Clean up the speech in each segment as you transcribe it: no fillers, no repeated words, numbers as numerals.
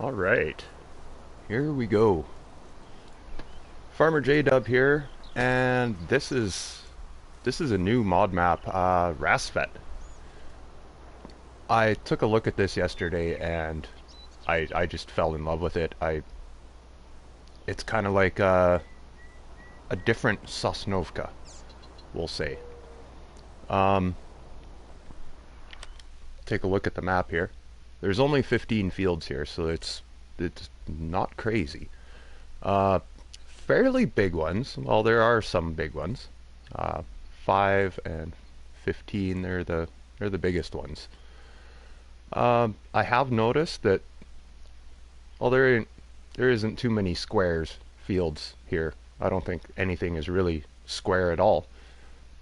All right, here we go. Farmer J Dub here, and this is a new mod map, Rassvet. I took a look at this yesterday, and I just fell in love with it. It's kind of like a different Sosnovka, we'll say. Um, Take a look at the map here. There's only 15 fields here, so it's not crazy. Uh, Fairly big ones. Well, there are some big ones. 5 and 15, they're the biggest ones. I have noticed that well, there isn't too many squares fields here. I don't think anything is really square at all.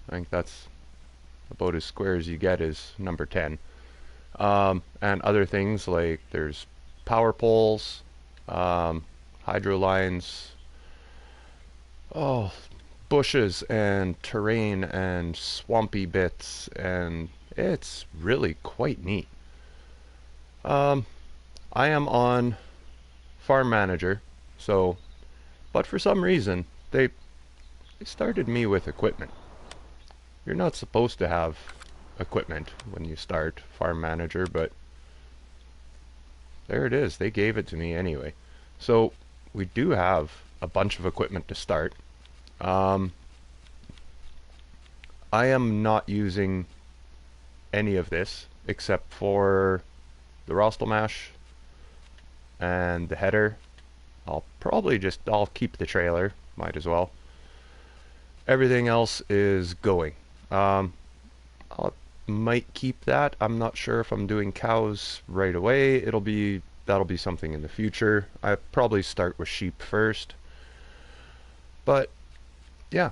I think that's about as square as you get is number 10. And other things like there's power poles, hydro lines, oh, bushes and terrain and swampy bits, and it's really quite neat. Um, I am on farm manager, so, but for some reason they started me with equipment. You're not supposed to have equipment when you start farm manager, but there it is. They gave it to me anyway. So we do have a bunch of equipment to start. Um, I am not using any of this except for the Rostelmash and the header. I'll keep the trailer, might as well. Everything else is going. Um, I might keep that. I'm not sure if I'm doing cows right away. That'll be something in the future. I probably start with sheep first. But yeah,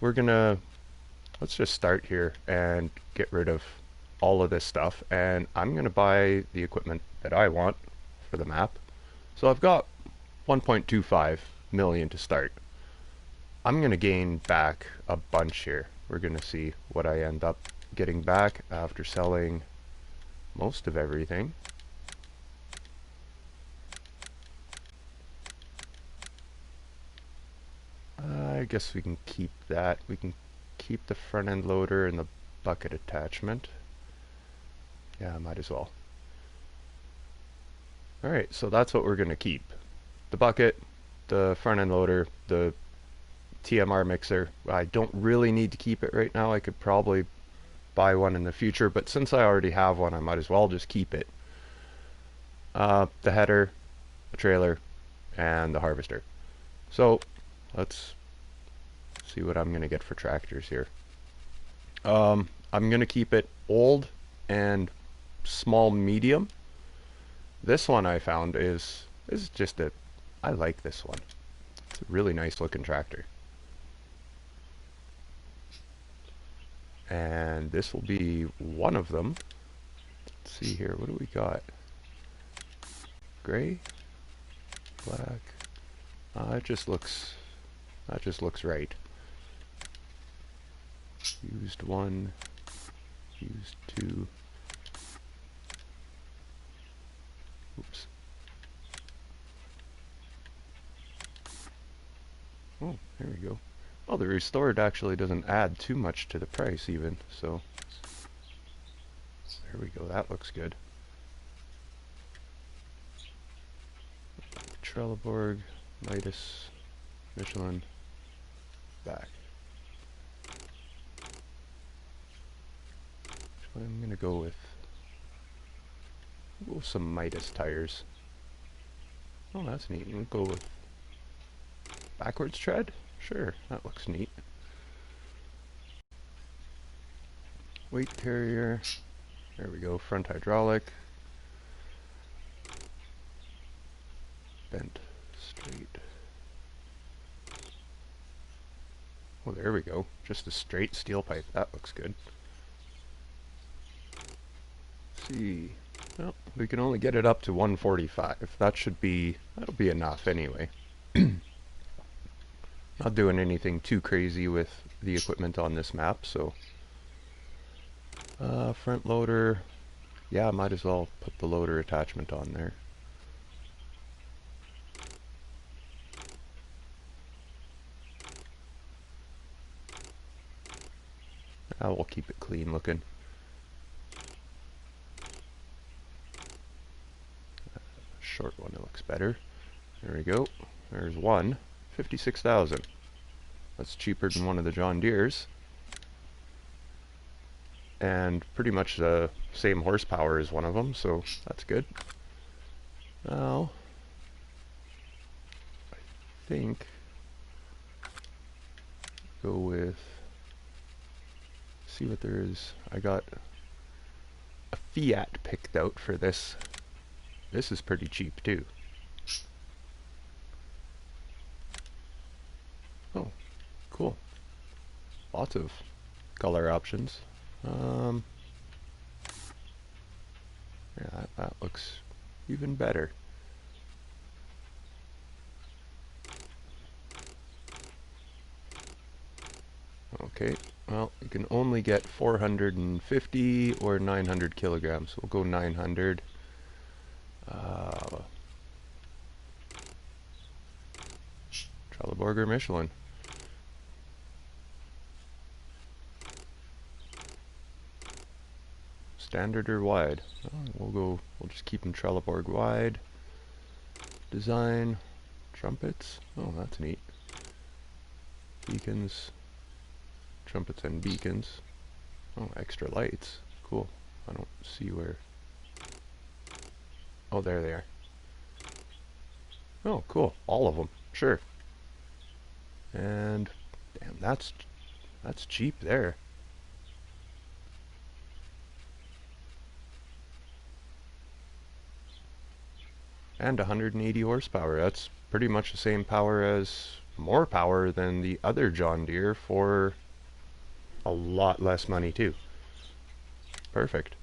let's just start here and get rid of all of this stuff, and I'm gonna buy the equipment that I want for the map. So I've got 1.25 million to start. I'm gonna gain back a bunch here. We're gonna see what I end up getting back after selling most of everything. I guess we can keep that. We can keep the front end loader and the bucket attachment. Yeah, I might as well. Alright, so that's what we're going to keep. The bucket, the front end loader, the TMR mixer. I don't really need to keep it right now. I could probably buy one in the future, but since I already have one, I might as well just keep it. The header, the trailer, and the harvester. So let's see what I'm going to get for tractors here. I'm going to keep it old and small medium. This one I found is just I like this one. It's a really nice looking tractor. And this will be one of them. Let's see here, what do we got? Gray, black. That just looks right. Used 1, used 2. Oops. Oh, there we go. Oh, the restored actually doesn't add too much to the price even, so there we go, that looks good. Trelleborg, Midas, Michelin, back. Actually, I'm gonna go with some Midas tires. Oh, that's neat. We'll go with backwards tread? Sure, that looks neat. Weight carrier. There we go, front hydraulic. Bent straight. Oh, there we go. Just a straight steel pipe. That looks good. Let's see. Well, we can only get it up to 145. That'll be enough anyway. Not doing anything too crazy with the equipment on this map, so front loader. Yeah, might as well put the loader attachment on there. I will keep it clean looking. Short one, it looks better. There we go. There's one. 56,000. That's cheaper than one of the John Deeres. And pretty much the same horsepower as one of them, so that's good. Now, I think go with, see what there is. I got a Fiat picked out for this. This is pretty cheap too. Oh, cool. Lots of color options. Yeah, that looks even better. Okay, well, you can only get 450 or 900 kilograms. We'll go 900. Trelleborg or Michelin. Standard or wide? We'll just keep them Trelleborg wide. Design, trumpets. Oh, that's neat. Beacons, trumpets and beacons. Oh, extra lights. Cool. I don't see where. Oh, there they are. Oh, cool. All of them. Sure. And damn, that's cheap there. And 180 horsepower. That's pretty much the same power as, more power than the other John Deere for a lot less money too. Perfect.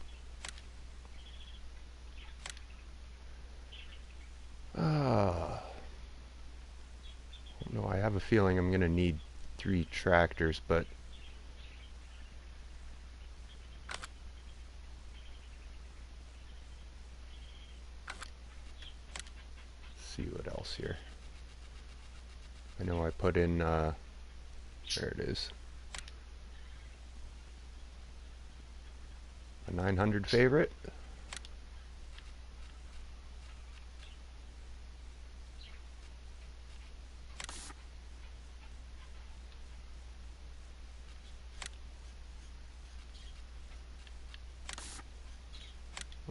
No, I have a feeling I'm gonna need 3 tractors, but let's see what else here. I know I put in, there it is. A 900 favorite.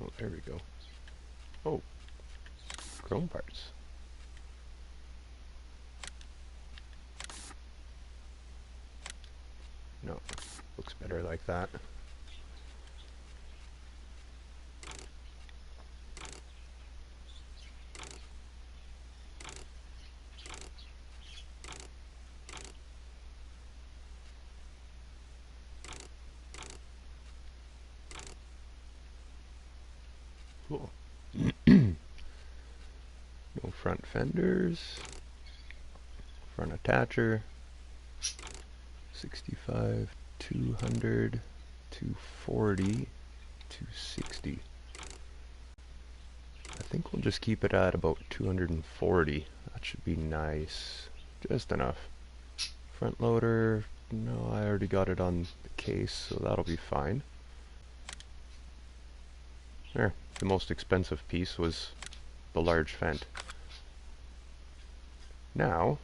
Oh, there we go. Oh, chrome parts. No, looks better like that. Cool. No front fenders. Front attacher. 65, 200, 240, 260. I think we'll just keep it at about 240. That should be nice. Just enough. Front loader. No, I already got it on the case, so that'll be fine. There. The most expensive piece was the large fend. Now,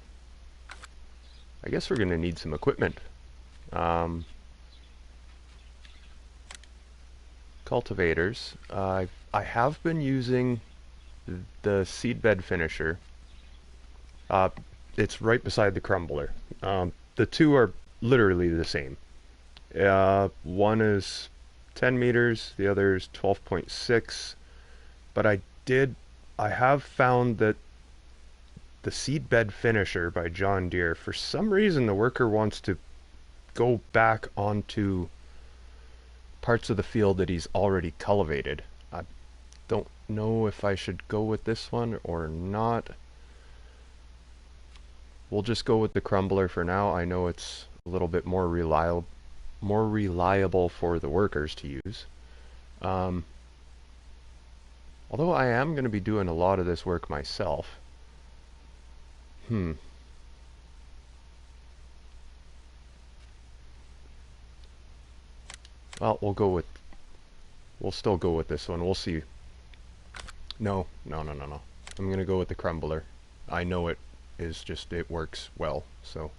I guess we're going to need some equipment. Cultivators. I have been using the seedbed finisher. It's right beside the crumbler. The two are literally the same. One is 10 meters, the other is 12.6. But I have found that the seedbed finisher by John Deere, for some reason the worker wants to go back onto parts of the field that he's already cultivated. I don't know if I should go with this one or not. We'll just go with the crumbler for now. I know it's a little bit more reliable for the workers to use. Although I am going to be doing a lot of this work myself. I Well, we'll still go with this one. We'll see. No. I'm gonna go with the crumbler. I know it works well, so.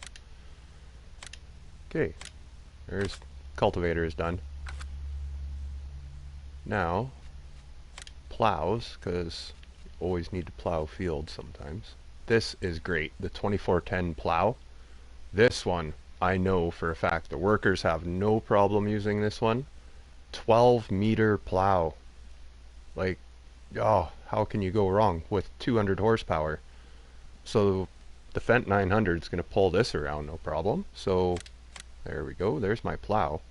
Okay. There's cultivator is done. Now, plows, because always need to plow fields sometimes. This is great. The 2410 plow. This one, I know for a fact the workers have no problem using this one. 12-meter plow. Like, oh, how can you go wrong with 200 horsepower? So the Fendt 900 is going to pull this around no problem. So there we go. There's my plow.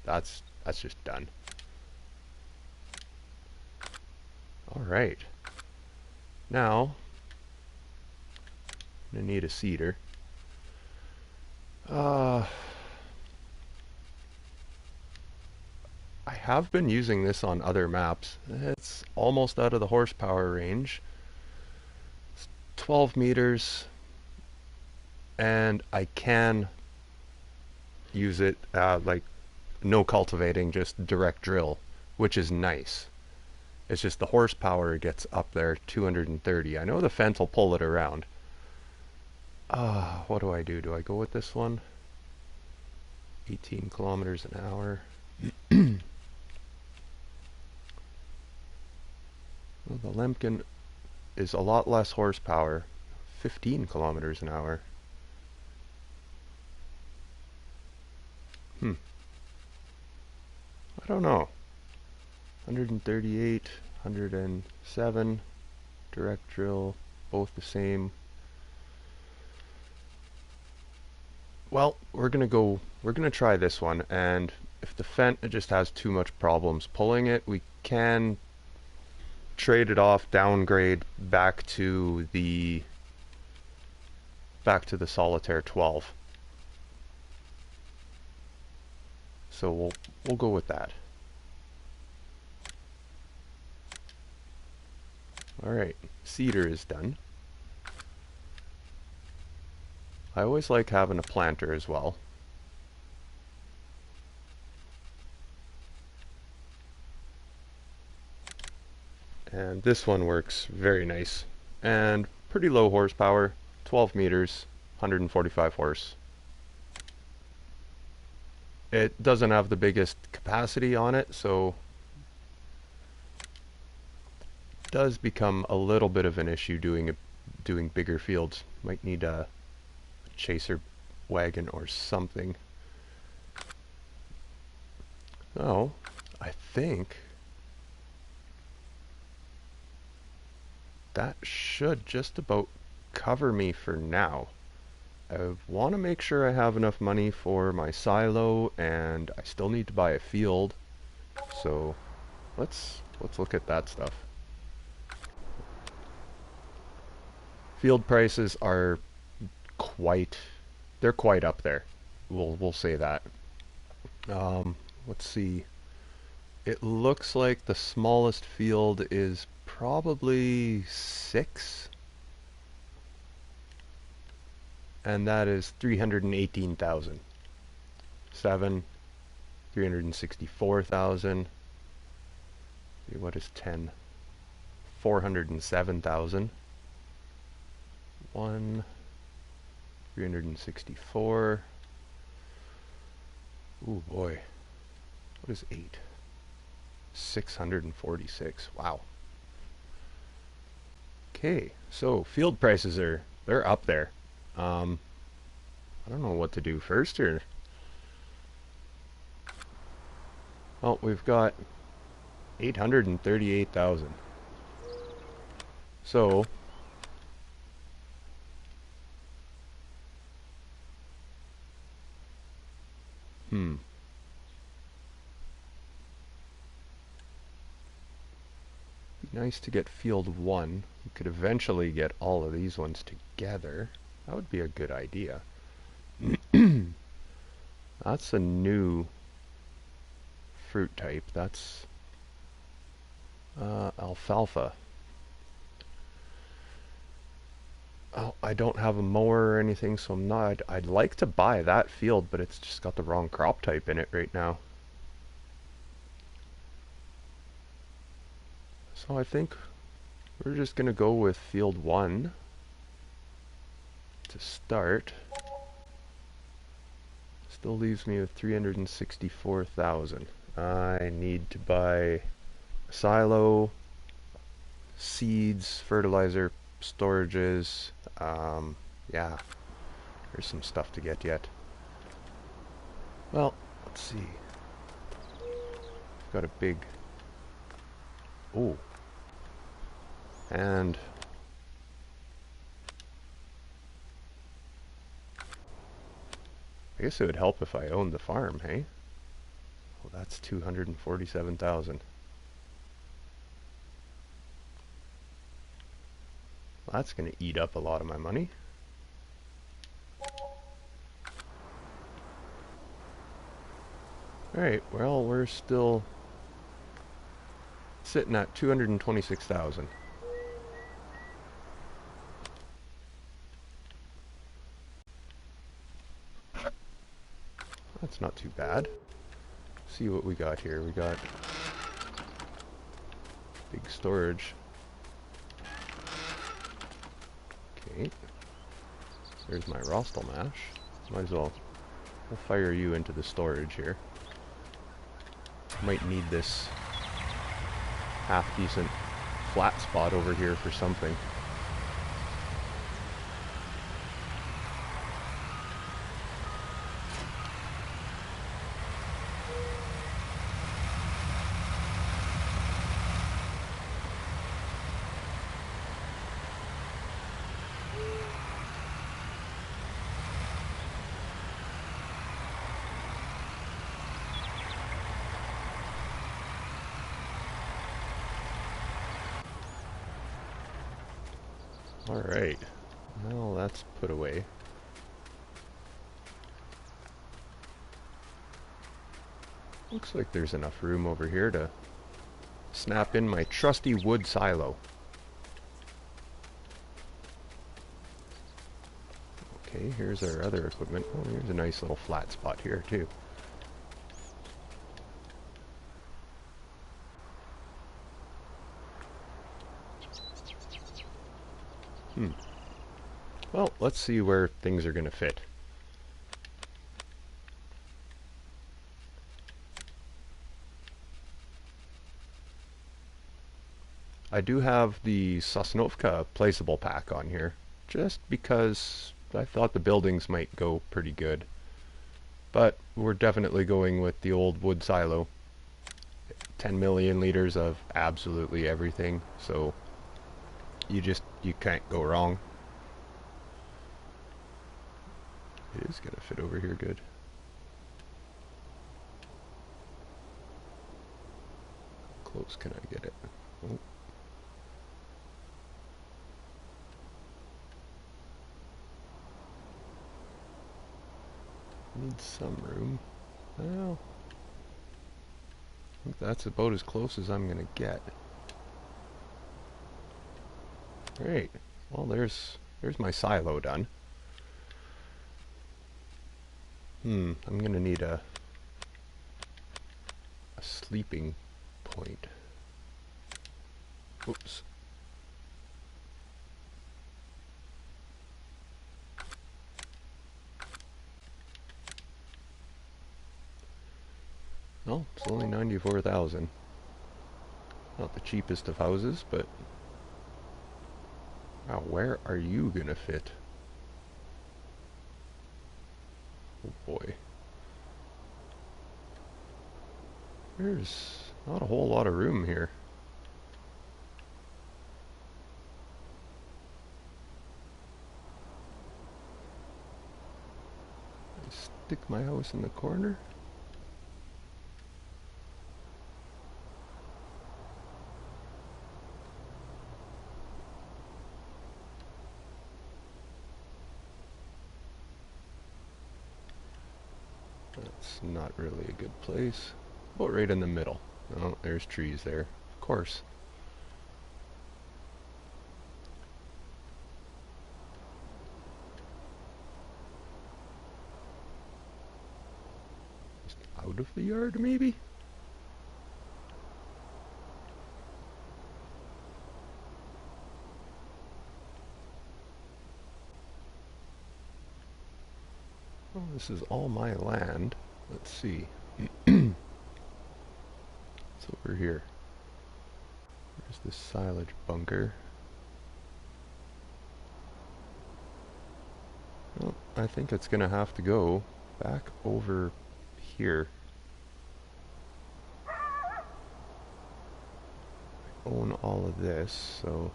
That's just done. All right. Now, I'm going to need a seeder. I have been using this on other maps. It's almost out of the horsepower range. It's 12 meters, and I can use it like no cultivating, just direct drill, which is nice. It's just the horsepower gets up there, 230. I know the Fendt will pull it around. What do I do? Do I go with this one? 18 kilometers an hour. Well, the Lemken is a lot less horsepower. 15 kilometers an hour. I don't know. 138, 107, direct drill, both the same. Well, we're gonna try this one, and if the Fendt just has too much problems pulling it, we can trade it off, downgrade back to the Solitaire 12. So we'll go with that. Alright, seeder is done. I always like having a planter as well. And this one works very nice. And pretty low horsepower, 12 meters, 145 horse. It doesn't have the biggest capacity on it, so it does become a little bit of an issue doing bigger fields. Might need a chaser wagon or something. So, I think that should just about cover me for now. I want to make sure I have enough money for my silo, and I still need to buy a field. So let's look at that stuff. Field prices are they're quite up there. We'll say that. Let's see. It looks like the smallest field is probably 6. And that is 318,000. 7, 364,000. What is 10? 407,000. 1, 364. Ooh boy. What is 8? 646. Wow. Okay, so field prices they're up there. I don't know what to do first here. Well, we've got 838,000. So nice to get field 1. We could eventually get all of these ones together. That would be a good idea. That's a new fruit type. That's alfalfa. Oh, I don't have a mower or anything, so I'd like to buy that field, but it's just got the wrong crop type in it right now. So I think we're just going to go with field 1 to start. Still leaves me with 364,000. I need to buy a silo, seeds, fertilizer, storages. Yeah, there's some stuff to get yet. Well, let's see. Got a big... Oh. And... I guess it would help if I owned the farm, hey? Well, that's 247,000. Well, that's going to eat up a lot of my money. Alright, well, we're still sitting at 226,000. That's not too bad. See what we got here. We got big storage. Okay. There's my Rostel mash. Might as well. We'll fire you into the storage here. Might need this half-decent flat spot over here for something. Alright, well that's put away. Looks like there's enough room over here to snap in my trusty wood silo. Okay, here's our other equipment. Oh, here's a nice little flat spot here too. Well, let's see where things are going to fit. I do have the Sosnovka placeable pack on here, just because I thought the buildings might go pretty good. But we're definitely going with the old wood silo. 10 million liters of absolutely everything, so you can't go wrong. It is going to fit over here good. Close can I get it? Oh. Need some room. Well, I think that's about as close as I'm going to get. Great. Well, there's my silo done. I'm gonna need a sleeping point. Oops. Well, it's only 94,000. Not the cheapest of houses, but wow, where are you gonna fit? Oh boy. There's not a whole lot of room here. I stick my house in the corner. That's not really a good place. About right in the middle. Oh, there's trees there. Of course. Just out of the yard, maybe? Oh, this is all my land. Let's see. It's over here. There's the silage bunker. Well, I think it's gonna have to go back over here. I own all of this, so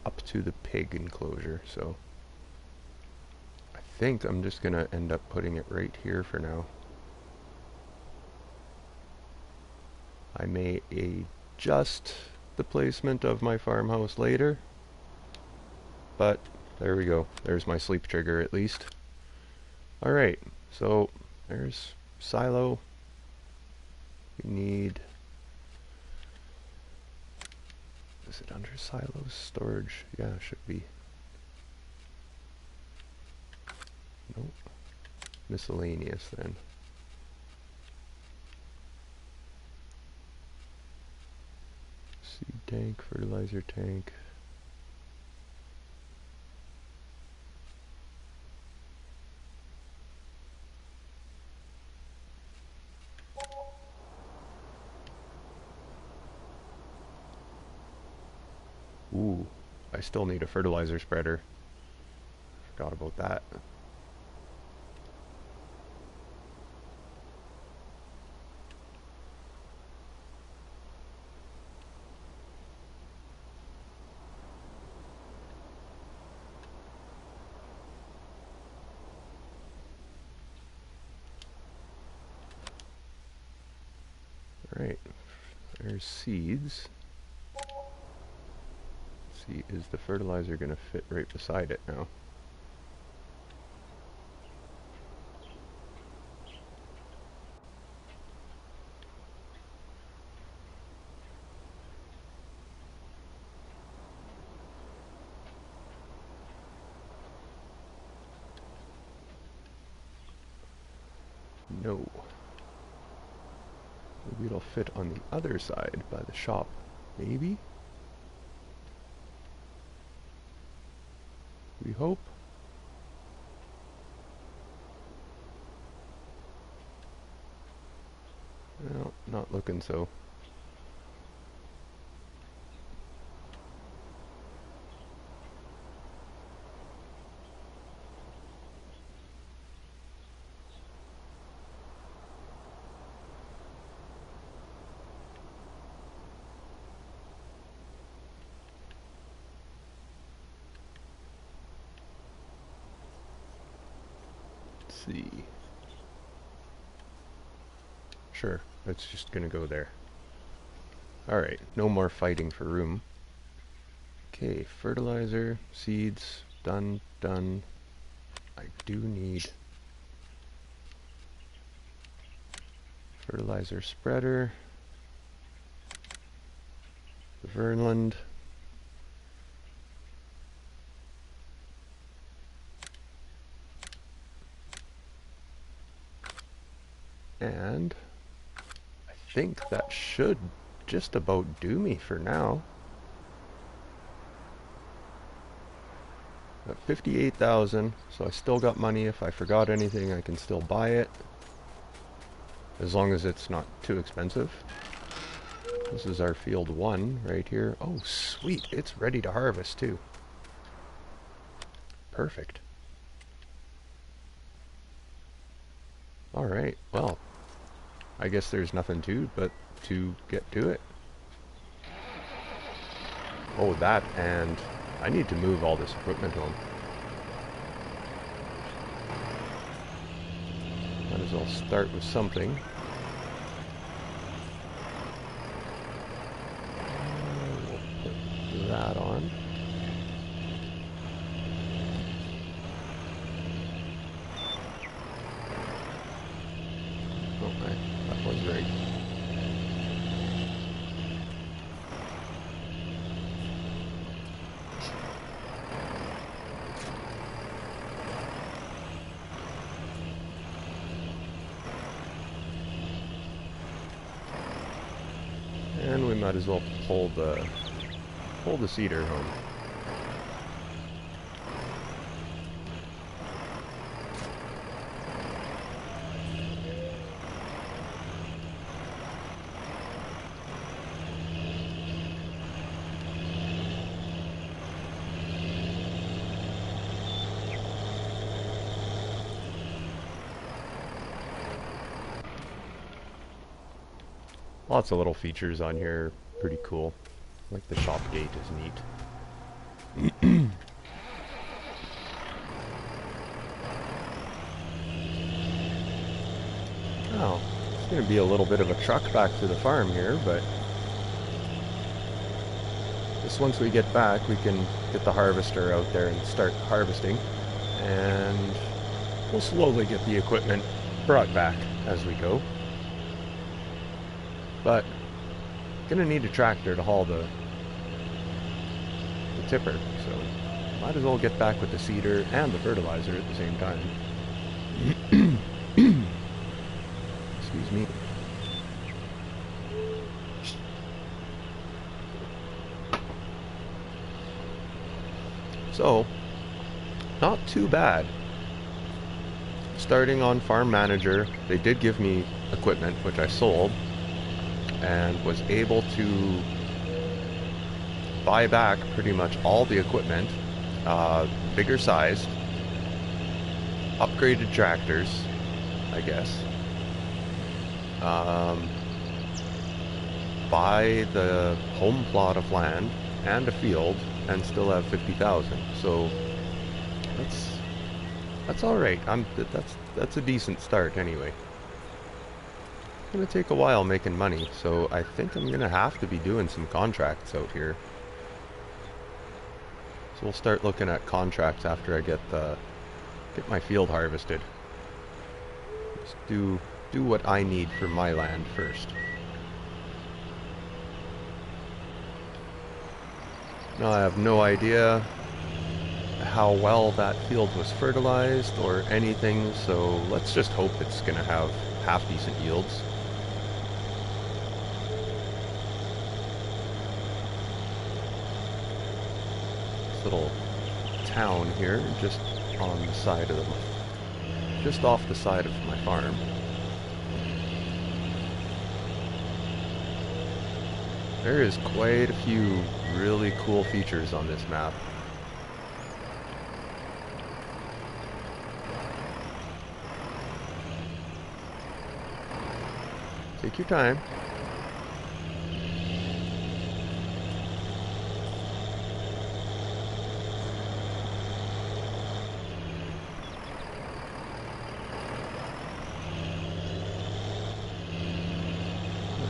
up to the pig enclosure, so I think I'm just gonna end up putting it right here for now. I may adjust the placement of my farmhouse later, but there we go. There's my sleep trigger at least. Alright, so there's silo. We need... Is it under silos? Storage? Yeah, it should be. Nope. Miscellaneous then. Seed tank, fertilizer tank. Ooh, I still need a fertilizer spreader. Forgot about that. Alright, there's seeds. See, is the fertilizer going to fit right beside it now? No. Maybe it'll fit on the other side by the shop. Maybe? We hope. Well, not looking so. See. Sure, it's just gonna go there. Alright, no more fighting for room. Okay, fertilizer, seeds, done, done. I do need fertilizer spreader, the Vernland, and I think that should just about do me for now. Got 58,000, so I still got money. If I forgot anything, I can still buy it, as long as it's not too expensive. This is our field 1 right here. Oh sweet, it's ready to harvest too. Perfect. Alright, well, I guess there's nothing to but to get to it. Oh, that, and I need to move all this equipment home. Might as well start with something. We'll put that on. Okay, that was right. And we might as well pull the cedar home. Lots of little features on here, pretty cool. Like the shop gate is neat. Oh, it's going to be a little bit of a truck back to the farm here, but just once we get back, we can get the harvester out there and start harvesting, and we'll slowly get the equipment brought back as we go. But gonna need a tractor to haul the tipper, so might as well get back with the seeder and the fertilizer at the same time. Excuse me. So, not too bad. Starting on Farm Manager, they did give me equipment, which I sold, and was able to buy back pretty much all the equipment, bigger sized, upgraded tractors, I guess. Buy the home plot of land and a field, and still have 50,000. So that's all right. That's a decent start anyway. It's gonna take a while making money, so I think I'm gonna have to be doing some contracts out here. So we'll start looking at contracts after I get my field harvested. Just do what I need for my land first. Now I have no idea how well that field was fertilized or anything, so let's just hope it's gonna have half decent yields. This little town here, just on the side of just off the side of my farm. There is quite a few really cool features on this map. Take your time.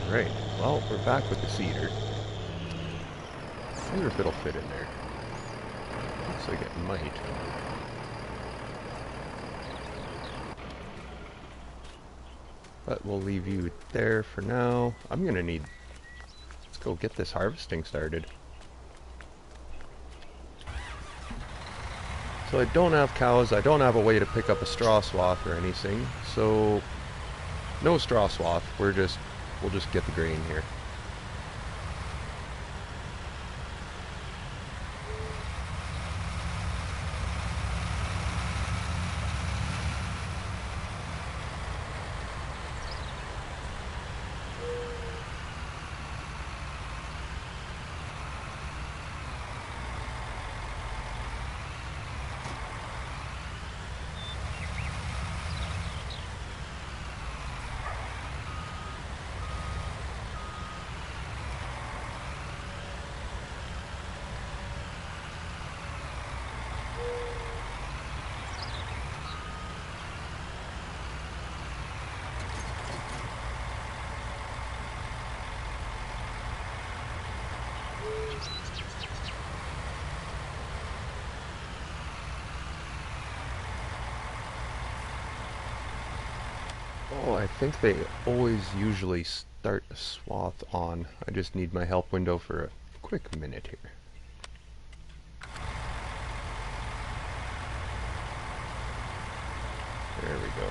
Alright, well, we're back with the cedar. I wonder if it'll fit in there. Looks like it might. But we'll leave you there for now. I'm gonna need... Let's go get this harvesting started. So I don't have cows, I don't have a way to pick up a straw swath or anything, so no straw swath, we'll just get the grain here. Oh, I think they always usually start a swath on. I just need my help window for a quick minute here. There we go.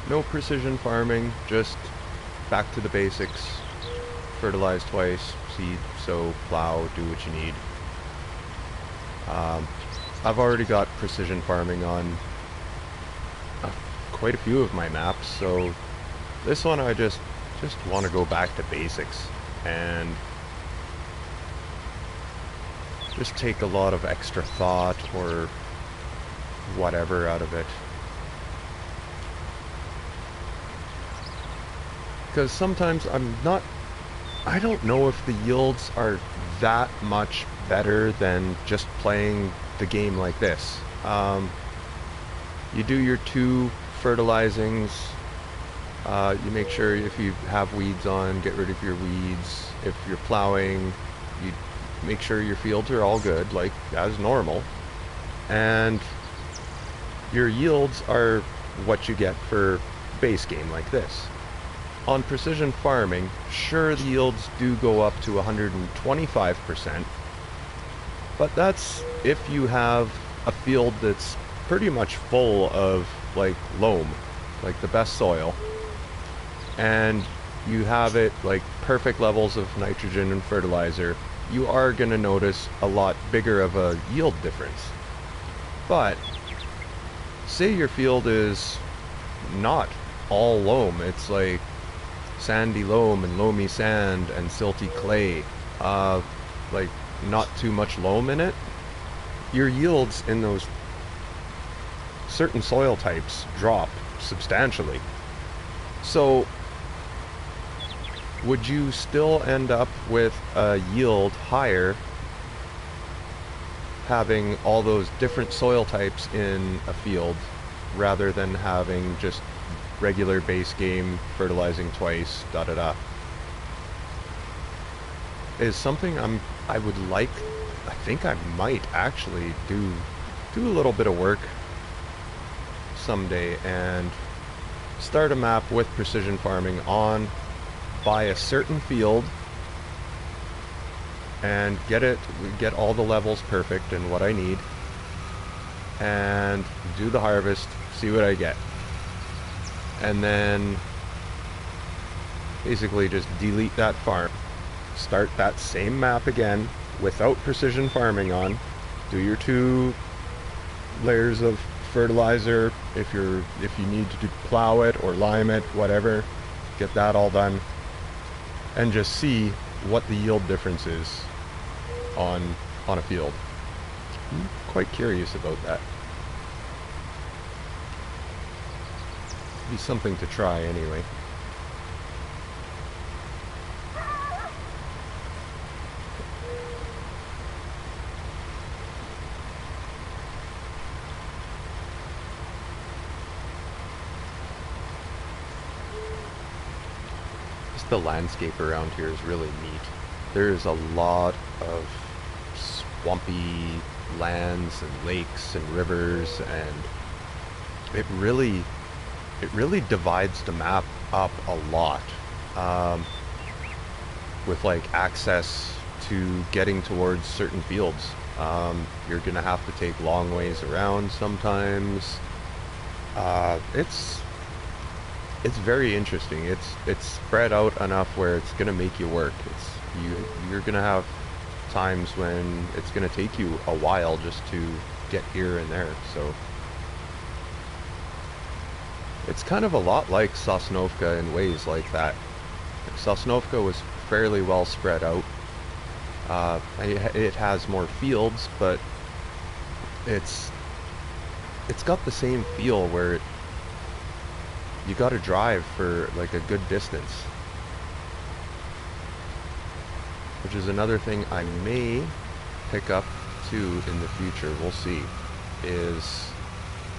No precision farming, just back to the basics. Fertilize twice, seed, sow, plow, do what you need. I've already got precision farming on quite a few of my maps, so this one I just want to go back to basics and just take a lot of extra thought or whatever out of it. Because sometimes I don't know if the yields are that much better than just playing the game like this. You do your 2 fertilizings. You make sure if you have weeds on, get rid of your weeds. If you're plowing, you make sure your fields are all good, like as normal. And your yields are what you get for base game like this. On precision farming, sure, the yields do go up to 125%, but that's if you have a field that's pretty much full of like loam, like the best soil, and you have it like perfect levels of nitrogen and fertilizer, you are going to notice a lot bigger of a yield difference. But say your field is not all loam, it's like sandy loam and loamy sand and silty clay, like not too much loam in it, your yields in those certain soil types drop substantially. So would you still end up with a yield higher having all those different soil types in a field rather than having just regular base game, fertilizing twice, da-da-da? Is something I would like, I think I might actually do a little bit of work someday and start a map with precision farming on, buy a certain field and get all the levels perfect and what I need, and do the harvest, see what I get. And then basically just delete that farm, start that same map again without precision farming on, do your 2 layers of fertilizer if you need to plow it or lime it, whatever, get that all done, and just see what the yield difference is on a field. I'm quite curious about that. Be something to try anyway. Just the landscape around here is really neat. There's a lot of swampy lands and lakes and rivers, and it really divides the map up a lot, with like access to getting towards certain fields. You're gonna have to take long ways around sometimes. It's very interesting. It's spread out enough where it's gonna make you work. You're gonna have times when it's gonna take you a while just to get here and there. So it's kind of a lot like Sosnovka in ways like that. Sosnovka was fairly well spread out. It has more fields, but it's got the same feel where you got to drive for like a good distance, which is another thing I may pick up too in the future. We'll see. Is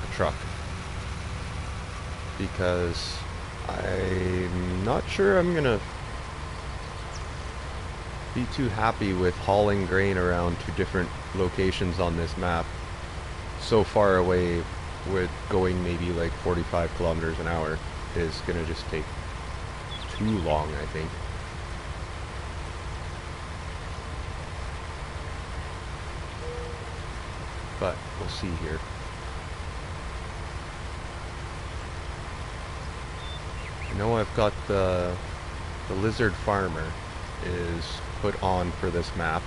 a truck. Because I'm not sure I'm gonna be too happy with hauling grain around to different locations on this map so far away. With going maybe like 45 kilometers an hour is gonna just take too long, I think. But we'll see here. I know I've got the lizard farmer is put on for this map,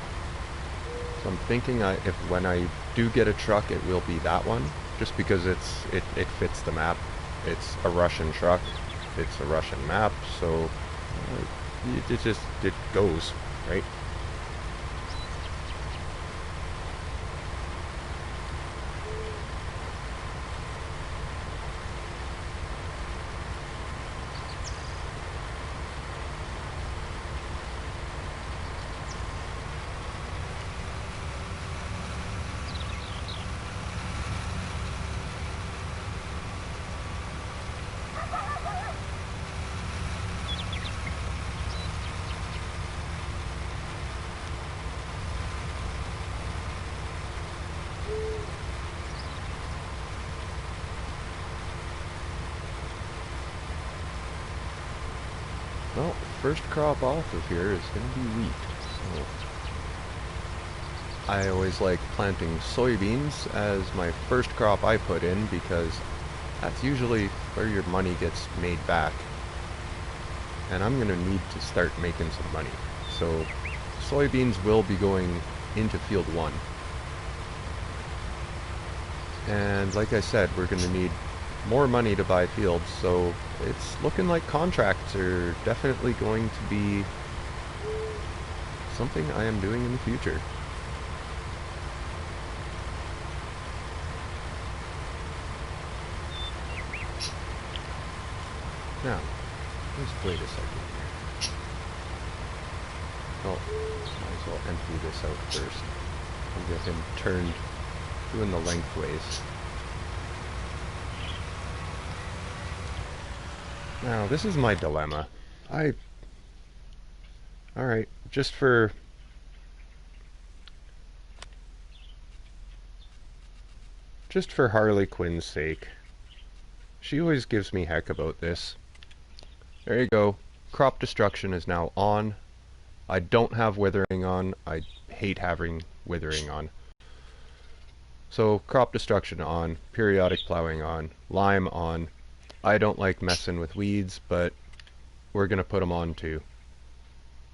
so I'm thinking when I do get a truck, it will be that one, just because it fits the map. It's a Russian truck, it's a Russian map, so it goes right. Well, first crop off of here is going to be wheat. So I always like planting soybeans as my first crop I put in because that's usually where your money gets made back. And I'm going to need to start making some money. So soybeans will be going into field 1. And like I said, we're going to need more money to buy fields, so it's looking like contracts are definitely going to be something I am doing in the future. Now, let's wait a second here. Oh, might as well empty this out first. I'll get him turned, doing the lengthways. Now, this is my dilemma. Alright, just for Harley Quinn's sake. She always gives me heck about this. There you go. Crop destruction is now on. I don't have withering on. I hate having withering on. So, crop destruction on, periodic plowing on, lime on. I don't like messing with weeds, but we're going to put them on too.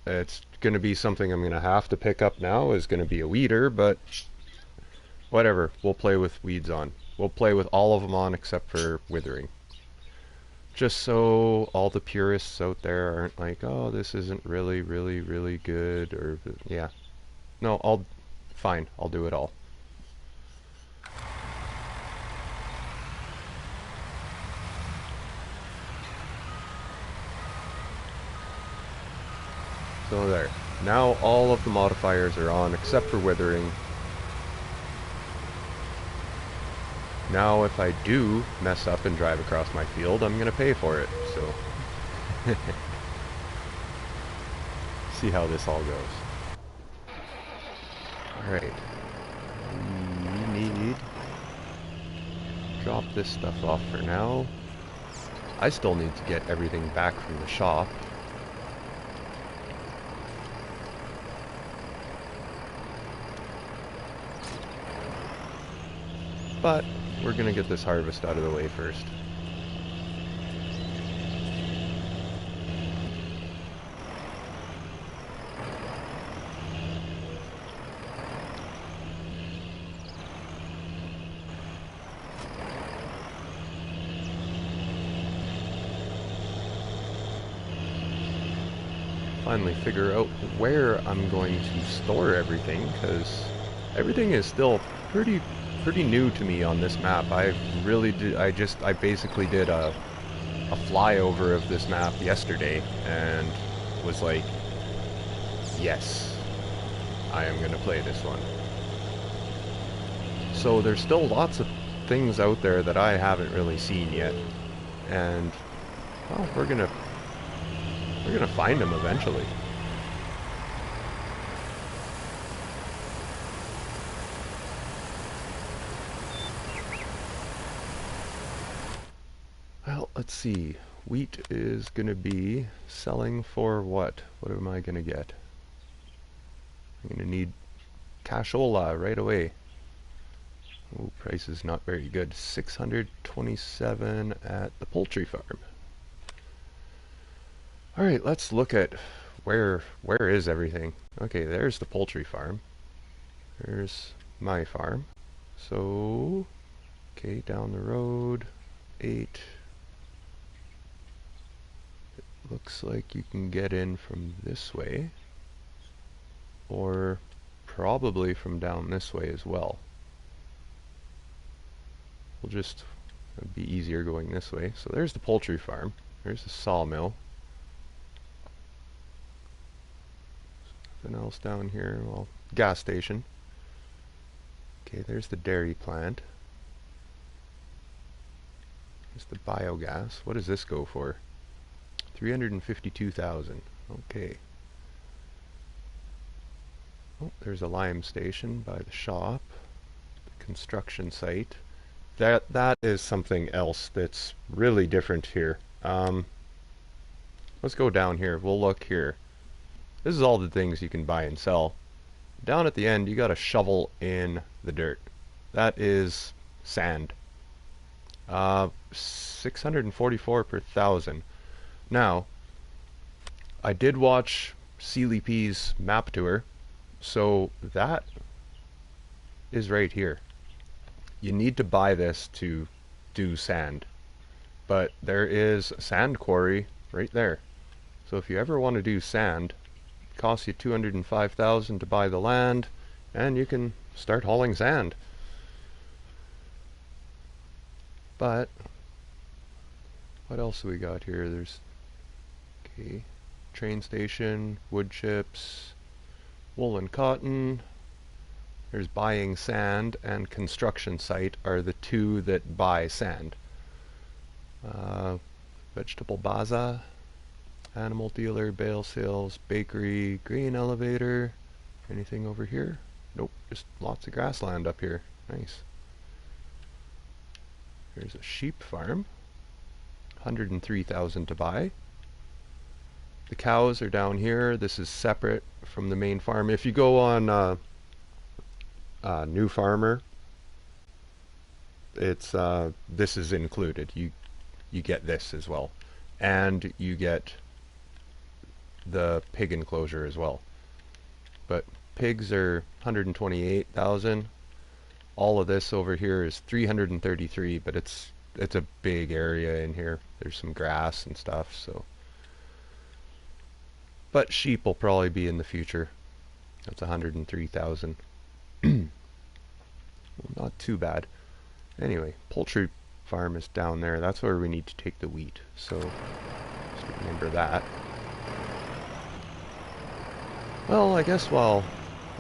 It's going to be something I'm going to have to pick up now, is going to be a weeder, but whatever, we'll play with weeds on. We'll play with all of them on except for withering. Just so all the purists out there aren't like, oh, this isn't really, really, really good, or, yeah. No, fine, I'll do it all. So there. Now all of the modifiers are on except for withering. Now if I do mess up and drive across my field, I'm going to pay for it. So see how this all goes. Alright. We need drop this stuff off for now. I still need to get everything back from the shop. But we're going to get this harvest out of the way first. Finally figure out where I'm going to store everything, because everything is still pretty new to me on this map. I basically did a flyover of this map yesterday and was like, yes, I am going to play this one. So there's still lots of things out there that I haven't really seen yet, and well, we're gonna find them eventually. Well, let's see. Wheat is going to be selling for what? What am I going to get? I'm going to need cashola right away. Oh, price is not very good. 627 at the poultry farm. Alright, let's look at where is everything. Okay, there's the poultry farm. There's my farm. So, okay, down the road, 8. Looks like you can get in from this way, or probably from down this way as well. It'd be easier going this way. So there's the poultry farm. There's the sawmill. Nothing else down here. Well, gas station. Okay, there's the dairy plant. There's the biogas. What does this go for? 352,000. Okay. Oh, there's a lime station by the shop. The construction site. That is something else that's really different here. let's go down here. We'll look here. This is all the things you can buy and sell. Down at the end, you got a shovel in the dirt. That is sand. 644 per thousand. Now, I did watch Sealy P's map tour, so that is right here. You need to buy this to do sand, but there is a sand quarry right there. So if you ever want to do sand, it costs you 205,000 to buy the land, and you can start hauling sand. But what else do we got here? There's train station, wood chips, wool and cotton. There's buying sand and construction site are the two that buy sand. Vegetable bazaar, animal dealer, bale sales, bakery, grain elevator. Anything over here? Nope, just lots of grassland up here. Nice. Here's a sheep farm. 103,000 to buy. The cows are down here. This is separate from the main farm. If you go on New Farmer, it's this is included. You get this as well, and you get the pig enclosure as well. But pigs are 128,000. All of this over here is 333, but it's a big area in here. There's some grass and stuff, so. But sheep will probably be in the future. That's 103,000. Well, not too bad. Anyway, poultry farm is down there. That's where we need to take the wheat. So just remember that. Well, I guess while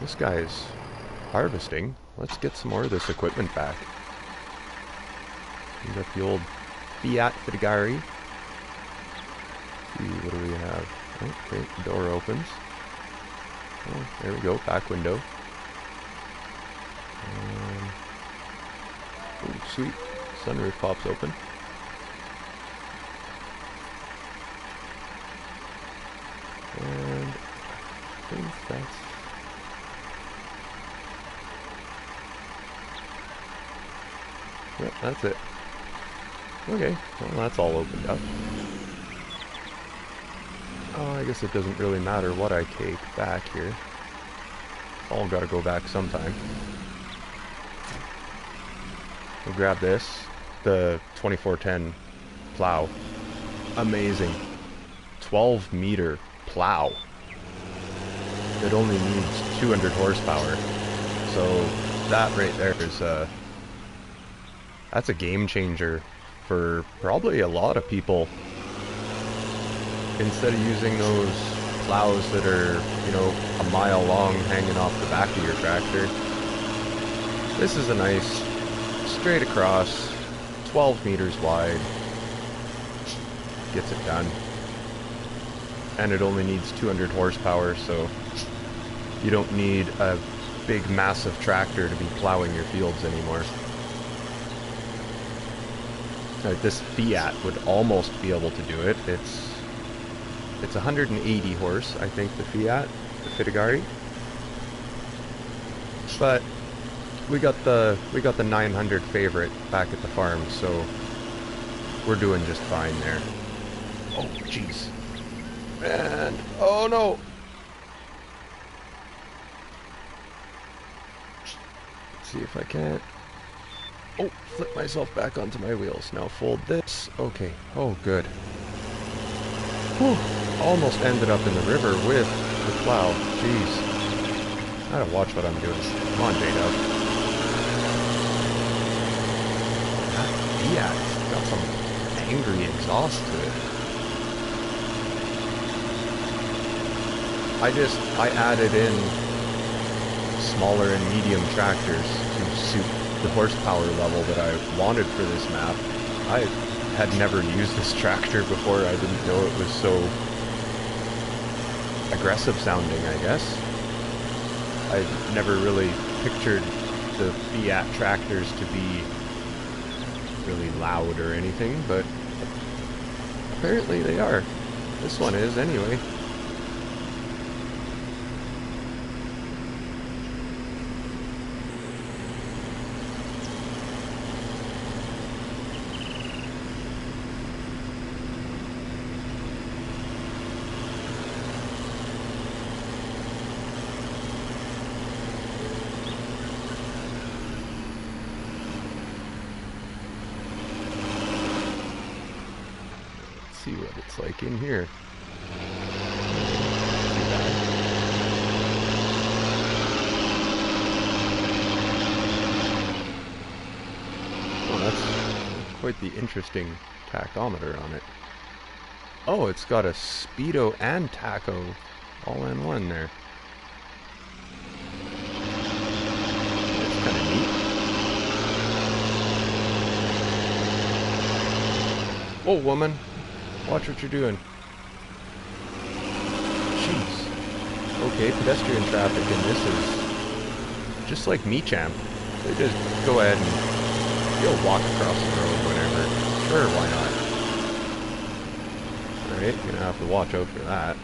this guy's harvesting, let's get some more of this equipment back. We got the old Fiat Fidegari. See, what do we have? Okay, the door opens. Oh, there we go, back window. Oh, sweet. Sunroof pops open. And I think that's... Yep, that's it. Okay, well that's all opened up. Oh, I guess it doesn't really matter what I take back here. It's all gotta go back sometime. We'll grab this, the 2410 plow. Amazing. 12 meter plow. It only needs 200 horsepower. So that right there is that's a game changer for probably a lot of people. Instead of using those plows that are, you know, a mile long hanging off the back of your tractor, this is a nice straight across, 12 meters wide, gets it done. And it only needs 200 horsepower, so you don't need a big massive tractor to be plowing your fields anymore. This Fiat would almost be able to do it. It's 180 horse, I think, the Fiat, the Fidegari. But we got the 900 favorite back at the farm, so we're doing just fine there. Oh, jeez. And oh no. Let's see if I can't. Oh, flip myself back onto my wheels. Now fold this. Okay. Oh, good. Whew. Almost ended up in the river with the plow. Jeez. I gotta watch what I'm doing. Come on, J-Dub. That Fiat's got some angry exhaust to it. I added in smaller and medium tractors to suit the horsepower level that I wanted for this map. I had never used this tractor before. I didn't know it was so aggressive sounding, I guess. I never really pictured the Fiat tractors to be really loud or anything, but apparently they are. This one is, anyway. See what it's like in here. Oh, that's quite the interesting tachometer on it. Oh, it's got a speedo and tacho all in one there. That's kind of neat. Whoa, woman. Watch what you're doing. Jeez. Okay, pedestrian traffic in this is just like me, champ. They just go ahead and you'll walk across the road whenever. Sure, why not? Alright, you're gonna have to watch out for that.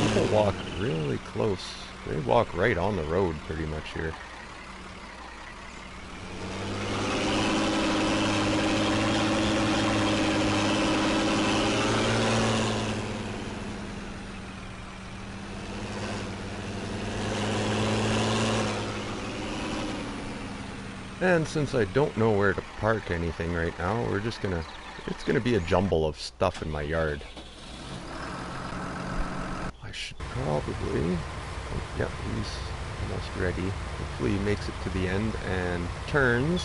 People walk really close. They walk right on the road pretty much here. And since I don't know where to park anything right now, it's gonna be a jumble of stuff in my yard. I should probably, oh, yeah, he's almost ready. Hopefully he makes it to the end and turns.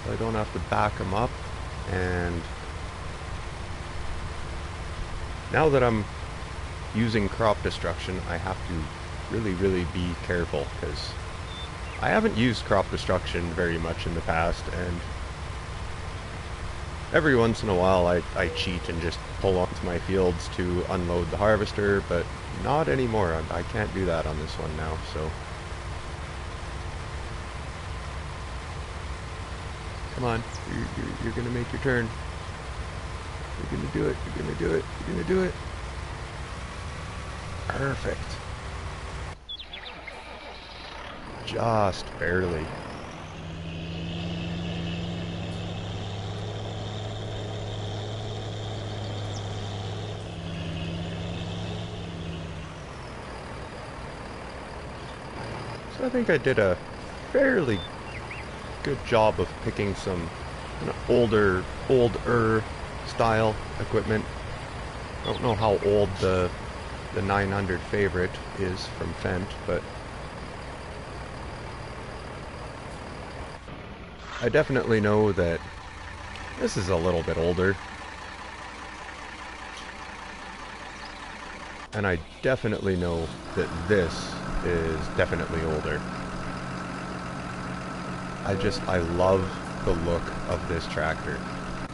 So I don't have to back him up. And now that I'm using crop destruction, I have to really be careful, because I haven't used crop destruction very much in the past, and every once in a while I cheat and just pull onto my fields to unload the harvester, but not anymore. I can't do that on this one now, so. Come on, you're gonna make your turn. You're gonna do it, you're gonna do it, you're gonna do it. Perfect. Just barely. So I think I did a fairly good job of picking some older style equipment. I don't know how old the 900 favorite is from Fendt, but I definitely know that this is a little bit older. And I definitely know that this is definitely older. I love the look of this tractor.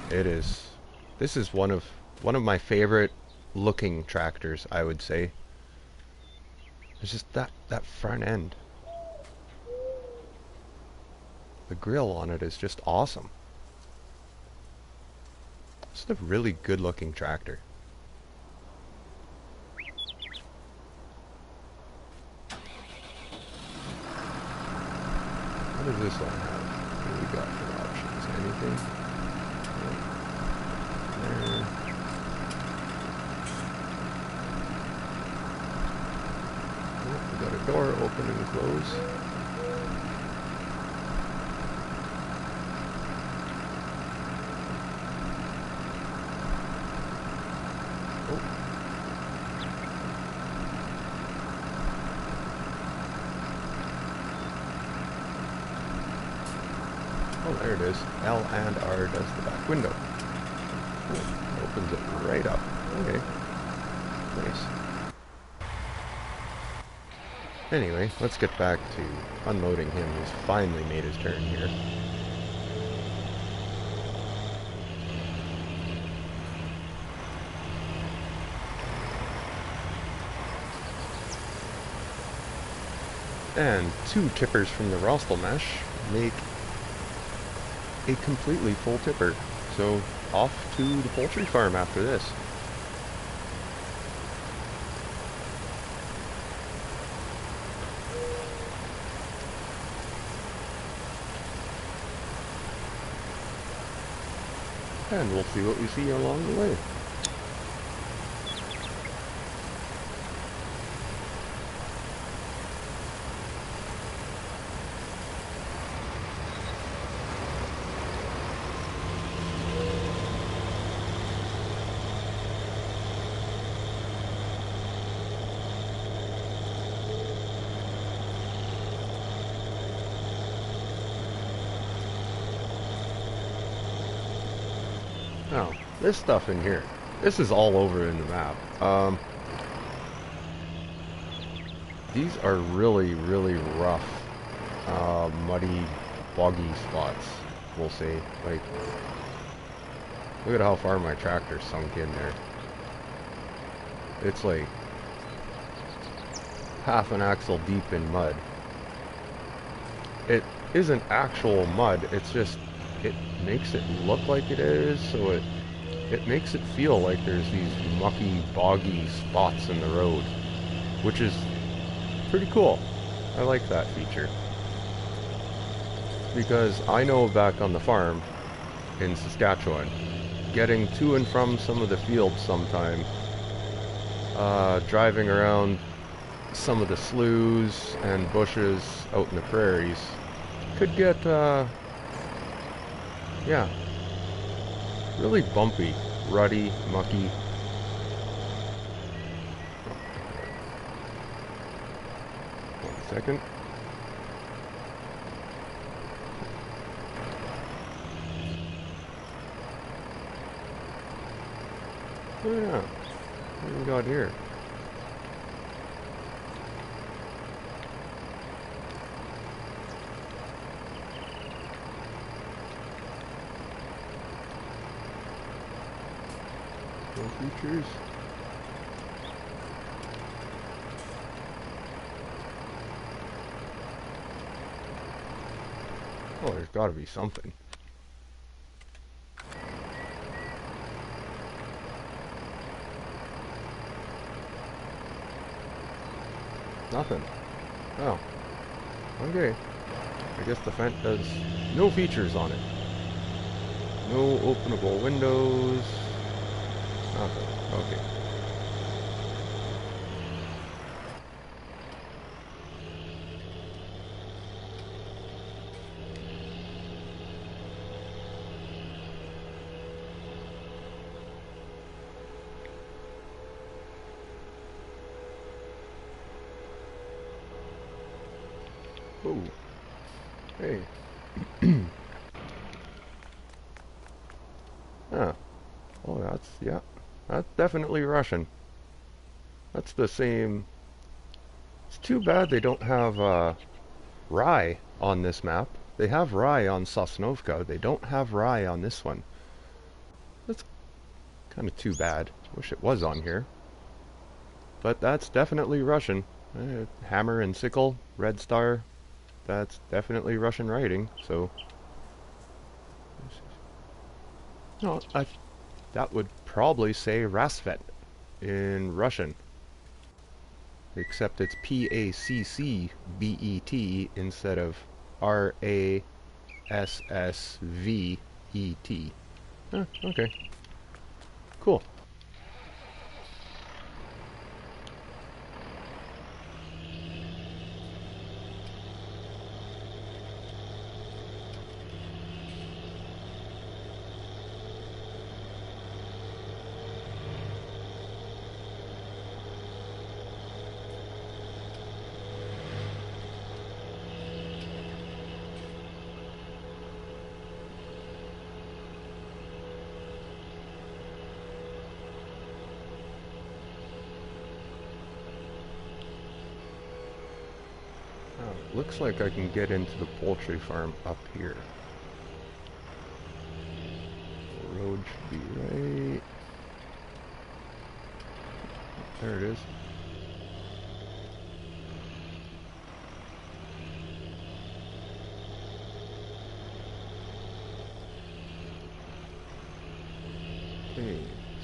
This is one of my favorite looking tractors, I would say. It's just that front end. The grill on it is just awesome. It's a really good looking tractor. What does this one have? What do we got for options? Anything? There. Oh, we got a door open and close. Oh, there it is. L and R does the back window. Oh, opens it right up. Okay. Nice. Anyway, let's get back to unloading him. He's finally made his turn here. And 2 tippers from the Rostel mesh make a completely full tipper. So off to the poultry farm after this. And we'll see what we see along the way. Now, this stuff in here, this is all over in the map. These are really, really rough, muddy, boggy spots, we'll say. Like, look at how far my tractor sunk in there. It's like half an axle deep in mud. It isn't actual mud, it's just, it makes it look like it is, so it makes it feel like there's these mucky, boggy spots in the road, which is pretty cool. I like that feature. Because I know back on the farm in Saskatchewan, getting to and from some of the fields sometime, driving around some of the sloughs and bushes out in the prairies, could get, yeah, really bumpy, ruddy, mucky. One second. Oh yeah, what do we got here? No features. Oh, there's gotta be something. Nothing. Oh. Okay. I guess the fence has no features on it. No openable windows. Nothing. Okay. Oh. Hey. Ah. Oh, that's, yeah. That's definitely Russian. That's the same. It's too bad they don't have rye on this map. They have rye on Sosnovka. They don't have rye on this one. That's kind of too bad. Wish it was on here. But that's definitely Russian. Hammer and sickle, red star. That's definitely Russian writing, so... No, that would probably say Rassvet in Russian. Except it's P-A-C-C-B-E-T instead of R-A-S-S-V-E-T. Huh, okay. Cool. Looks like I can get into the poultry farm up here. The road should be right... There it is.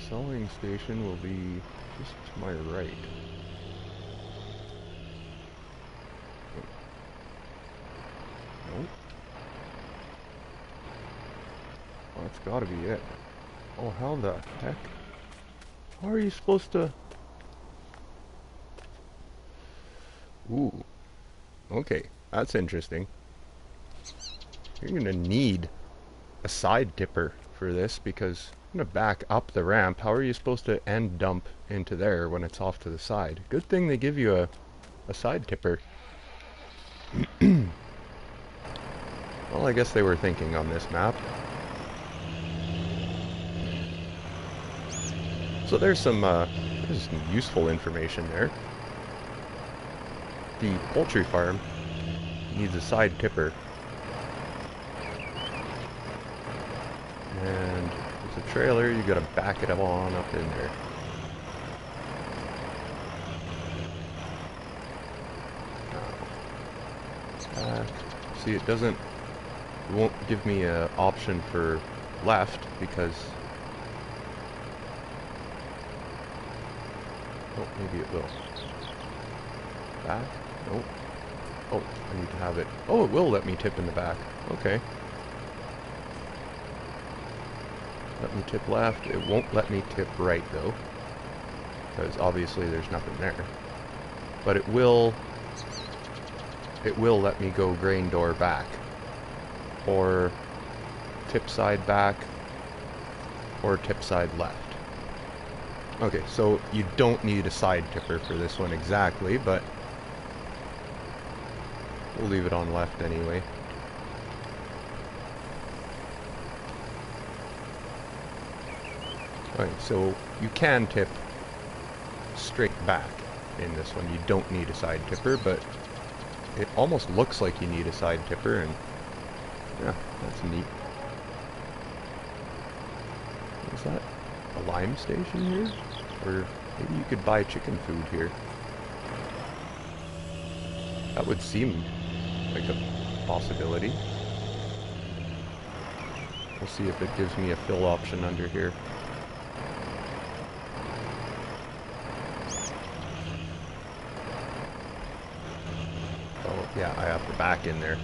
Sewing station will be just to my right. Nope. Oh, that's gotta be it. Oh, how the heck? How are you supposed to... Ooh. Okay, that's interesting. You're gonna need a side tipper for this because I'm gonna back up the ramp. How are you supposed to end dump into there when it's off to the side? Good thing they give you a side tipper. Well, I guess they were thinking on this map. So there's some useful information there. The poultry farm needs a side tipper. And there's a trailer, you gotta back it on up in there. See, it won't give me an option for left because... Oh, maybe it will. Back? Nope. Oh, I need to have it. Oh, it will let me tip in the back. Okay. Let me tip left. It won't let me tip right, though. Because obviously there's nothing there. But it will let me go grain door back. Or tip side back. Or tip side left. Okay, so you don't need a side tipper for this one exactly, but we'll leave it on left anyway. Alright, so you can tip straight back in this one. You don't need a side tipper, but it almost looks like you need a side tipper, and yeah, that's neat. Is that a lime station here? Or maybe you could buy chicken food here. That would seem like a possibility. We'll see if it gives me a fill option under here. Oh, yeah, I have to back in there.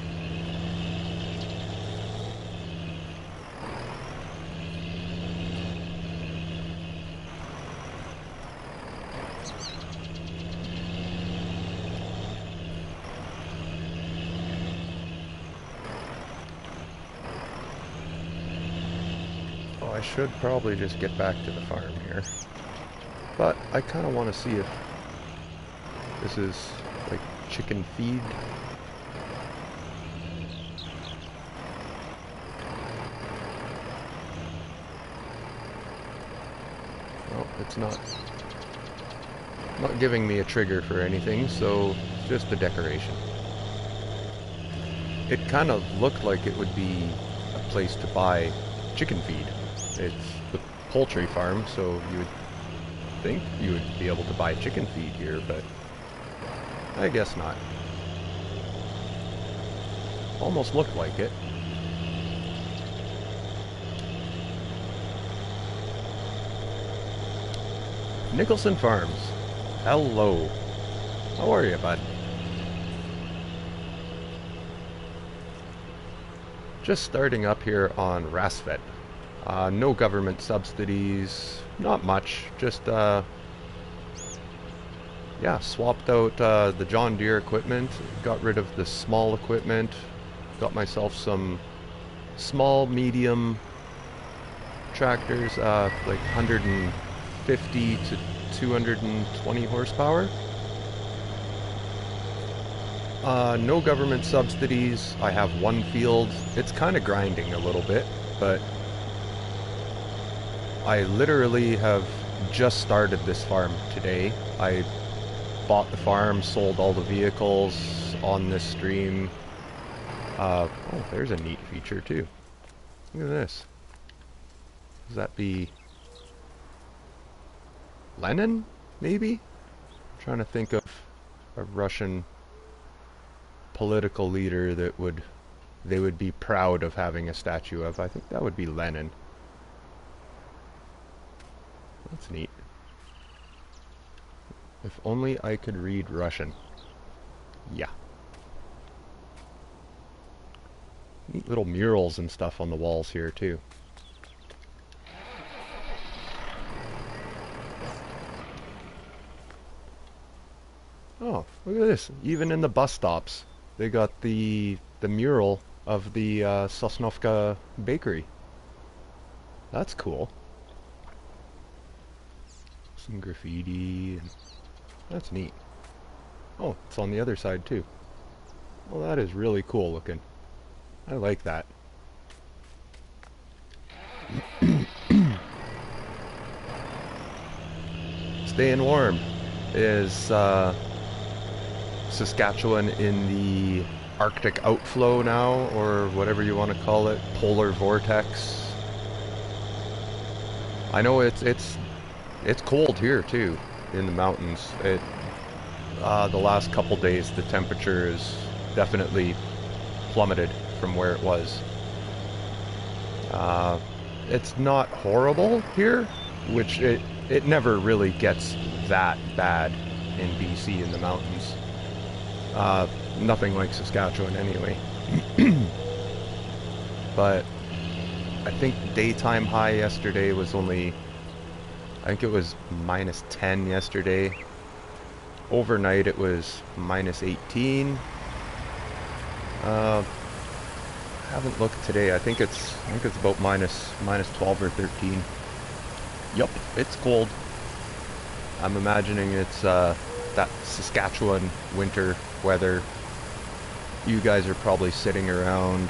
I should probably just get back to the farm here. But I kind of want to see if this is like chicken feed. Oh, it's not giving me a trigger for anything, so it's just a decoration. It kind of looked like it would be a place to buy chicken feed. It's the poultry farm, so you would think you would be able to buy chicken feed here, but I guess not. Almost looked like it. Nicholson Farms. Hello. How are you, bud? Just starting up here on Rassvet. No government subsidies, not much, just, yeah, swapped out the John Deere equipment, got rid of the small equipment, got myself some small, medium tractors, like 150 to 220 horsepower. No government subsidies. I have one field. It's kind of grinding a little bit, but I literally have just started this farm today. I bought the farm, sold all the vehicles on this stream. Oh, there's a neat feature too. Look at this. Does that be Lenin, maybe? I'm trying to think of a Russian political leader that they would be proud of having a statue of. I think that would be Lenin. That's neat. If only I could read Russian. Yeah. Neat little murals and stuff on the walls here, too. Oh, look at this. Even in the bus stops, they got the mural of the Sosnovka bakery. That's cool. Some graffiti. That's neat. Oh, it's on the other side too. Well, that is really cool looking. I like that. Staying warm. Is Saskatchewan in the Arctic outflow now, or whatever you want to call it, polar vortex? I know it's cold here too in the mountains. The last couple days the temperature is definitely plummeted from where it was. It's not horrible here, which it never really gets that bad in BC in the mountains. Nothing like Saskatchewan anyway. But I think daytime high yesterday was only, I think it was -10 yesterday. Overnight it was -18. Haven't looked today. I think it's about -12 or 13. Yup, it's cold. I'm imagining it's that Saskatchewan winter weather. You guys are probably sitting around,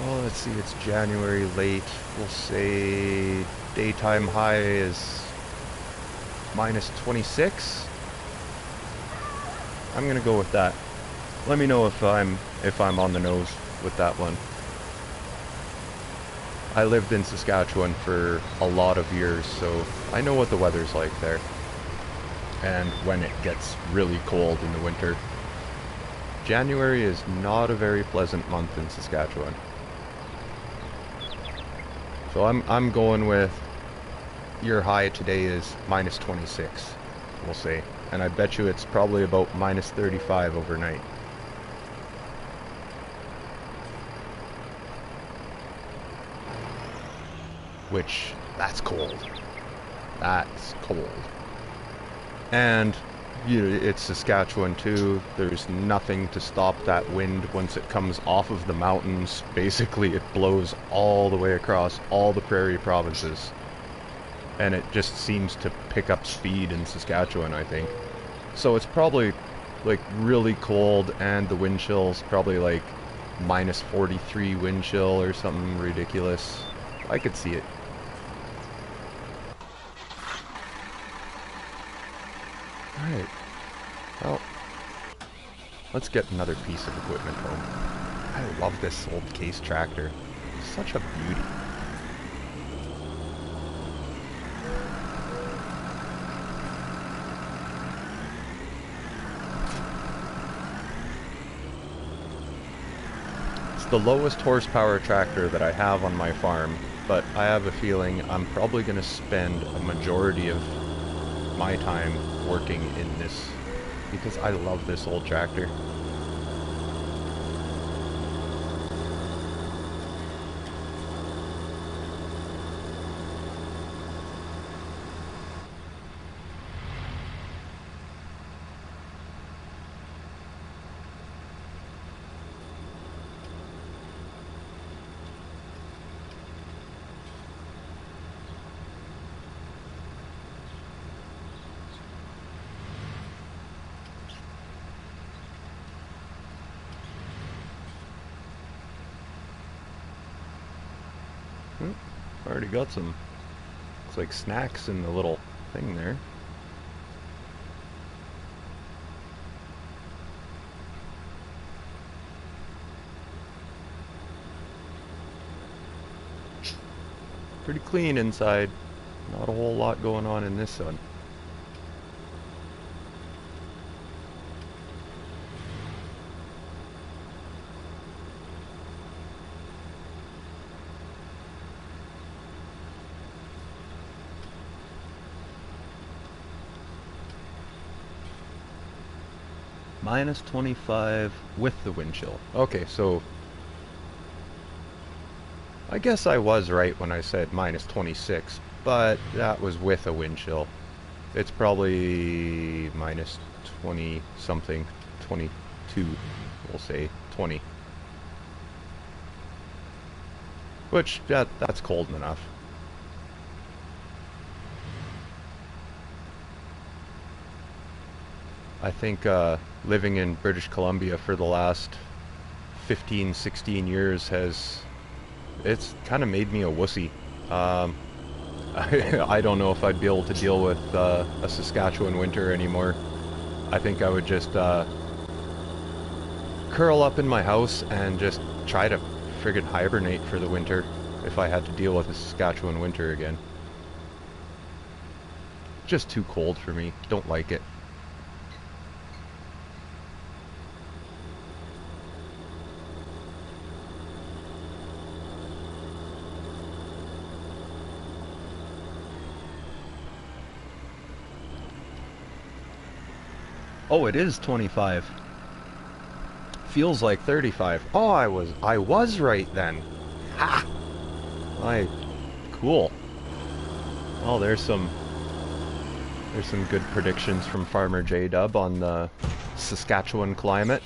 well, let's see, it's January late. We'll say daytime high is -26. I'm gonna go with that. Let me know if I'm on the nose with that one. I lived in Saskatchewan for a lot of years, so I know what the weather's like there. And when it gets really cold in the winter. January is not a very pleasant month in Saskatchewan. So I'm going with your high today is -26, we'll say. And I bet you it's probably about -35 overnight. Which, that's cold. That's cold. And it's Saskatchewan too. There's nothing to stop that wind once it comes off of the mountains. Basically, it blows all the way across all the prairie provinces. And it just seems to pick up speed in Saskatchewan, I think. So it's probably like really cold, and the wind chill's probably like -43 wind chill or something ridiculous. I could see it. Alright, well, let's get another piece of equipment home. I love this old case tractor. It's such a beauty. It's the lowest horsepower tractor that I have on my farm, but I have a feeling I'm probably going to spend a majority of my time working in this because I love this old tractor. Already got some, looks like snacks in the little thing there. Pretty clean inside. Not a whole lot going on in this one. Minus 25 with the wind chill. Okay, so I guess I was right when I said minus 26, but that was with a wind chill. It's probably minus 20 something, 22, we'll say 20. Which, that's cold enough. I think living in British Columbia for the last 15, 16 years it's kind of made me a wussy. I don't know if I'd be able to deal with a Saskatchewan winter anymore. I think I would just curl up in my house and just try to friggin' hibernate for the winter if I had to deal with a Saskatchewan winter again. Just too cold for me. Don't like it. Oh, it is 25. Feels like 35. Oh, I was right then. Ha! Cool. Oh, there's some good predictions from Farmer J-Dub on the Saskatchewan climate.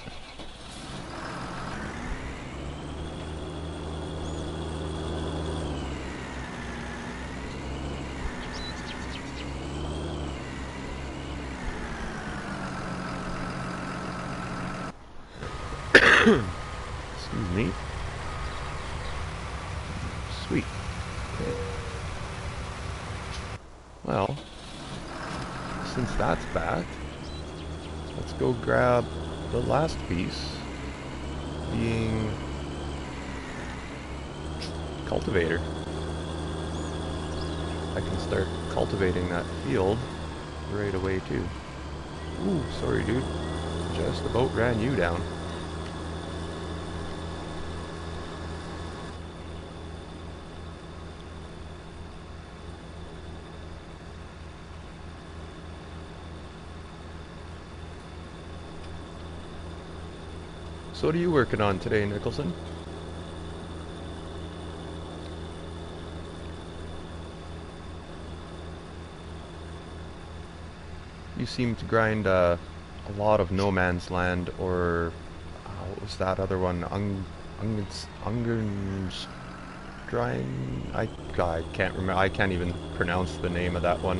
Excuse me. Sweet. Okay. Well, since that's back, let's go grab the last piece, being cultivator. I can start cultivating that field right away too. Ooh, sorry dude. Just about ran you down. So what are you working on today, Nicholson? You seem to grind a lot of no man's land, or what was that other one? Unger's drying. I can't remember. I can't even pronounce the name of that one.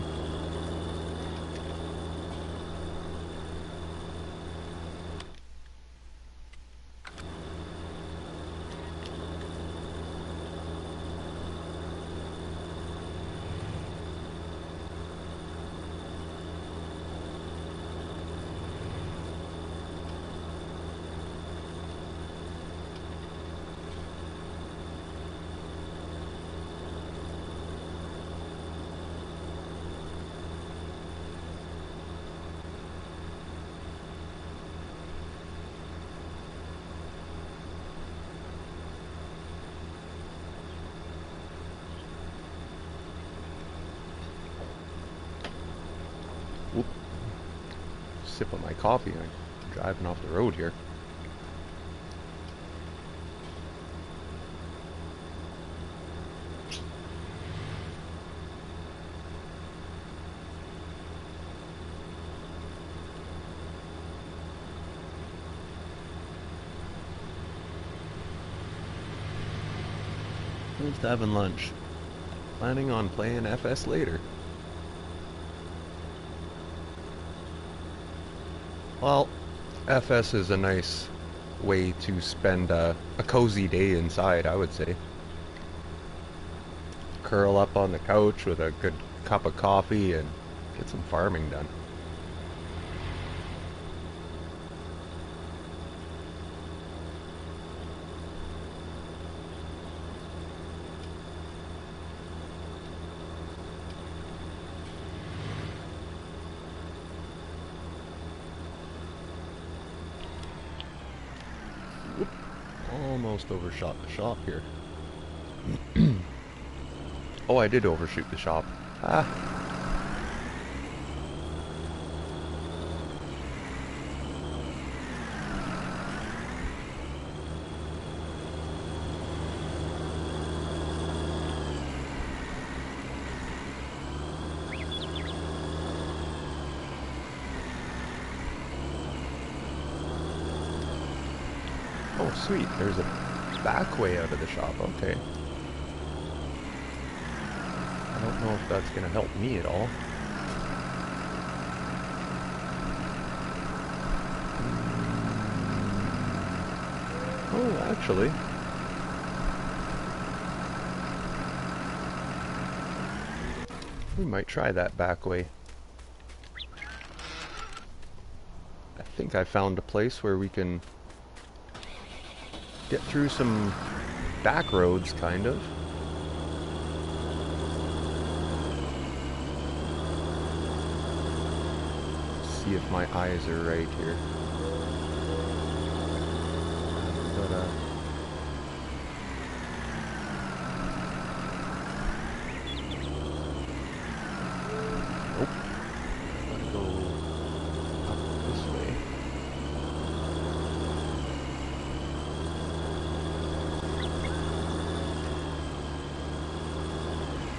Sip of my coffee. I'm driving off the road here. Just having lunch. Planning on playing FS later. Well, FS is a nice way to spend a cozy day inside, I would say. Curl up on the couch with a good cup of coffee and get some farming done. Almost overshot the shop here. Oh, I did overshoot the shop. Ah. Oh, sweet. There's a back way out of the shop. Okay. I don't know if that's going to help me at all. Oh, actually. We might try that back way. I think I found a place where we can get through some back roads, kind of. See if my eyes are right here. But, gotta go up this way.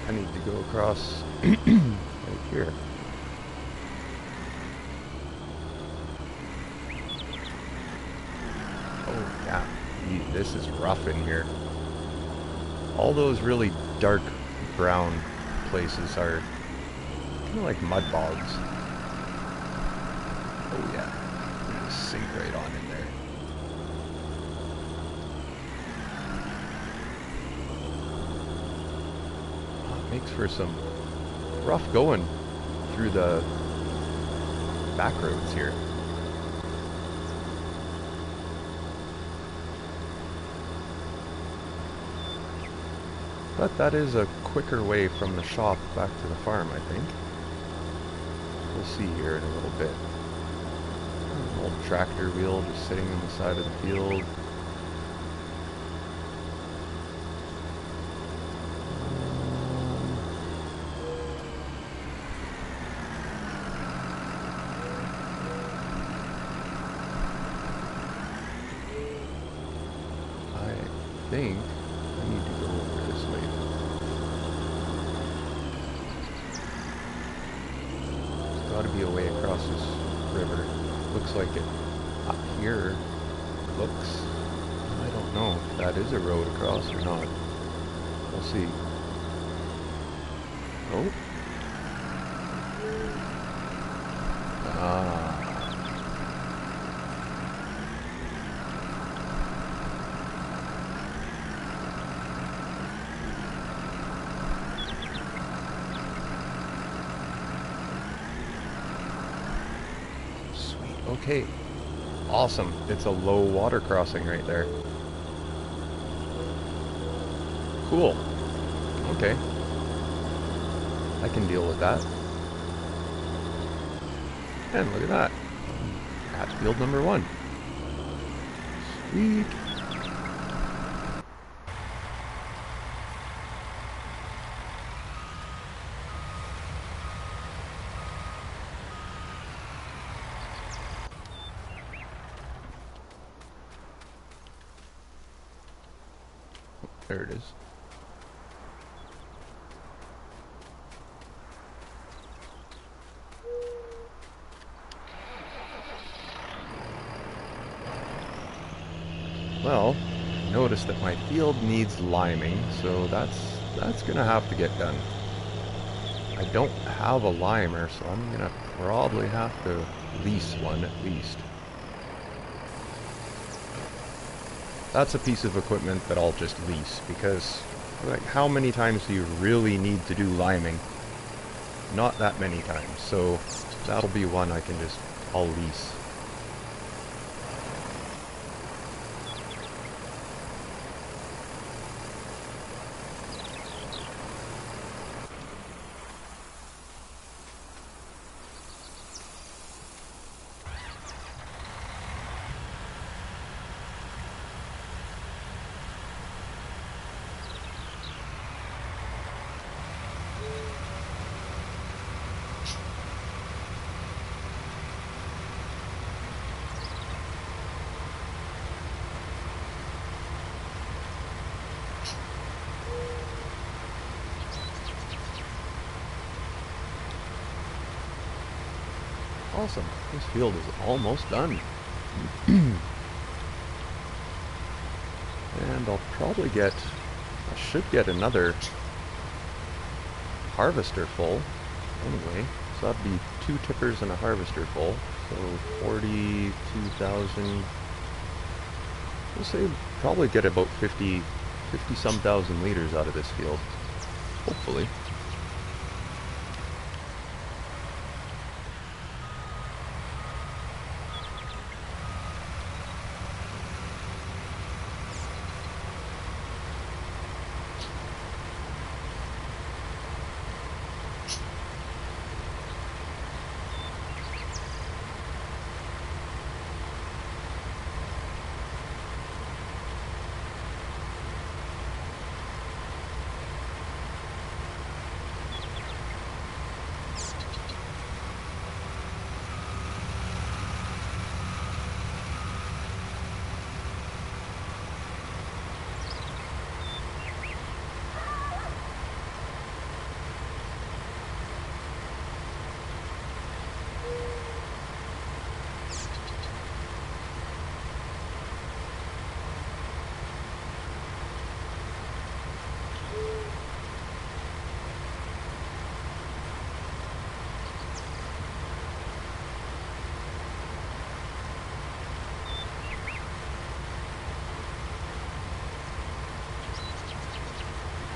I need to go across right here. Oh yeah, this is rough in here. All those really dark brown places are kind of like mud bogs. Oh yeah, just sink right on in there. Oh, it makes for some rough going through the back roads here. But that is a quicker way from the shop back to the farm, I think. We'll see here in a little bit. An old tractor wheel just sitting on the side of the field. I think I need to go over this way. There's got to be a way across this river. Looks like it up here. Looks. I don't know if that is a road across or not. We'll see. Oh. Ah. Okay, awesome. It's a low water crossing right there. Cool. Okay. I can deal with that. And look at that. Hatch field number 1. Sweet. There it is. Well, I noticed that my field needs liming, so that's gonna have to get done. I don't have a limer, so I'm gonna probably have to lease one at least. That's a piece of equipment that I'll just lease, because like, how many times do you really need to do liming? Not that many times, so that'll be one I'll lease. Awesome. This field is almost done. And I'll probably get, I should get another harvester full anyway. So that'd be 2 tippers and a harvester full. So 42,000. We'll say probably get about 50 some thousand liters out of this field. Hopefully.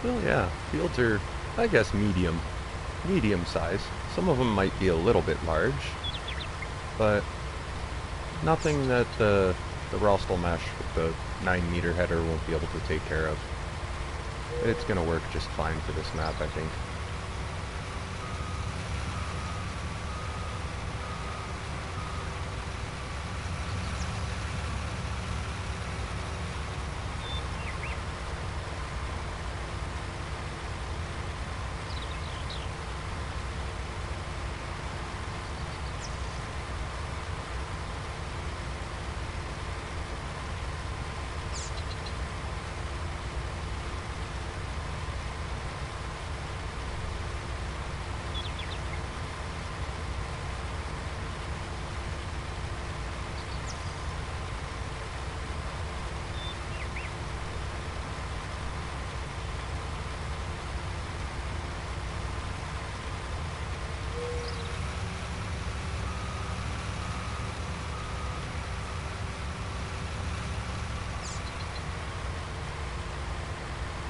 Well, yeah, fields are, I guess, medium size. Some of them might be a little bit large, but nothing that the Rostel mesh with the 9-meter header won't be able to take care of. It's going to work just fine for this map, I think.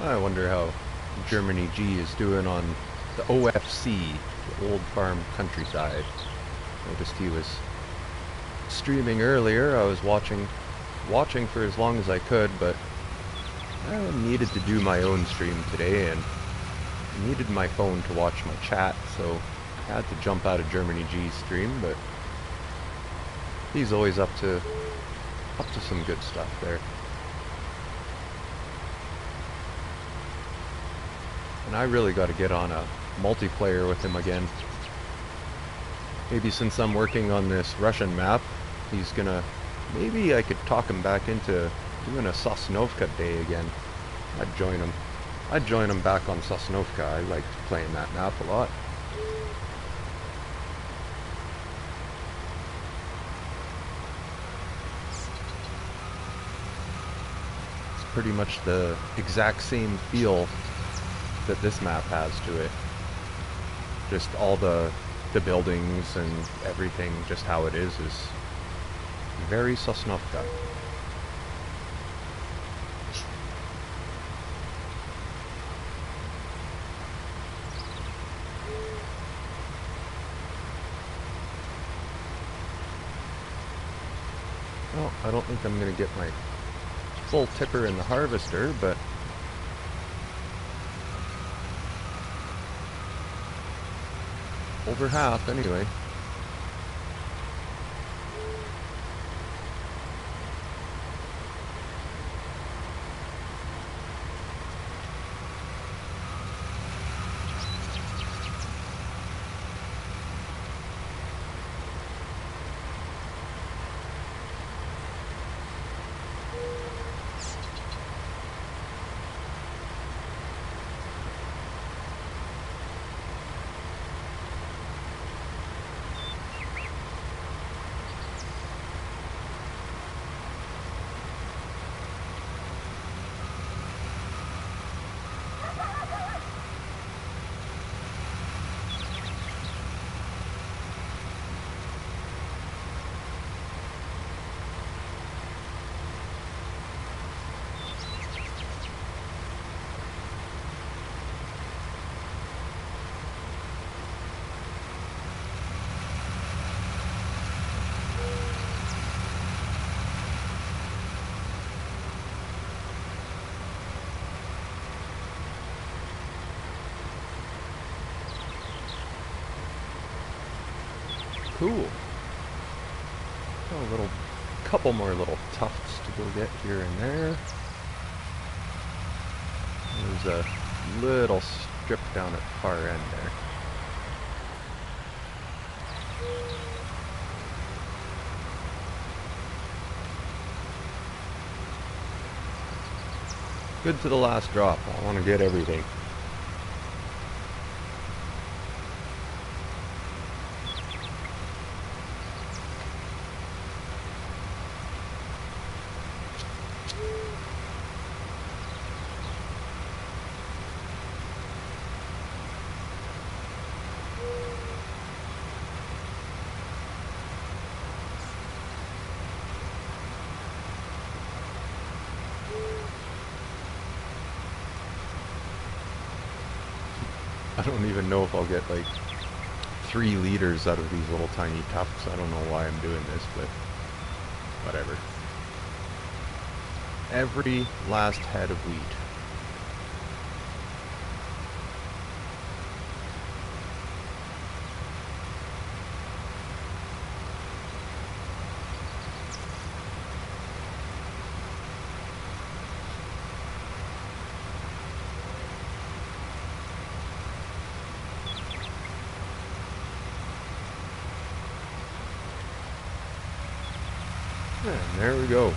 I wonder how Germany G is doing on the OFC, the Old Farm Countryside. Noticed he was streaming earlier. I was watching for as long as I could, but I needed to do my own stream today and needed my phone to watch my chat, so I had to jump out of Germany G's stream, but he's always up to some good stuff there. And I really got to get on a multiplayer with him again. Maybe since I'm working on this Russian map, he's gonna... Maybe I could talk him back into doing a Sosnovka day again. I'd join him. I'd join him back on Sosnovka. I liked playing that map a lot. It's pretty much the exact same feel that this map has to it. Just all the buildings and everything, just how it is very Sosnovka. Well, I don't think I'm going to get my full tipper in the harvester, but over half anyway. Cool. A couple more little tufts to go get here and there. There's a little strip down at the far end there. Good to the last drop. I want to get everything. I don't even know if I'll get like 3 liters out of these little tiny tufts. I don't know why I'm doing this, but whatever. Every last head of wheat. And there we go.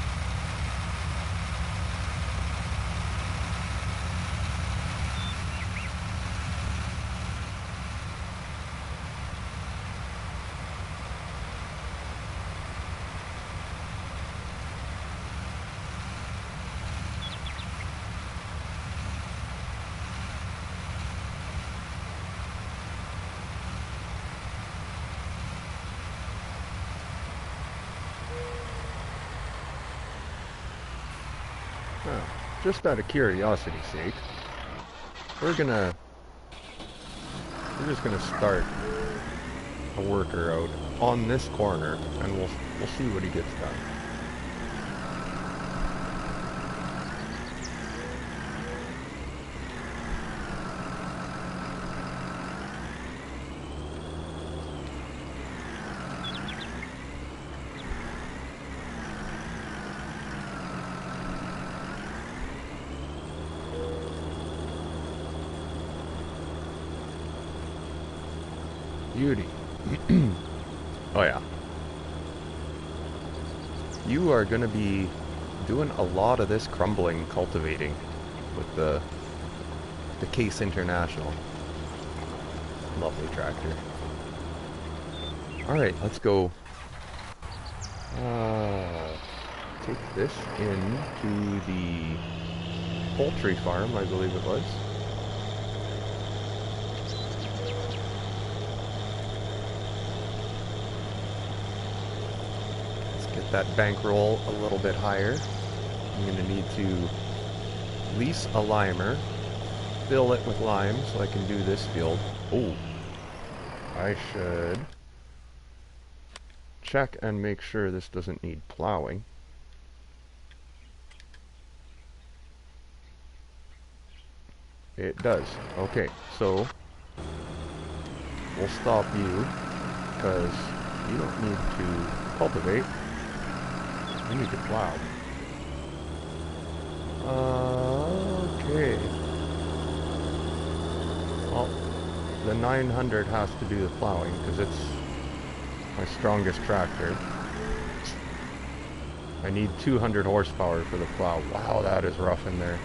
Well, just out of curiosity's sake, we're just gonna start a worker out on this corner, and we'll see what he gets done. Beauty. Oh yeah. You are going to be doing a lot of this crumbling cultivating with the Case International. Lovely tractor. Alright, let's go take this into the poultry farm, I believe it was. Get that bankroll a little bit higher. I'm going to need to lease a limer, fill it with lime so I can do this field. Oh, I should check and make sure this doesn't need plowing. It does. Okay, so we'll stop you because you don't need to cultivate. You need to plow. Okay. Well, the 900 has to do the plowing because it's my strongest tractor. I need 200 horsepower for the plow. Wow, that is rough in there.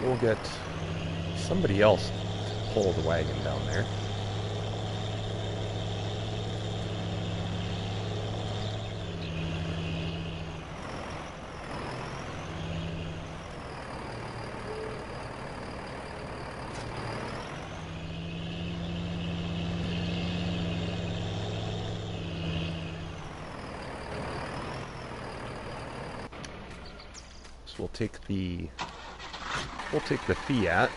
We'll get somebody else to pull the wagon down there. we'll take the Fiat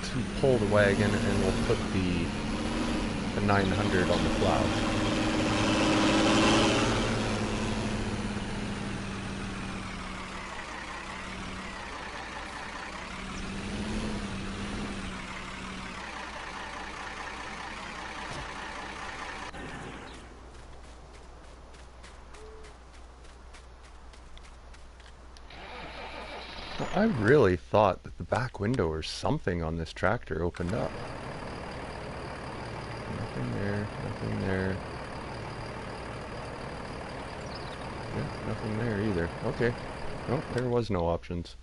to pull the wagon, and we'll put the 900 on the plow. I really thought that the back window or something on this tractor opened up. Nothing there, nothing there. Yeah, nothing there either. Okay. Nope, there was no options.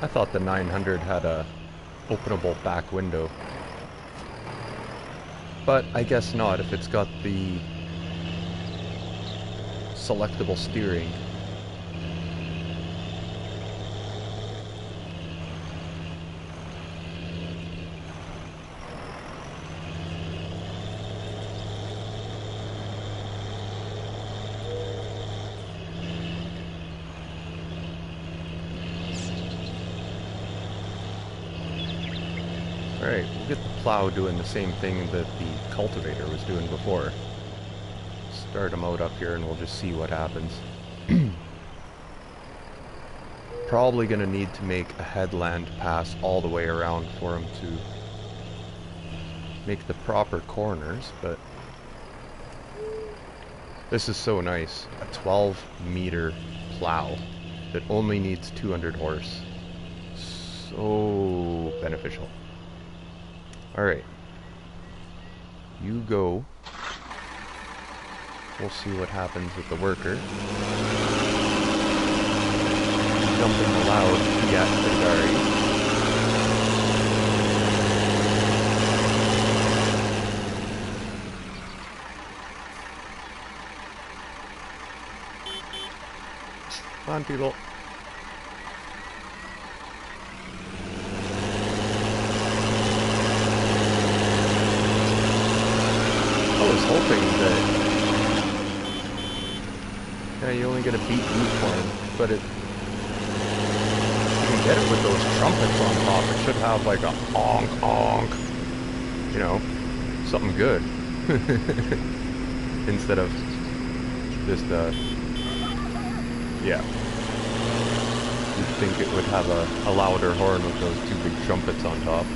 I thought the 900 had a openable back window. But I guess not if it's got the selectable steering. Alright, we'll get the plow doing the same thing that the cultivator was doing before. Start them out up here and we'll just see what happens. Probably gonna need to make a headland pass all the way around for him to make the proper corners, but this is so nice. A 12-meter plow that only needs 200 horse. So beneficial. Alright. You go. We'll see what happens with the worker. Jumping allowed Fiat Ferrari. Come on, people. I was hoping that... Yeah, you only get a beat uniform, but it... You can get it with those trumpets on top. It should have like a honk honk. You know, something good. Instead of just yeah. You'd think it would have a louder horn with those two big trumpets on top.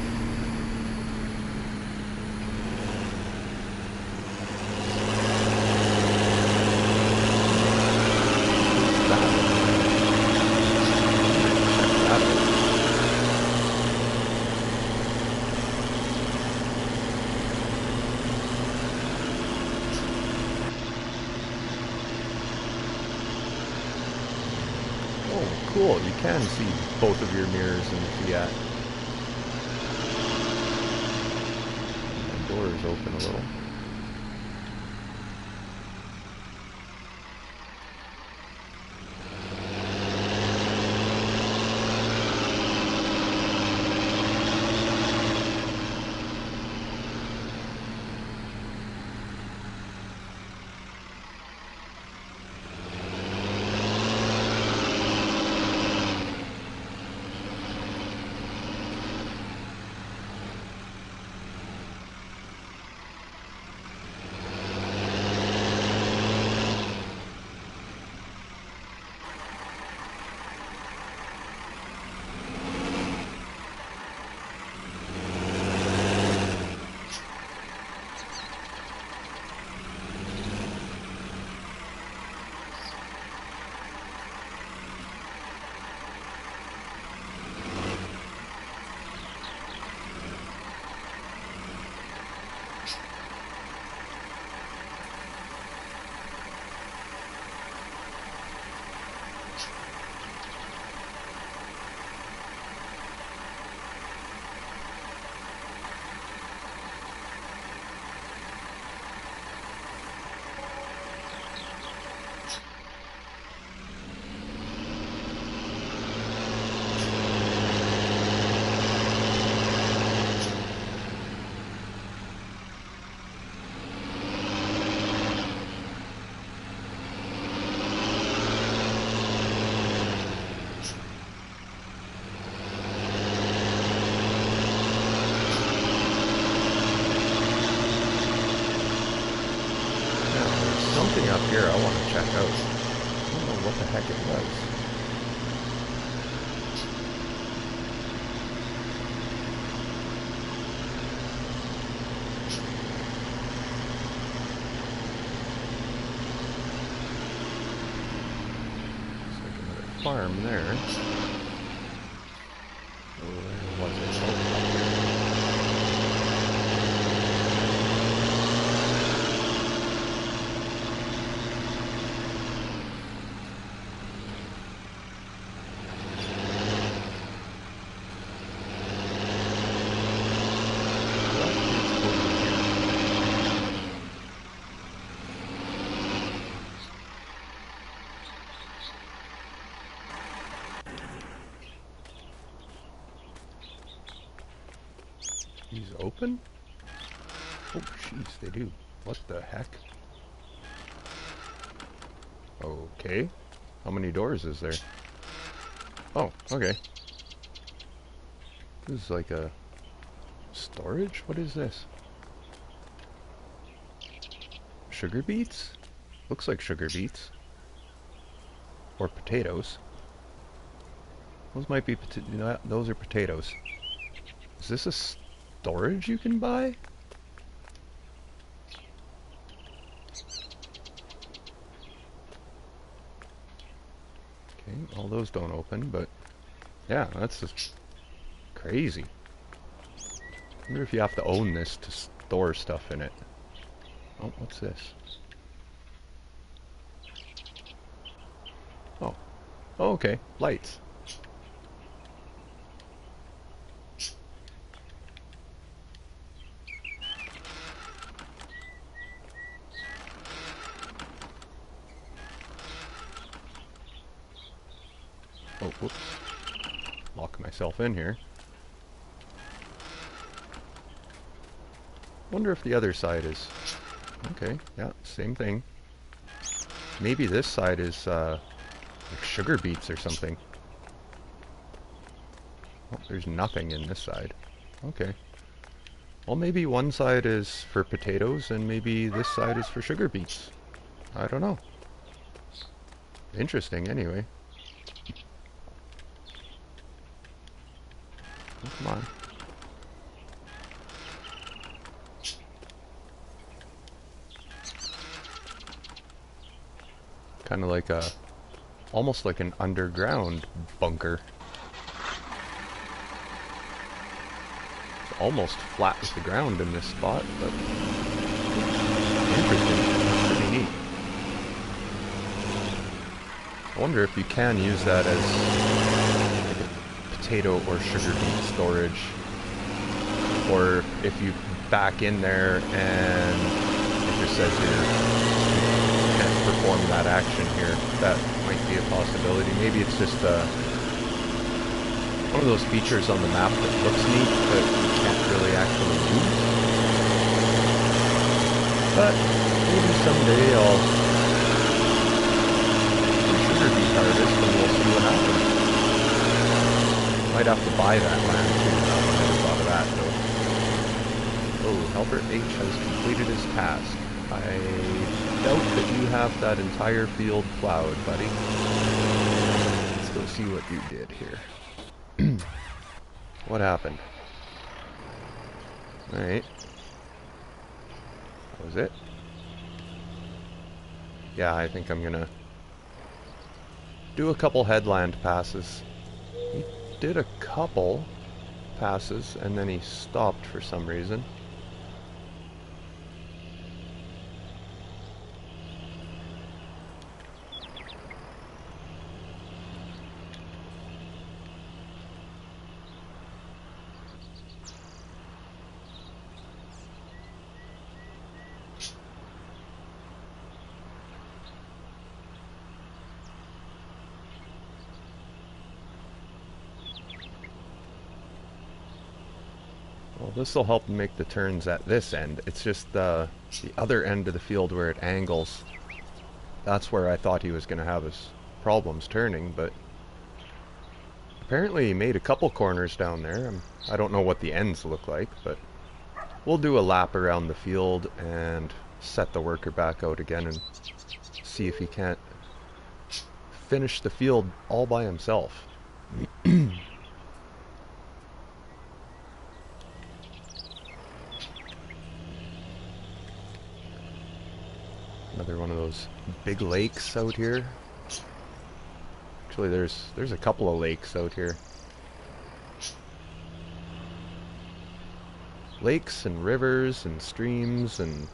Cool, you can see both of your mirrors in the Fiat. The door is open a little. something up here I want to check out. I don't know what the heck it was. Looks like another farm there. Where was it? Oh, up here. These open? Oh, jeez, they do. What the heck? Okay. How many doors is there? Oh, okay. This is like a storage? What is this? Sugar beets? Looks like sugar beets. Or potatoes. Those might be those are potatoes. Is this a storage you can buy? Okay, all those don't open, but yeah, that's just crazy. I wonder if you have to own this to store stuff in it. Oh, what's this? Oh. Oh, okay. Lights. Oh, whoops. Lock myself in here. Wonder if the other side is... Okay, yeah, same thing. Maybe this side is, like sugar beets or something. Oh, there's nothing in this side. Okay. Well, maybe one side is for potatoes and maybe this side is for sugar beets. I don't know. Interesting, anyway. Oh, come on. Kind of like a... almost like an underground bunker. It's almost flat with the ground in this spot, but... interesting. That's pretty neat. I wonder if you can use that as like a potato or sugar beet storage. Or if you back in there and it just says here, perform that action here. That might be a possibility. Maybe it's just one of those features on the map that looks neat, but you can't really actually use. But maybe someday I'll do sugar beet harvest and we'll see what happens. Might have to buy that land too. I never thought of that though. Oh, Helper H has completed his task. I doubt that you have that entire field plowed, buddy. Let's go see what you did here. What happened? Alright. That was it? Yeah, I think I'm gonna do a couple headland passes. He did a couple passes and then he stopped for some reason. Well, this will help make the turns at this end. It's just the other end of the field where it angles. That's where I thought he was going to have his problems turning, but apparently he made a couple corners down there. I don't know what the ends look like, but we'll do a lap around the field and set the worker back out again and see if he can't finish the field all by himself. Another one of those big lakes out here. Actually, there's a couple of lakes out here. Lakes and rivers and streams and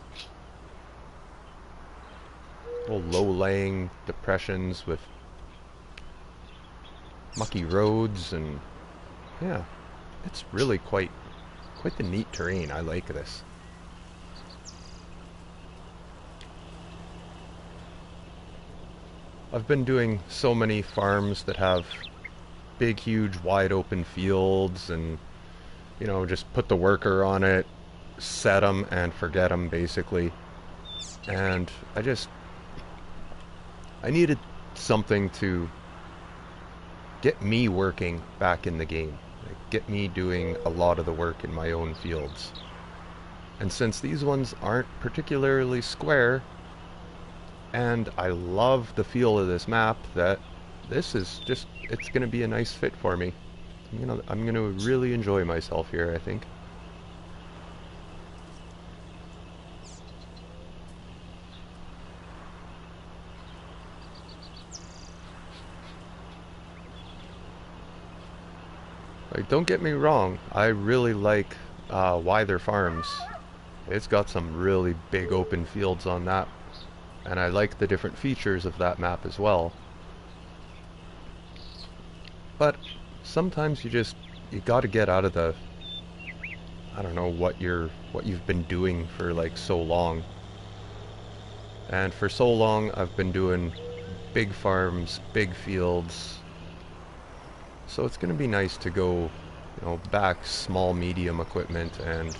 little low-lying depressions with mucky roads, and yeah, it's really quite the neat terrain. I like this. I've been doing so many farms that have big, huge, wide open fields, and you know, just put the worker on it, set them and forget them basically. And I needed something to get me working back in the game, like get me doing a lot of the work in my own fields. And since these ones aren't particularly square, and I love the feel of this map, that this is just, it's going to be a nice fit for me. I'm going to really enjoy myself here, I think. Like, don't get me wrong, I really like Wyther Farms. It's got some really big open fields on that, and I like the different features of that map as well. But sometimes you gotta get out of the, I don't know, what you've been doing for like so long. And for so long I've been doing big farms, big fields. So it's gonna be nice to go, you know, back small medium equipment and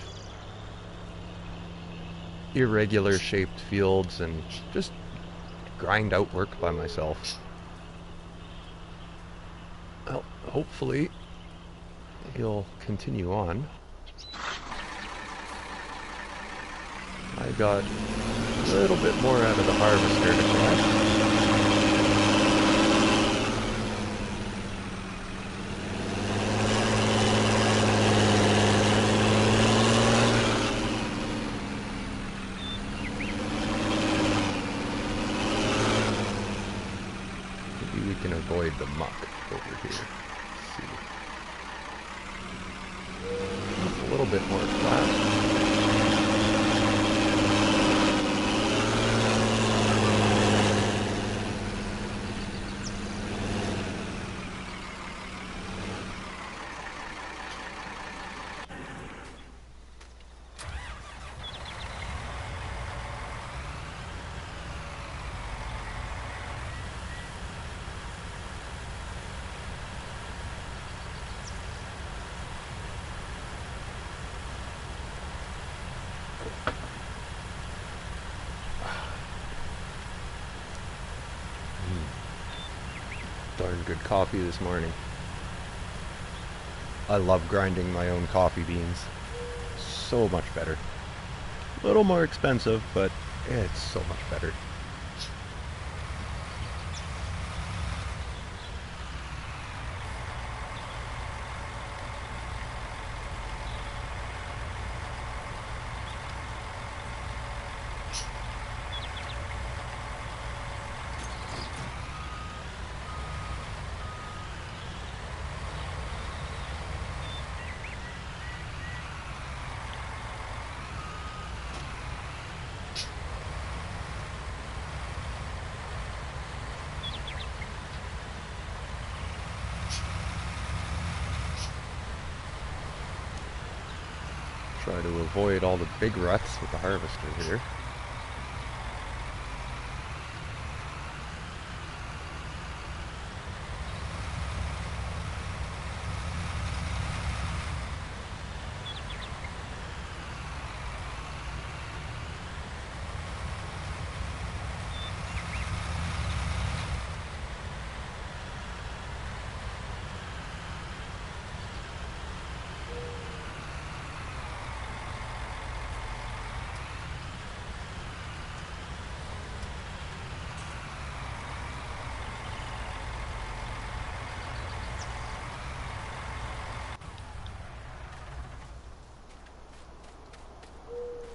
irregular shaped fields and just grind out work by myself. Well, hopefully he'll continue on. I got a little bit more out of the harvester to crash. Avoid the muck over here. Let's see. It's a little bit more flat. Darn good coffee this morning. I love grinding my own coffee beans. So much better. A little more expensive, but it's so much better. Try to avoid all the big ruts with the harvester here.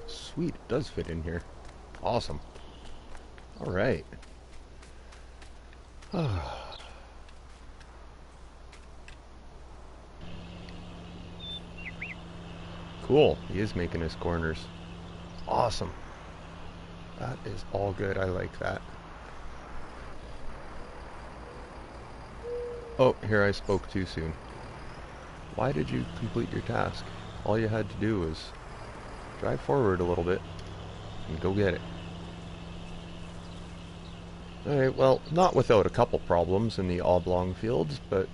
Sweet, it does fit in here. Awesome. Alright. Cool, he is making his corners. Awesome. That is all good, I like that. Oh, here I spoke too soon. Why did you complete your task? All you had to do was drive forward a little bit and go get it. Alright, well, not without a couple problems in the oblong fields, but...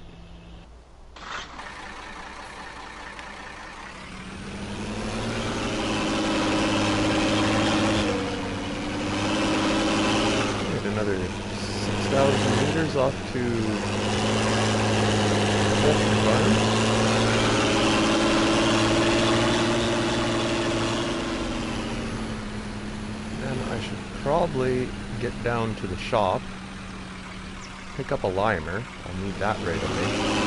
another 6,000 meters off to Poultry Farm. Then I should probably get down to the shop, pick up a limer. I'll need that right away.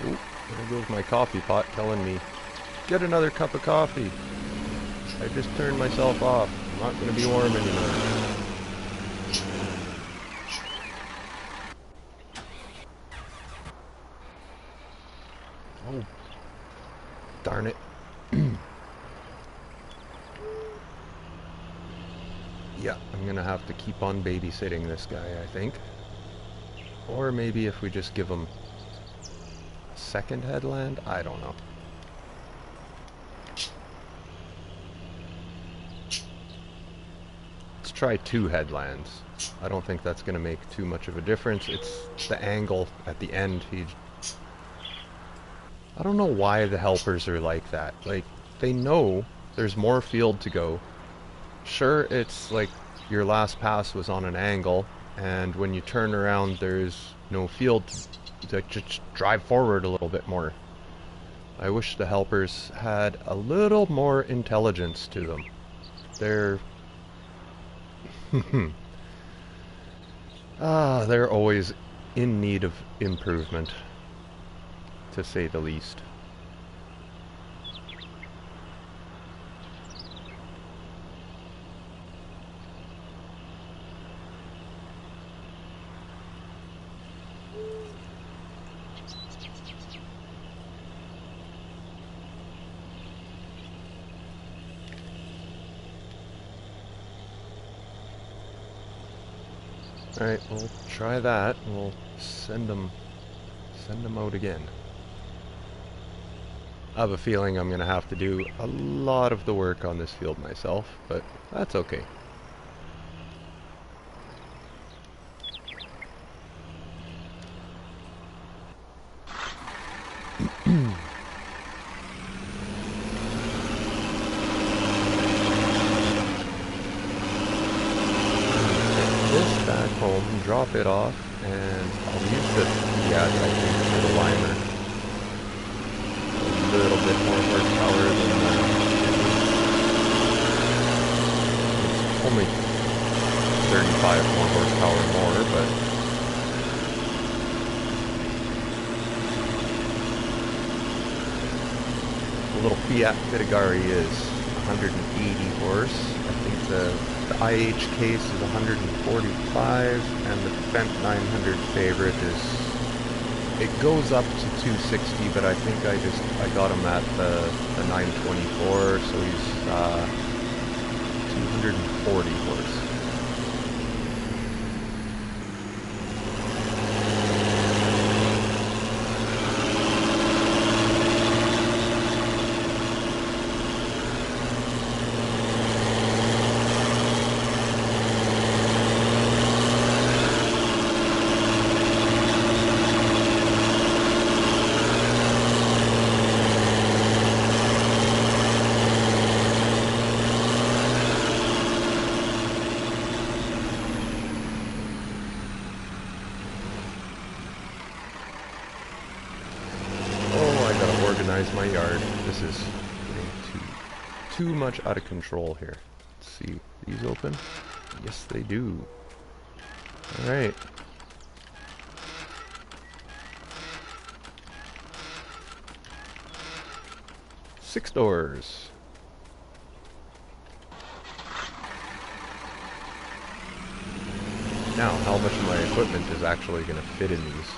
Ooh, there goes my coffee pot telling me, get another cup of coffee. I just turned myself off. I'm not going to be warm anymore. Oh, darn it. Yeah, I'm going to have to keep on babysitting this guy, I think. Or maybe if we just give him a second headland? I don't know. Let's try 2 headlands. I don't think that's going to make too much of a difference. It's the angle at the end. I don't know why the helpers are like that. Like, they know there's more field to go. Sure, it's like your last pass was on an angle, and when you turn around there's no field to just drive forward a little bit more. I wish the helpers had a little more intelligence to them. They're they're always in need of improvement, to say the least. Alright, we'll try that. We'll send them out again. I have a feeling I'm going to have to do a lot of the work on this field myself, but that's okay. This back home, drop it off, and I'll use the Fiat, I think, for the Limer. A little bit more horsepower than it's only 35 more horsepower more, but the little Fiat Pitagari is 180 horse. I think the IH case is 145, and the Fendt 900 favorite is, it goes up to 260, but I think I got him at the 924, so he's 240 horse. My yard. This is getting too much out of control here. Let's see. These open? Yes, they do. Alright. Six doors. Now, how much of my equipment is actually going to fit in these?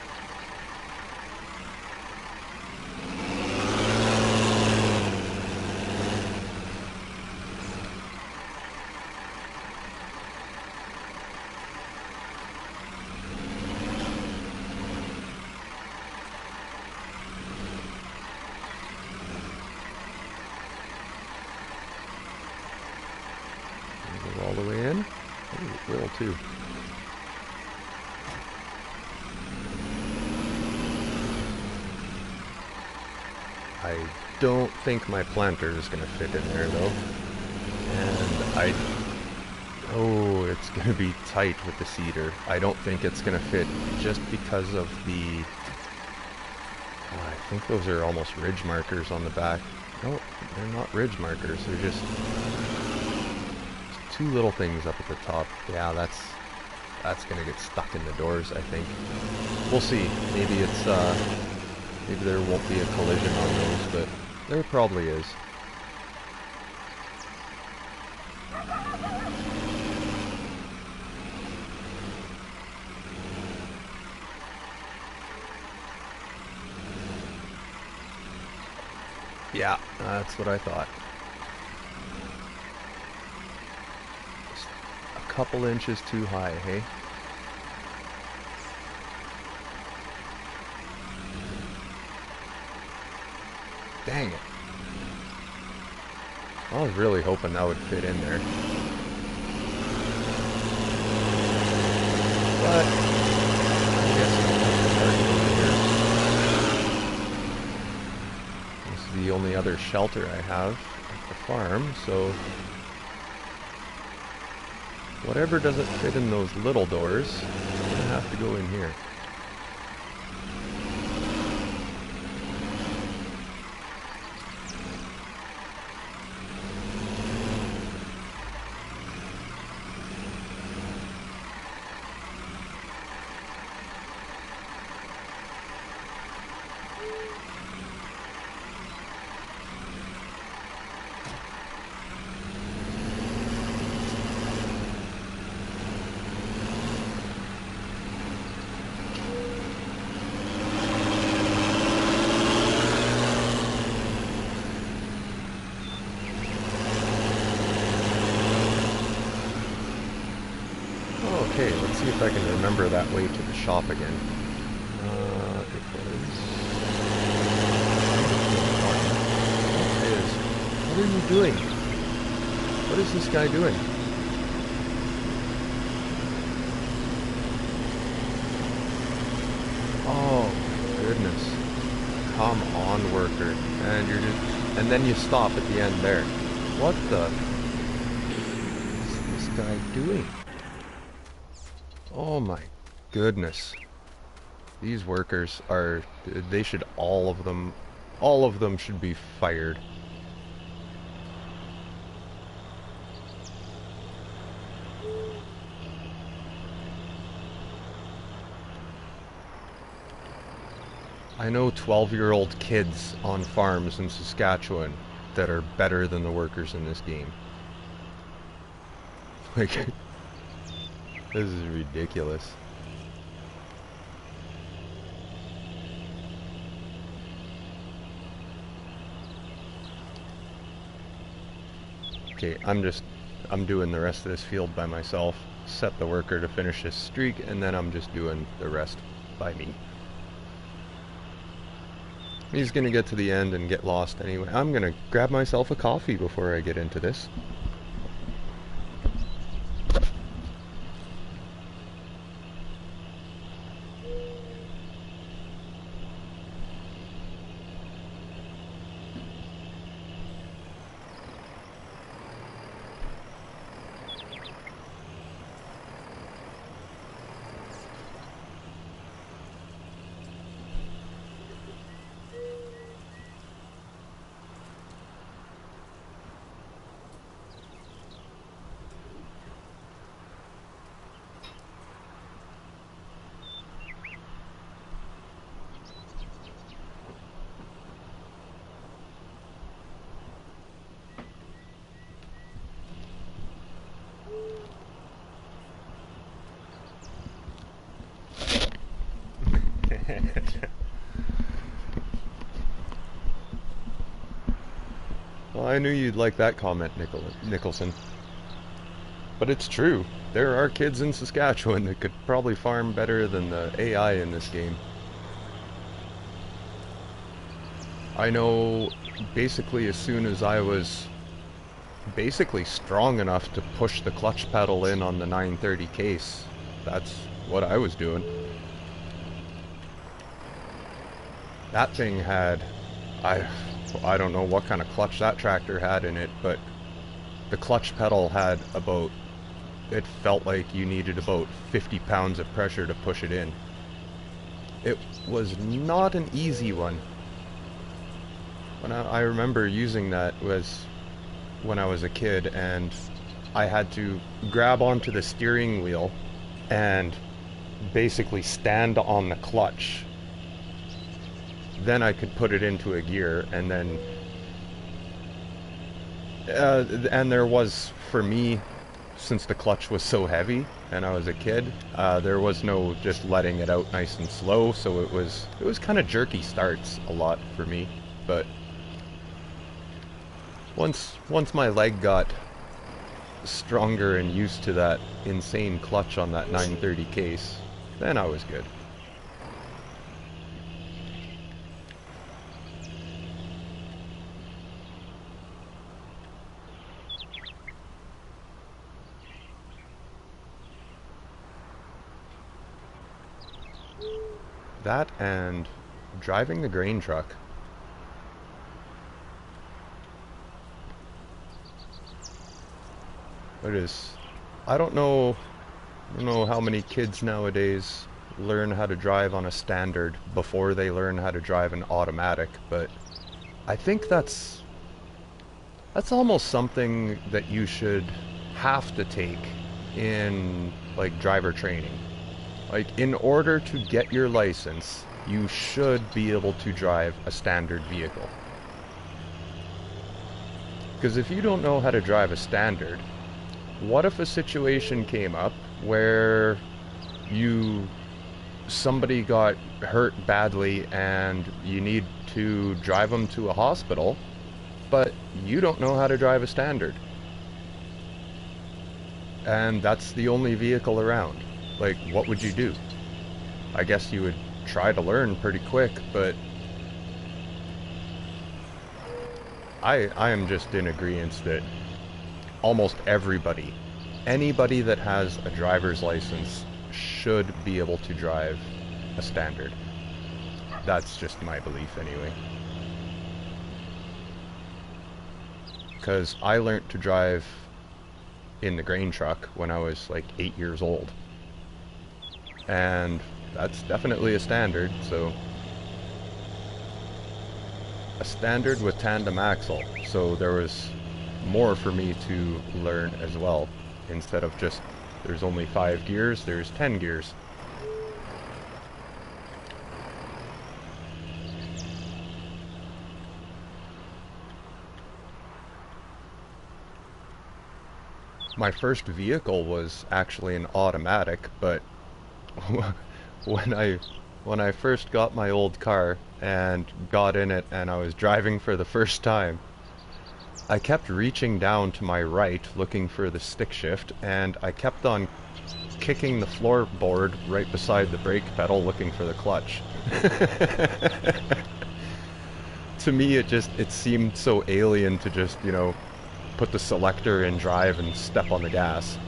All the way in. Ooh, will too. I don't think my planter is going to fit in there though. And oh, it's going to be tight with the cedar. I don't think it's going to fit just because of the, I think those are almost ridge markers on the back. No, they're not ridge markers. They're just two little things up at the top. Yeah, that's gonna get stuck in the doors, I think. We'll see. Maybe it's maybe there won't be a collision on those, but there probably is. Yeah, that's what I thought. Couple inches too high, hey? Dang it. I was really hoping that would fit in there. But I guess I'll have to park over here. This is the only other shelter I have at the farm, so whatever doesn't fit in those little doors is going to have to go in here. Okay, let's see if I can remember that way to the shop again. What are you doing? What is this guy doing? Oh, goodness. Come on, worker. And you're just... And then you stop at the end there. What the... What is this guy doing? Oh my goodness. These workers are... They should all of them should be fired. I know 12-year-old kids on farms in Saskatchewan that are better than the workers in this game. Like, this is ridiculous. Okay, I'm doing the rest of this field by myself. Set the worker to finish his streak, and then I'm just doing the rest by me. He's gonna get to the end and get lost anyway. I'm gonna grab myself a coffee before I get into this. Well, I knew you'd like that comment, Nicholson. But it's true. There are kids in Saskatchewan that could probably farm better than the AI in this game. I know basically as soon as I was basically strong enough to push the clutch pedal in on the 930 case, that's what I was doing. That thing had, I don't know what kind of clutch that tractor had in it, but the clutch pedal had about, it felt like you needed about 50 pounds of pressure to push it in. It was not an easy one. When I remember using that was when I was a kid, and I had to grab onto the steering wheel and basically stand on the clutch. Then I could put it into a gear, and then and there was, for me, since the clutch was so heavy and I was a kid, there was no just letting it out nice and slow, so it was kind of jerky starts a lot for me. But once my leg got stronger and used to that insane clutch on that 930 case, then I was good. That and driving the grain truck. It is, I don't know how many kids nowadays learn how to drive on a standard before they learn how to drive an automatic, but I think that's almost something that you should have to take in like driver training. Like, in order to get your license, you should be able to drive a standard vehicle. Because if you don't know how to drive a standard, what if a situation came up where somebody got hurt badly and you need to drive them to a hospital, but you don't know how to drive a standard? and that's the only vehicle around. Like, what would you do? I guess you would try to learn pretty quick, but I am just in agreement that almost everybody, anybody that has a driver's license should be able to drive a standard. That's just my belief anyway. Because I learned to drive in the grain truck when I was like 8 years old. And that's definitely a standard, so a standard with tandem axle, so there was more for me to learn as well. Instead of just, there's only 5 gears, there's 10 gears. My first vehicle was actually an automatic, but when I first got my old car and got in it and I was driving for the first time, I kept reaching down to my right looking for the stick shift, and I kept on kicking the floorboard right beside the brake pedal looking for the clutch. To me it seemed so alien to just, you know, put the selector in drive and step on the gas.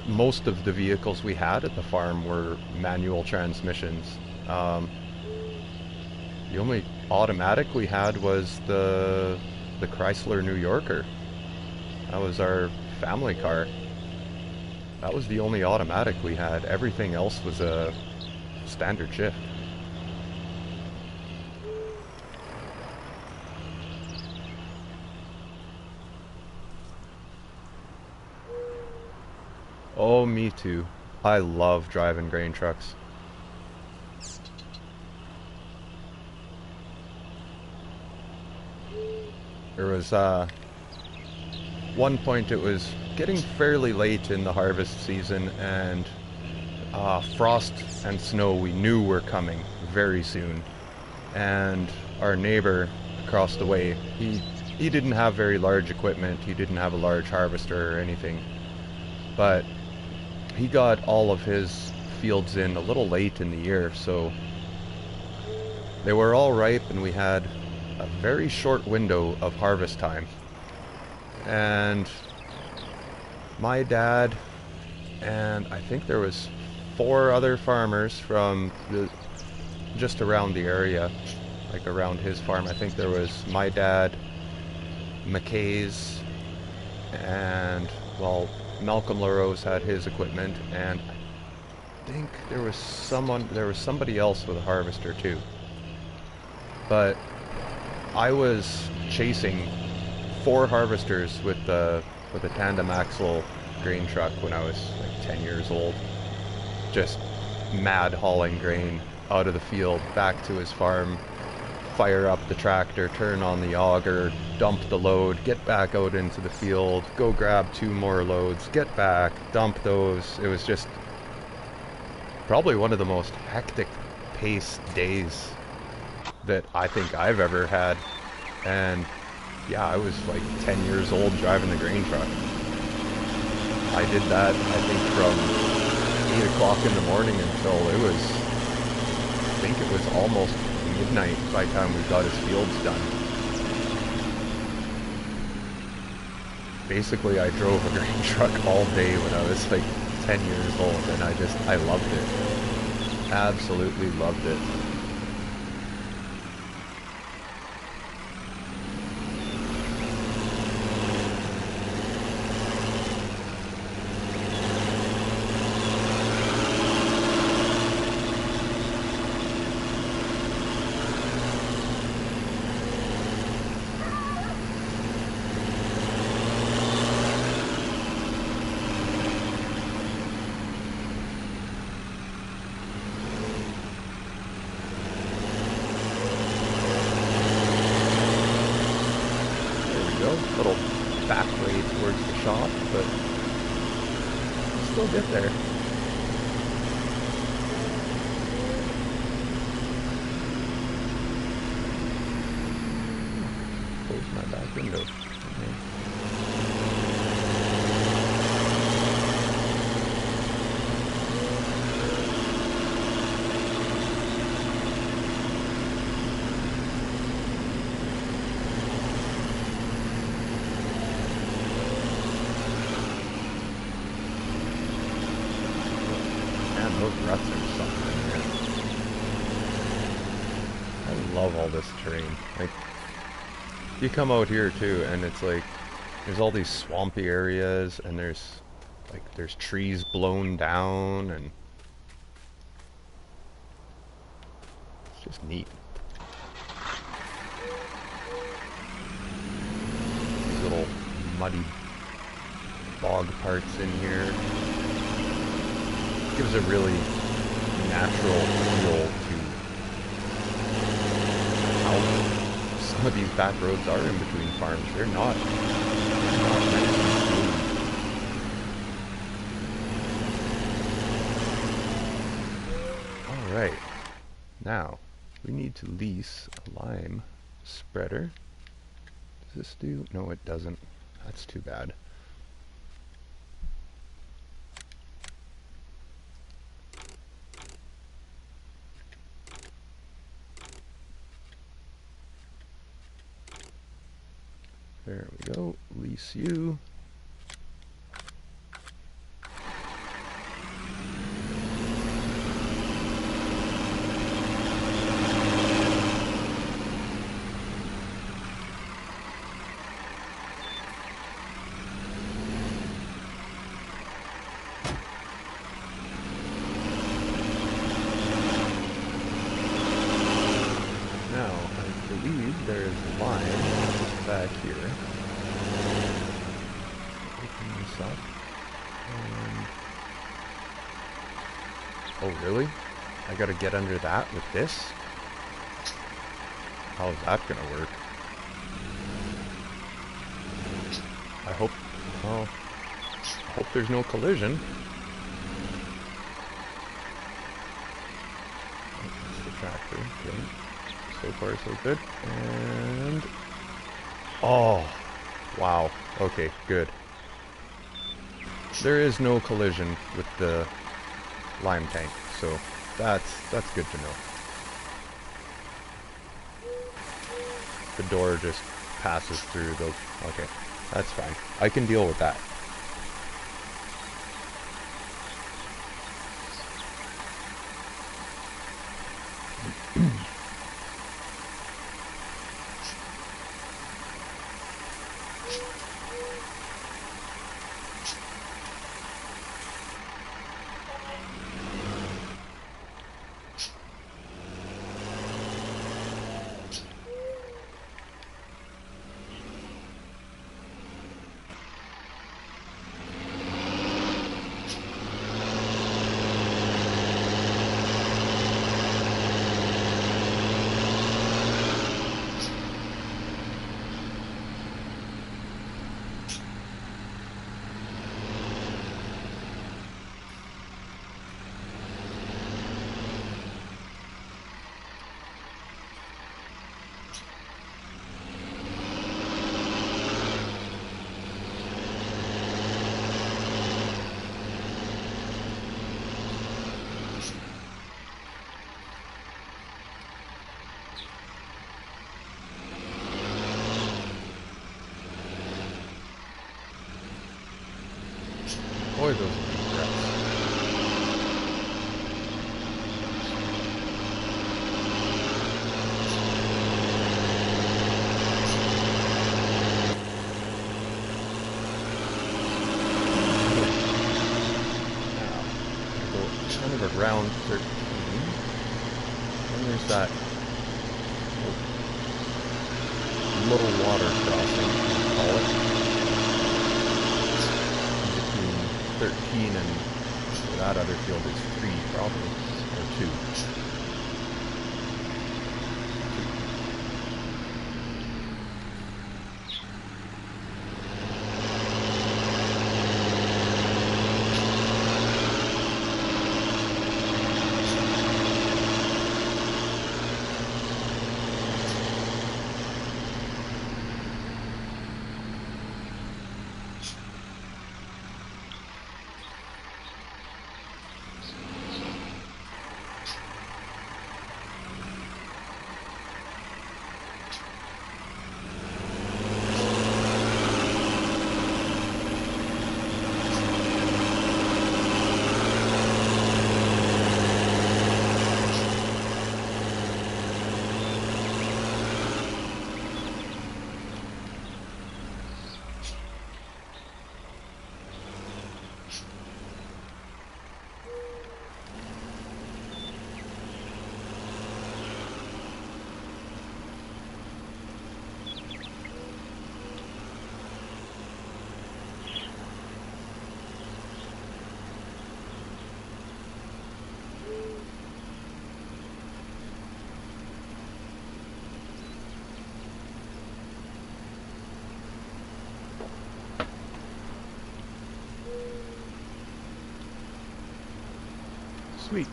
Most of the vehicles we had at the farm were manual transmissions. The only automatic we had was the Chrysler New Yorker. That was our family car. That was the only automatic we had. Everything else was a standard shift. Oh, me too. I love driving grain trucks. There was one point it was getting fairly late in the harvest season, and frost and snow we knew were coming very soon. And our neighbor across the way, he didn't have very large equipment, he didn't have a large harvester or anything, but he got all of his fields in a little late in the year, so they were all ripe and we had a very short window of harvest time. And my dad and I think there was 4 other farmers from just around the area, like around his farm. I think there was my dad, McKay's, and well, Malcolm LaRose had his equipment, and I think there was somebody else with a harvester too. But I was chasing 4 harvesters with a tandem axle grain truck when I was like 10 years old. Just mad hauling grain out of the field back to his farm, fire up the tractor, turn on the auger, dump the load, get back out into the field, go grab 2 more loads, get back, dump those. It was just probably one of the most hectic paced days that I think I've ever had. And yeah, I was like 10 years old driving the grain truck. I did that, I think, from 8 o'clock in the morning until I think it was almost midnight by the time we got his fields done. Basically, I drove a grain truck all day when I was like 10 years old, and I loved it. Absolutely loved it. Little back way towards the shop, but still get there. Close my back window. Okay. those ruts are something in here. I love all this terrain. Like, you come out here too, and it's like, there's all these swampy areas, and there's trees blown down, and it's just neat. These little muddy bog parts in here. Gives a really natural feel to how some of these back roads are in between farms. They're not nice and smooth. Alright, now we need to lease a lime spreader. Does this do? No, it doesn't. That's too bad. There we go, lease you. Now, I believe there is a line back here. Open this up. Oh, really? I gotta get under that with this? How is that gonna work? I hope... well, I hope there's no collision. Oh, that's the tractor. Okay. So far, so good. And... oh! Wow. Okay, good. There is no collision with the lime tank, so that's good to know. The door just passes through the... okay, that's fine. I can deal with that. Boy, those deep breaths. Now, go kind of around 13. And there's that little water crossing, let's call it. 13 and that other field is 3 probably, or 2. Sweet.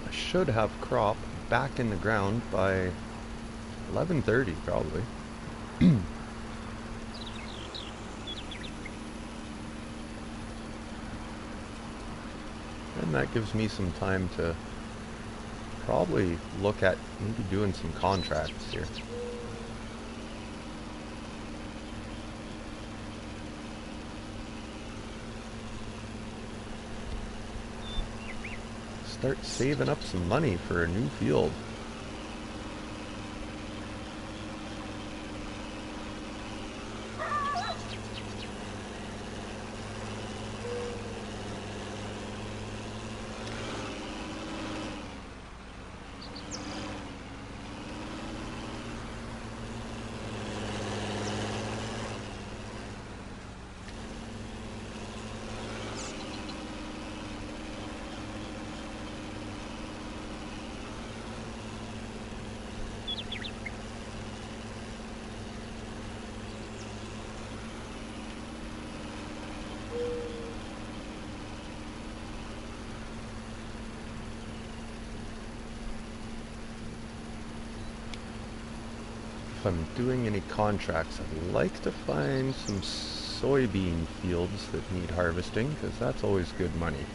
I should have crop back in the ground by 11:30 probably. And that gives me some time to probably look at maybe doing some contracts here. Start saving up some money for a new field. If I'm doing any contracts, I'd like to find some soybean fields that need harvesting, because that's always good money.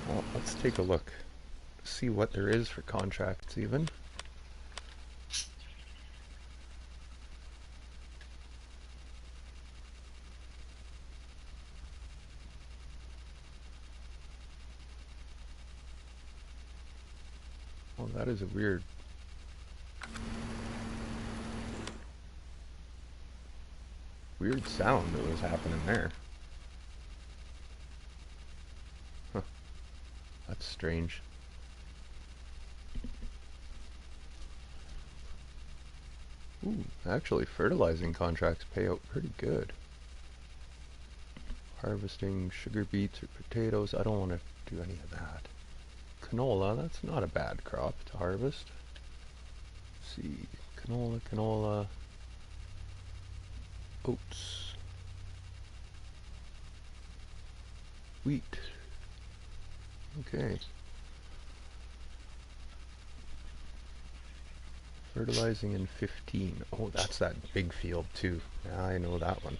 Well, let's take a look, see what there is for contracts even. Oh, that is a weird sound that was happening there. Huh. That's strange. Ooh, actually fertilizing contracts pay out pretty good. Harvesting sugar beets or potatoes, I don't want to do any of that. Canola, that's not a bad crop to harvest. Let's see, canola, oats, wheat. Okay. Fertilizing in 15. Oh, that's that big field too. Yeah, I know that one.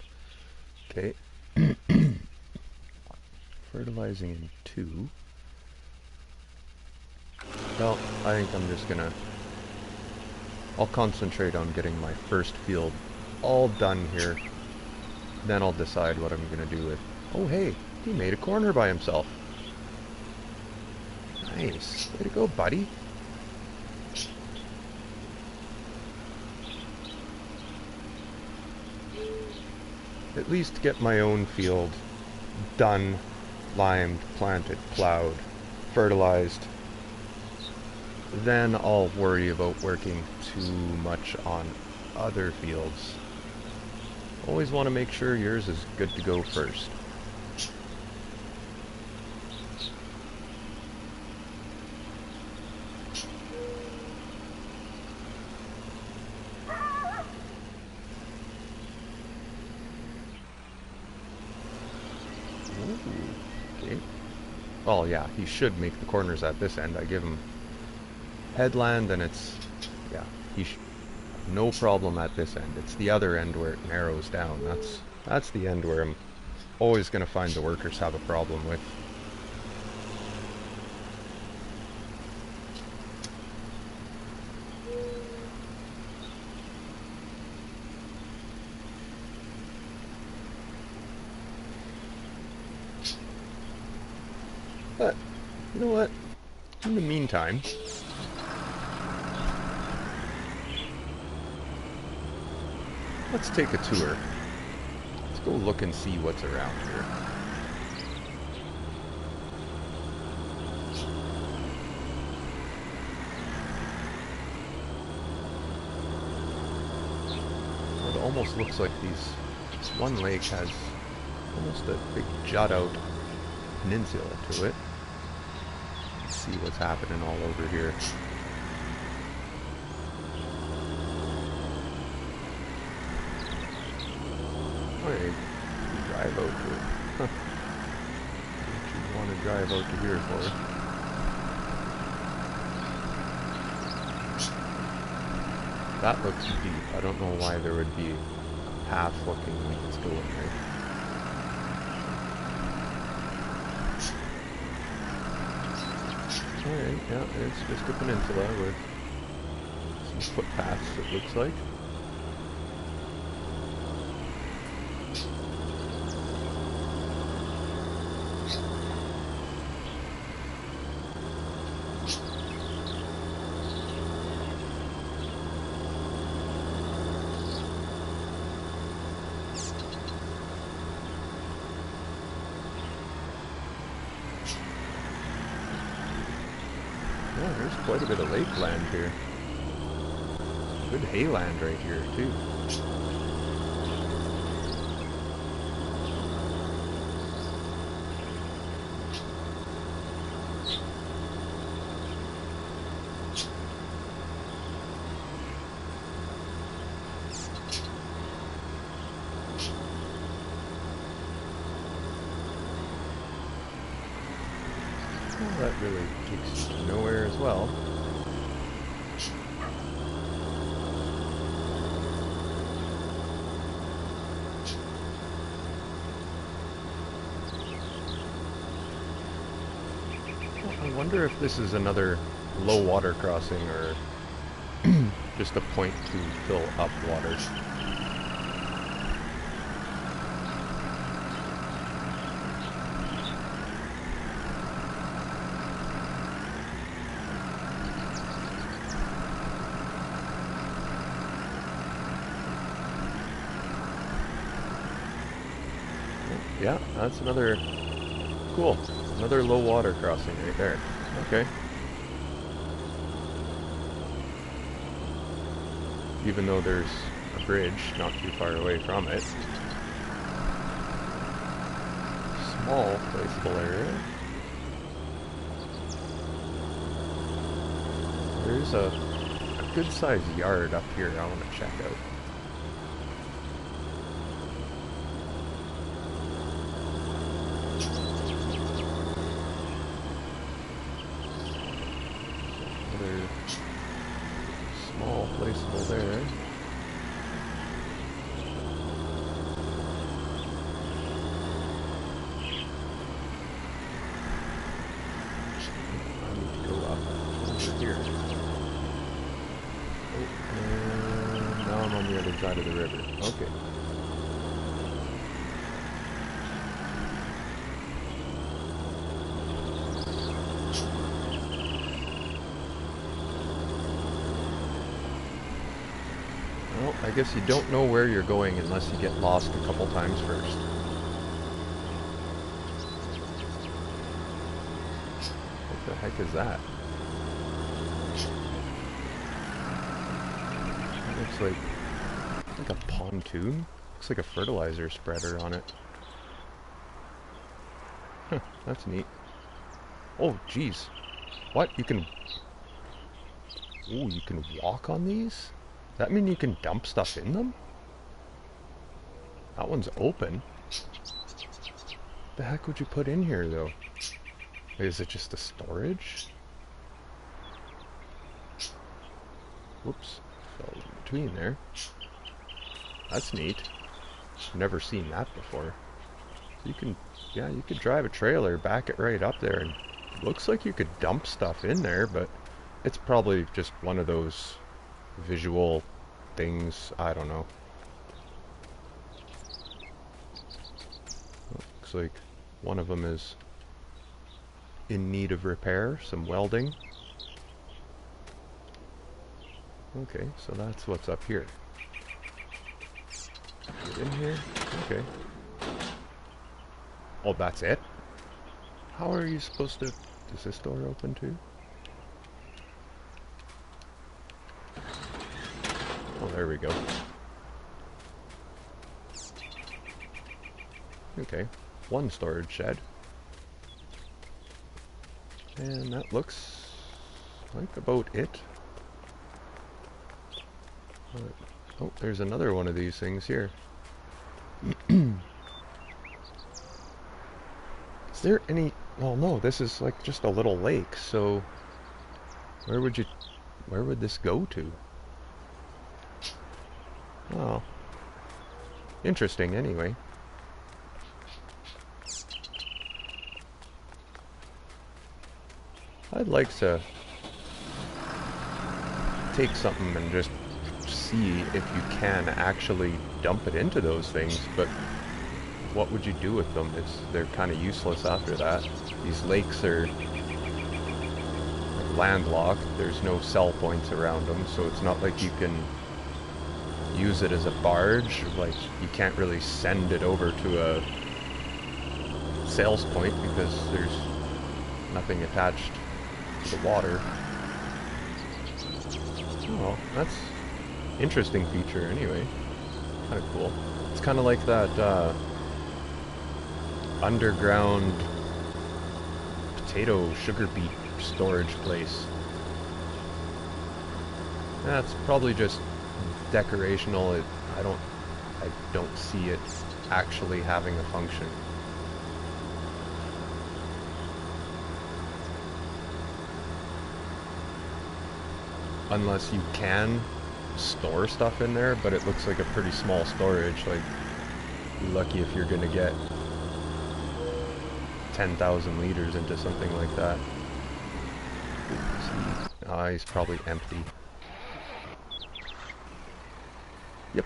Okay. Fertilizing in 2. Well, I think I'm just gonna... I'll concentrate on getting my first field all done here. Then I'll decide what I'm gonna do with... Oh hey, he made a corner by himself. Nice. Way to go, buddy. At least get my own field done, limed, planted, plowed, fertilized. Then I'll worry about working too much on other fields. Always want to make sure yours is good to go first. Okay. Oh yeah, he should make the corners at this end. I give him headland and it's, yeah, no problem at this end. It's the other end where it narrows down. That's the end where I'm always going to find the workers have a problem with. But, you know what? In the meantime, let's take a tour. Let's go look and see what's around here. It almost looks like this one lake has almost a big jut out peninsula to it. see what's happening all over here. Okay, drive out to it. Huh. What you want to drive out to here for? That looks deep. I don't know why there would be a path looking like it's going there. Alright, yeah, it's just a peninsula with some footpaths, it looks like. Yeah, there's quite a bit of lake land here. Good hayland right here, too. Well, that really takes you to nowhere as well. I wonder if this is another low water crossing or just a point to fill up water. Yeah, that's another cool. Another low water crossing right there. Okay. Even though there's a bridge not too far away from it. Small placeable area. There's a good sized yard up here I want to check out. Small placeable there. I need to go up over here. Oh, and now I'm on the other side of the river. Okay. Well, I guess you don't know where you're going unless you get lost a couple times first. What the heck is that? It looks like a pontoon. Looks like a fertilizer spreader on it. Huh, that's neat. Oh, geez. What? You can... Ooh, you can walk on these? Does that mean you can dump stuff in them? That one's open. The heck would you put in here, though? Is it just a storage? Whoops. Fell in between there. That's neat. Never seen that before. So you can, yeah, you could drive a trailer, back it right up there, and it looks like you could dump stuff in there, but it's probably just one of those visual things, I don't know. Looks like one of them is in need of repair, some welding. Okay, so that's what's up here. Get in here. Okay. Oh, that's it? How are you supposed to... Does this door open too? Oh, there we go. Okay, one storage shed. And that looks like about it. Oh, there's another one of these things here. Is there any... Well, no, this is like just a little lake, so... Where would this go to? Oh. Interesting, anyway. I'd like to take something and just see if you can actually dump it into those things, but what would you do with them? They're kind of useless after that. These lakes are landlocked, there's no cell points around them, so it's not like you can use it as a barge. Like, you can't really send it over to a sales point because there's nothing attached to the water. Oh, that's interesting feature anyway. Kind of cool. It's kind of like that underground potato sugar beet storage place. That's probably just decorational. I don't see it actually having a function. Unless you can store stuff in there, but it looks like a pretty small storage. Like, you're lucky if you're gonna get 10,000 liters into something like that. Ah, he's probably empty. Yep.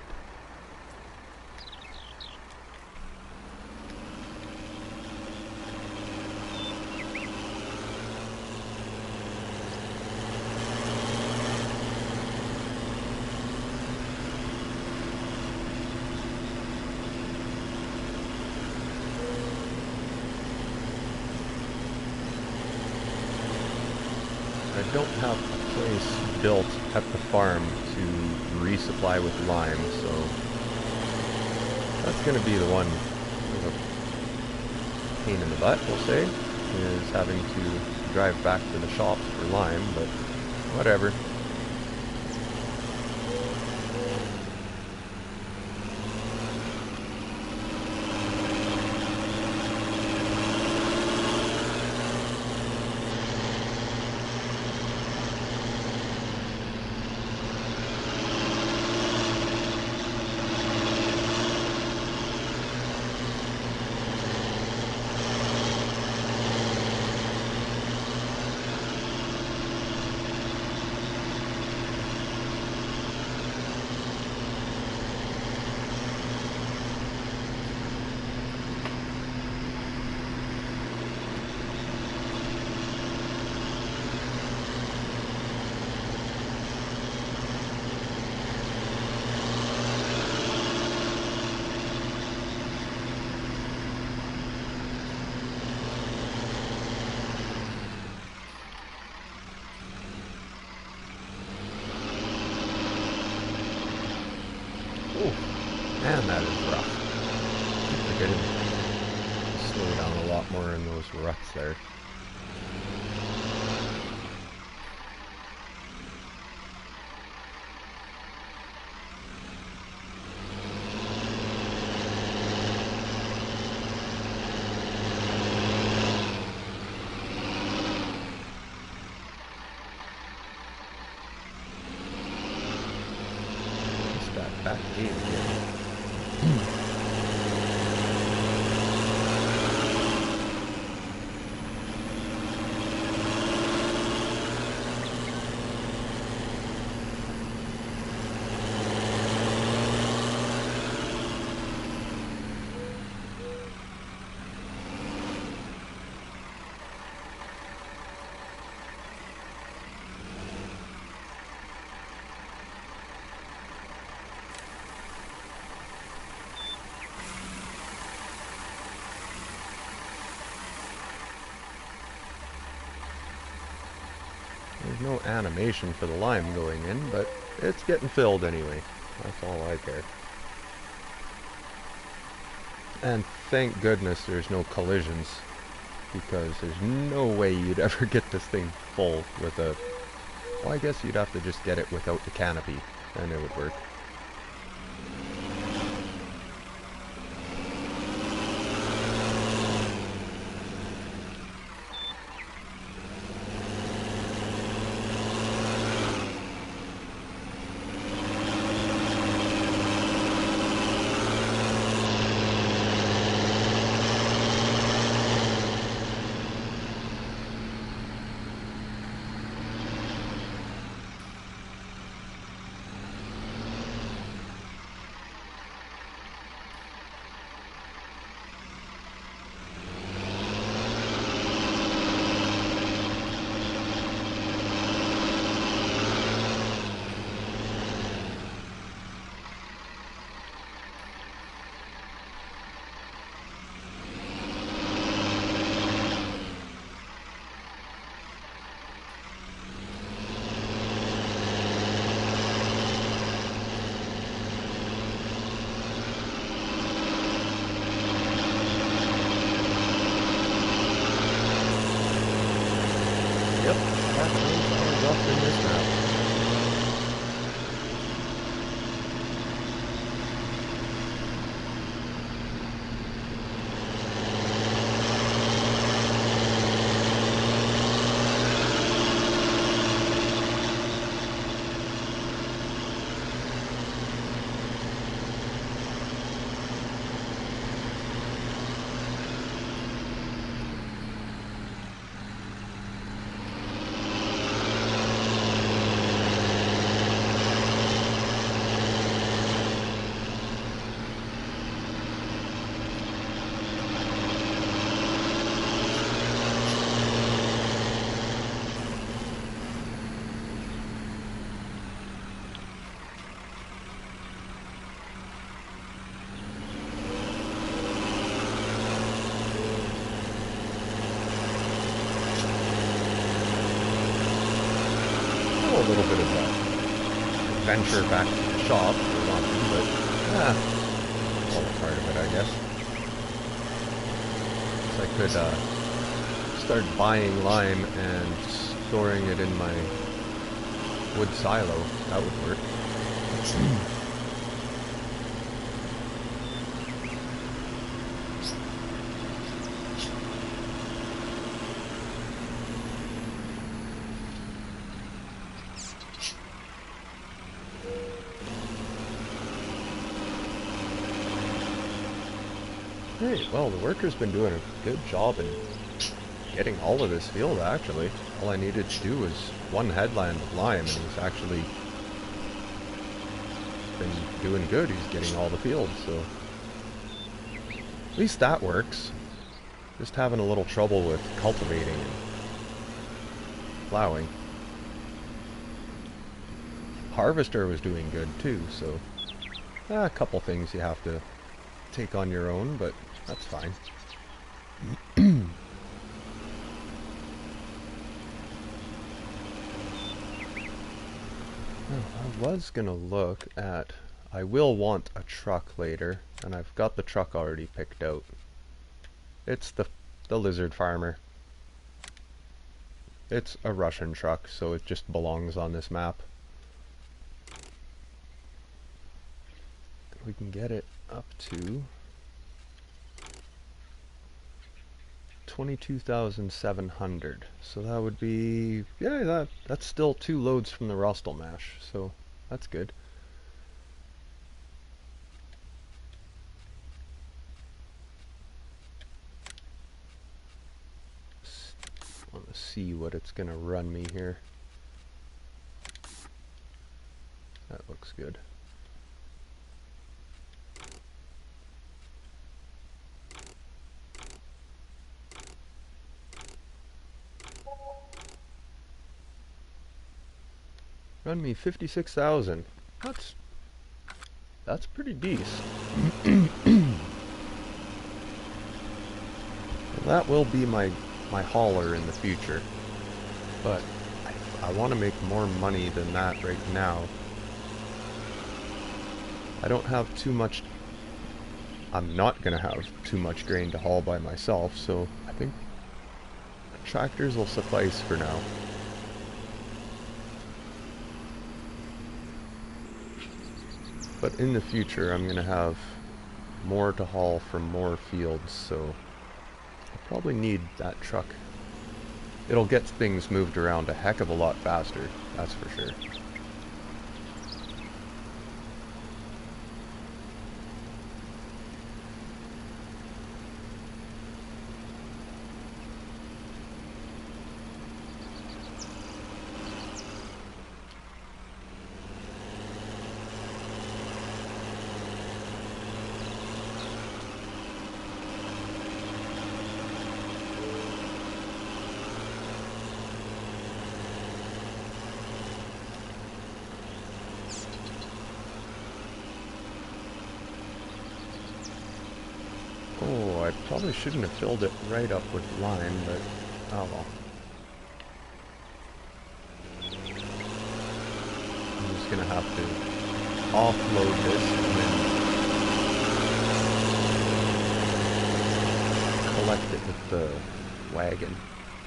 I don't have a place built at the farm to resupply with lime, so that's going to be the one pain in the butt, we'll say, is having to drive back to the shops for lime, but whatever. Man, that is rough. I think I didn't slow down a lot more in those ruts there. What's that back gate again? There's no animation for the lime going in, but it's getting filled anyway. That's all I care. And thank goodness there's no collisions because there's no way you'd ever get this thing full with a... Well, I guess you'd have to just get it without the canopy, and it would work. Yep, that roads are rough in this map. A little bit of adventure back to the shop if we want to, but all a part of it, I guess. So I could start buying lime and storing it in my wood silo. That would work. Great, well, the worker's been doing a good job in getting all of this field, actually. All I needed to do was one headland of lime, and he's actually been doing good. He's getting all the fields, so at least that works. Just having a little trouble with cultivating and plowing. Harvester was doing good too, so a couple things you have to take on your own, but that's fine. I was gonna look at... I will want a truck later, and I've got the truck already picked out. It's the lizard farmer. It's a Russian truck, so it just belongs on this map. We can get it up to 22,700. So that would be, yeah, that's still 2 loads from the Rostel mash, so that's good. I want to see what it's going to run me here. That looks good. Run me 56,000. That's pretty decent. That will be my hauler in the future, but I want to make more money than that right now. I don't have too much. I'm not gonna have too much grain to haul by myself, so I think Tractors will suffice for now. But in the future, I'm going to have more to haul from more fields, so I'll probably need that truck. It'll get things moved around a heck of a lot faster, that's for sure. Oh, I probably shouldn't have filled it right up with lime, but oh well. I'm just gonna have to offload this and then collect it with the wagon.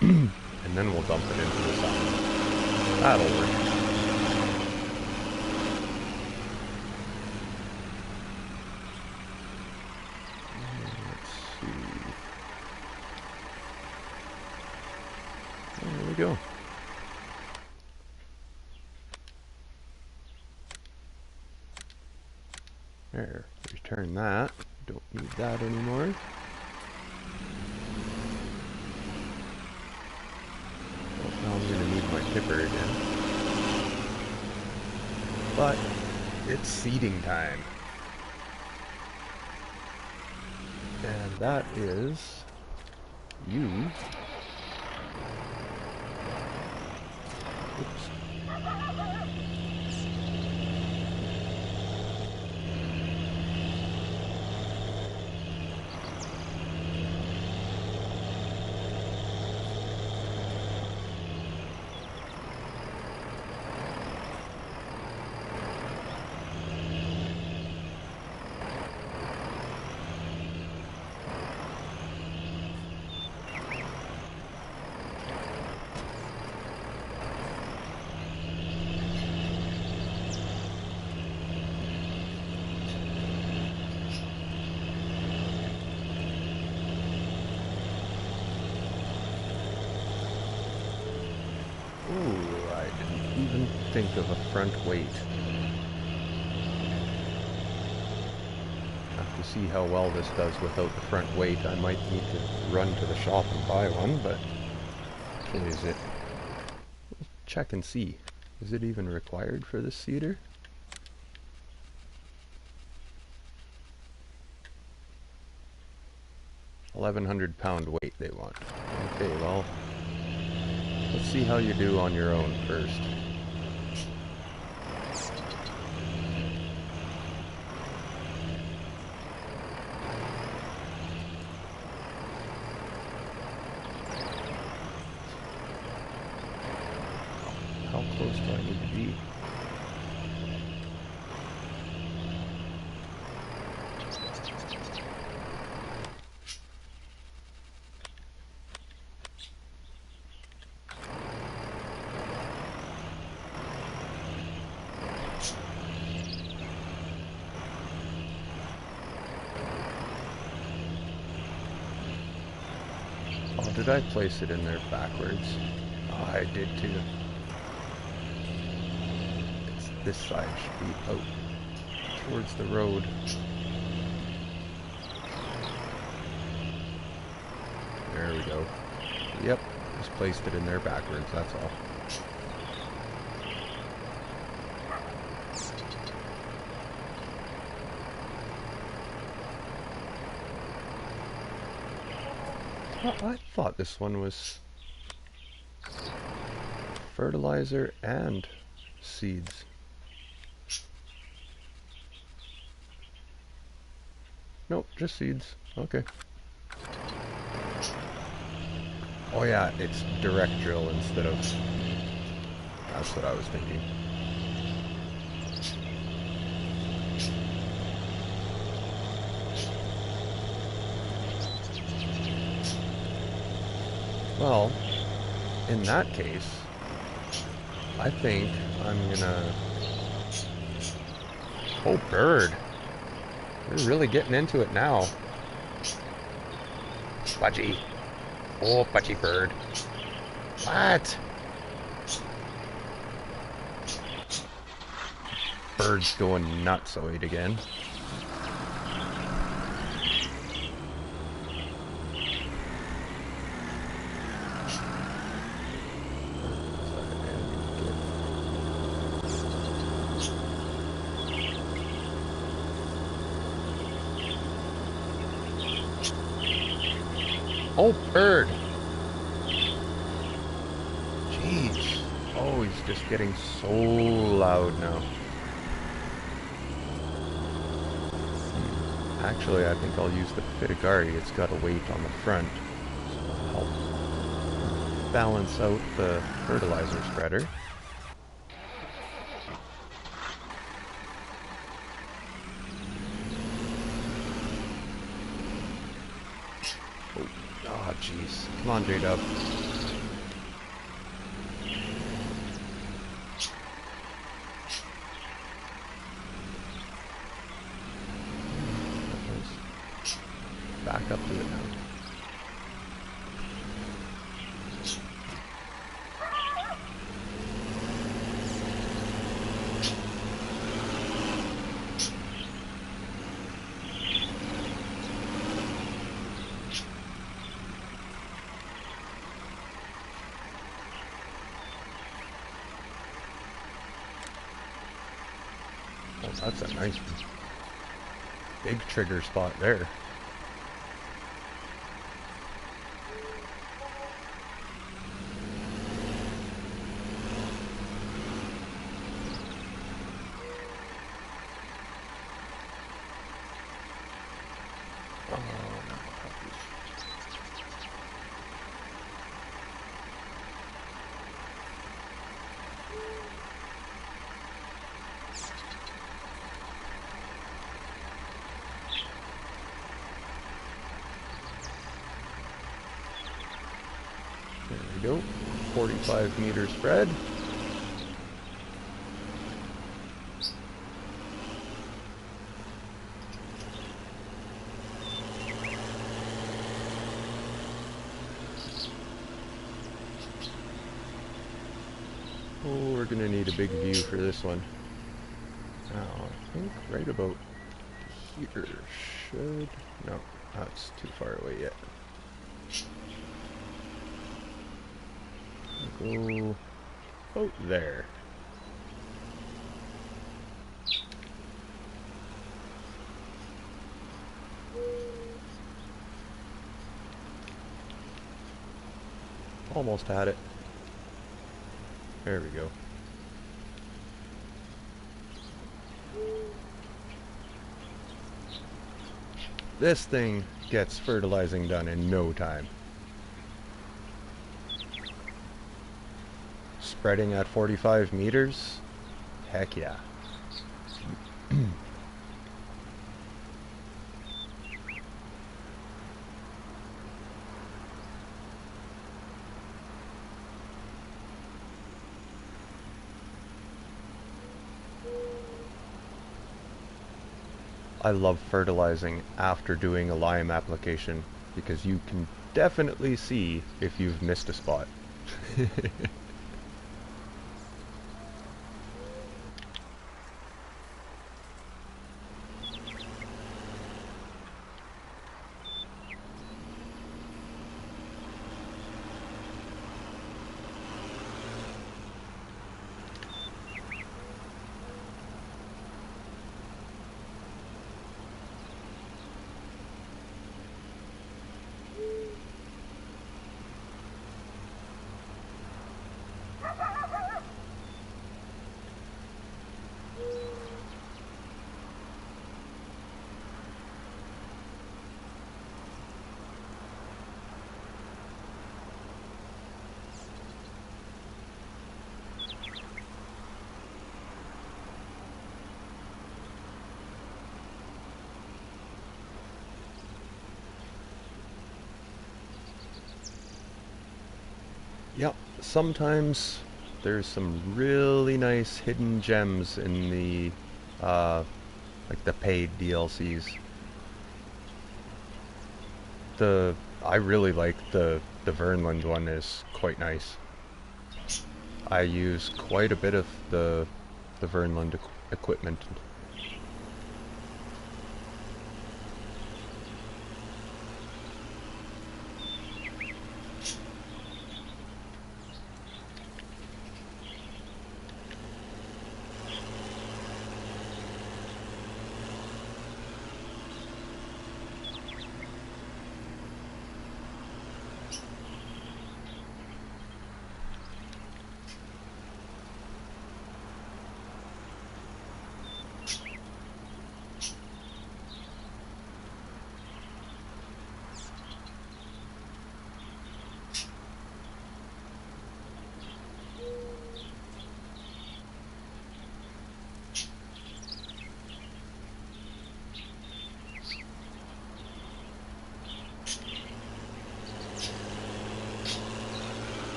And then we'll dump it into the side. That'll work. Go. There, return that. Don't need that anymore. Well, now I'm gonna need my tipper again. But it's seeding time. And that is you. Oops. Ooh, I didn't even think of a front weight. Have to see how well this does without the front weight. I might need to run to the shop and buy one, but is it? Check and see. Is it even required for this seeder? £1,100 weight they want. Okay, well, let's see how you do on your own first. How close do I need to be? Oh, did I place it in there backwards? Oh, I did too. This side should be out towards the road. There we go. Yep, just placed it in there backwards, that's all. I thought this one was fertilizer and seeds. Nope, just seeds. Okay. Oh yeah, it's direct drill instead of... That's what I was thinking. Well, in that case, I think I'm gonna... Oh, bird. We're really getting into it now. Pudgy. Oh, pudgy bird. What? Bird's going nutsoid again. Oh, bird! Jeez. Oh, he's just getting so loud now. Actually, I think I'll use the Fitagari. It's got a weight on the front, so it'll help balance out the fertilizer spreader. Oh, jeez. Come on, J-Dub. Back up to it now. Oh, that's a nice big trigger spot there. There we go. 45 meter spread. Oh, we're gonna need a big view for this one. Now, I think right about here should... No, that's too far away yet. Go out there. Almost had it. There we go. This thing gets fertilizing done in no time. Spreading at 45 meters? Heck yeah. I love fertilizing after doing a lime application because you can definitely see if you've missed a spot. Yep, sometimes there's some really nice hidden gems in the, like the paid DLCs. I really like the Vernland one is quite nice. I use quite a bit of the Vernland equipment.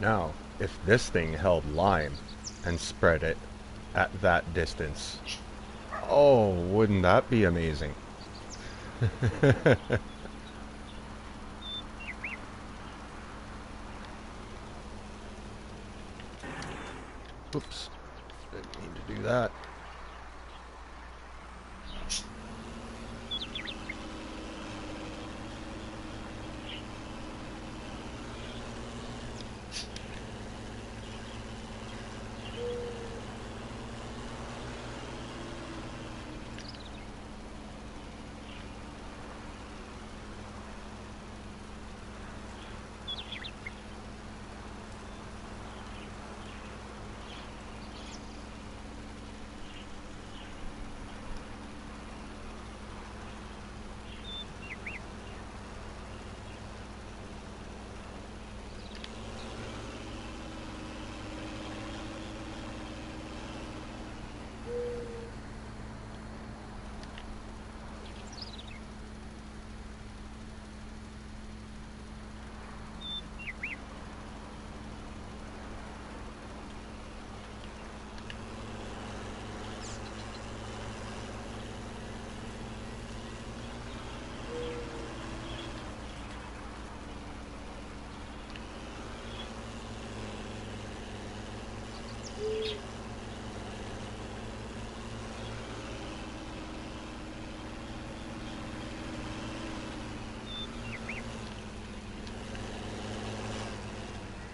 Now, if this thing held lime and spread it at that distance, oh, wouldn't that be amazing? Oops, didn't mean to do that.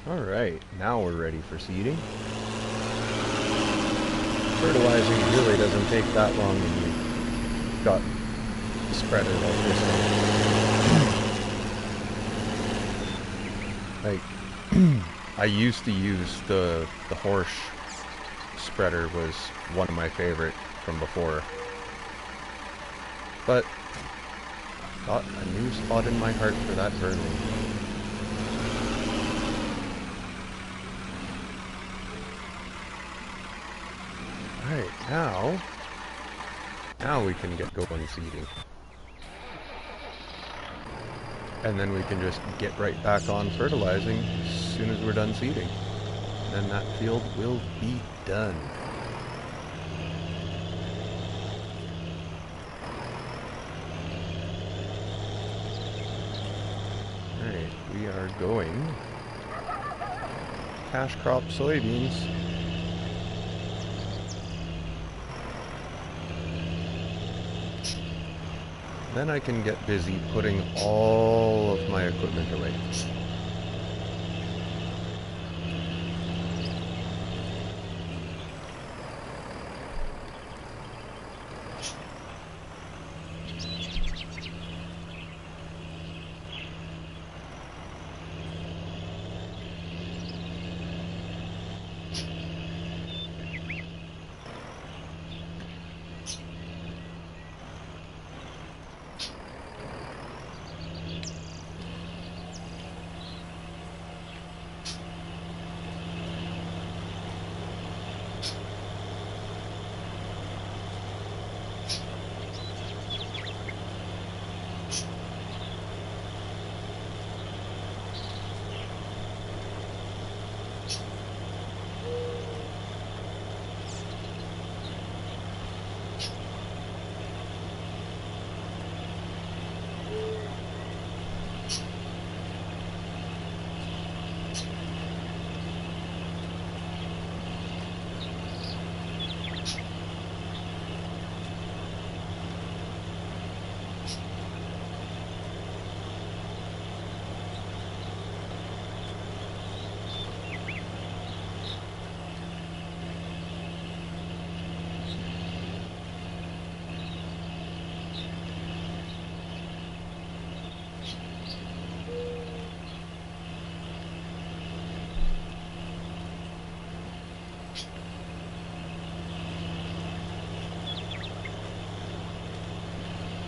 Alright, now we're ready for seeding. Fertilizing really doesn't take that long when you've got the spreader like this one. Like, I used to use the horse spreader, was one of my favorite from before. But, got a new spot in my heart for that Vernland. Alright, now we can get going seeding. And then we can just get right back on fertilizing as soon as we're done seeding. And then that field will be done. Alright, we are going cash crop soybeans. Then I can get busy putting all of my equipment away.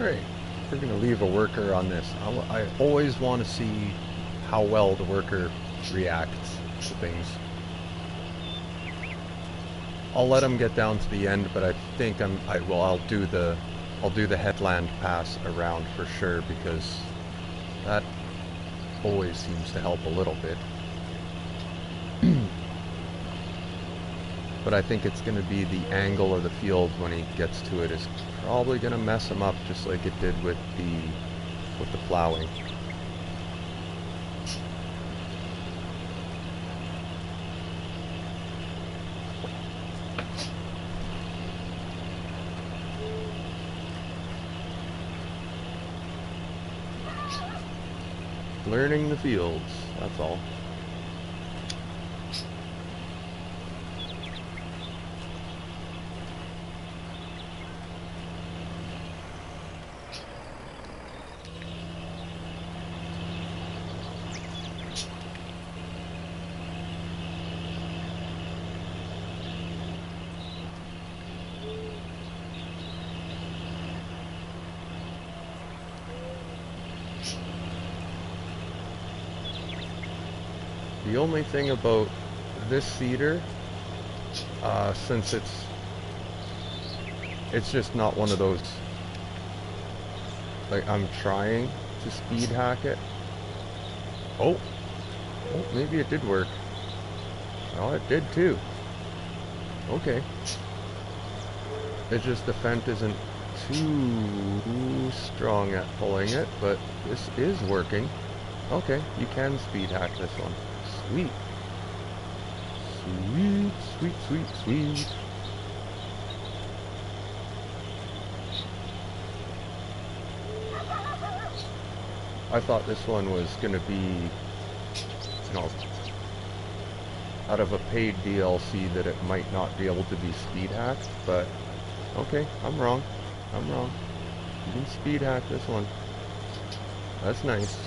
Alright, we're going to leave a worker on this. I always want to see how well the worker reacts to things. I'll let him get down to the end, but I think I'll do the headland pass around for sure, because that always seems to help a little bit. But I think it's going to be the angle of the field when he gets to it is probably going to mess him up, just like it did with the plowing. Learning the fields, that's all. The only thing about this seeder, since it's just not one of those, like, I'm trying to speed hack it. Oh, maybe it did work. Oh, it did too. Okay. It's just the fent isn't too strong at pulling it, but this is working. Okay, you can speed hack this one. Sweet. Sweet, sweet, sweet, sweet. I thought this one was going to be, you know, out of a paid DLC that it might not be able to be speed hacked, but okay, I'm wrong. I'm wrong. You can speed hack this one. That's nice.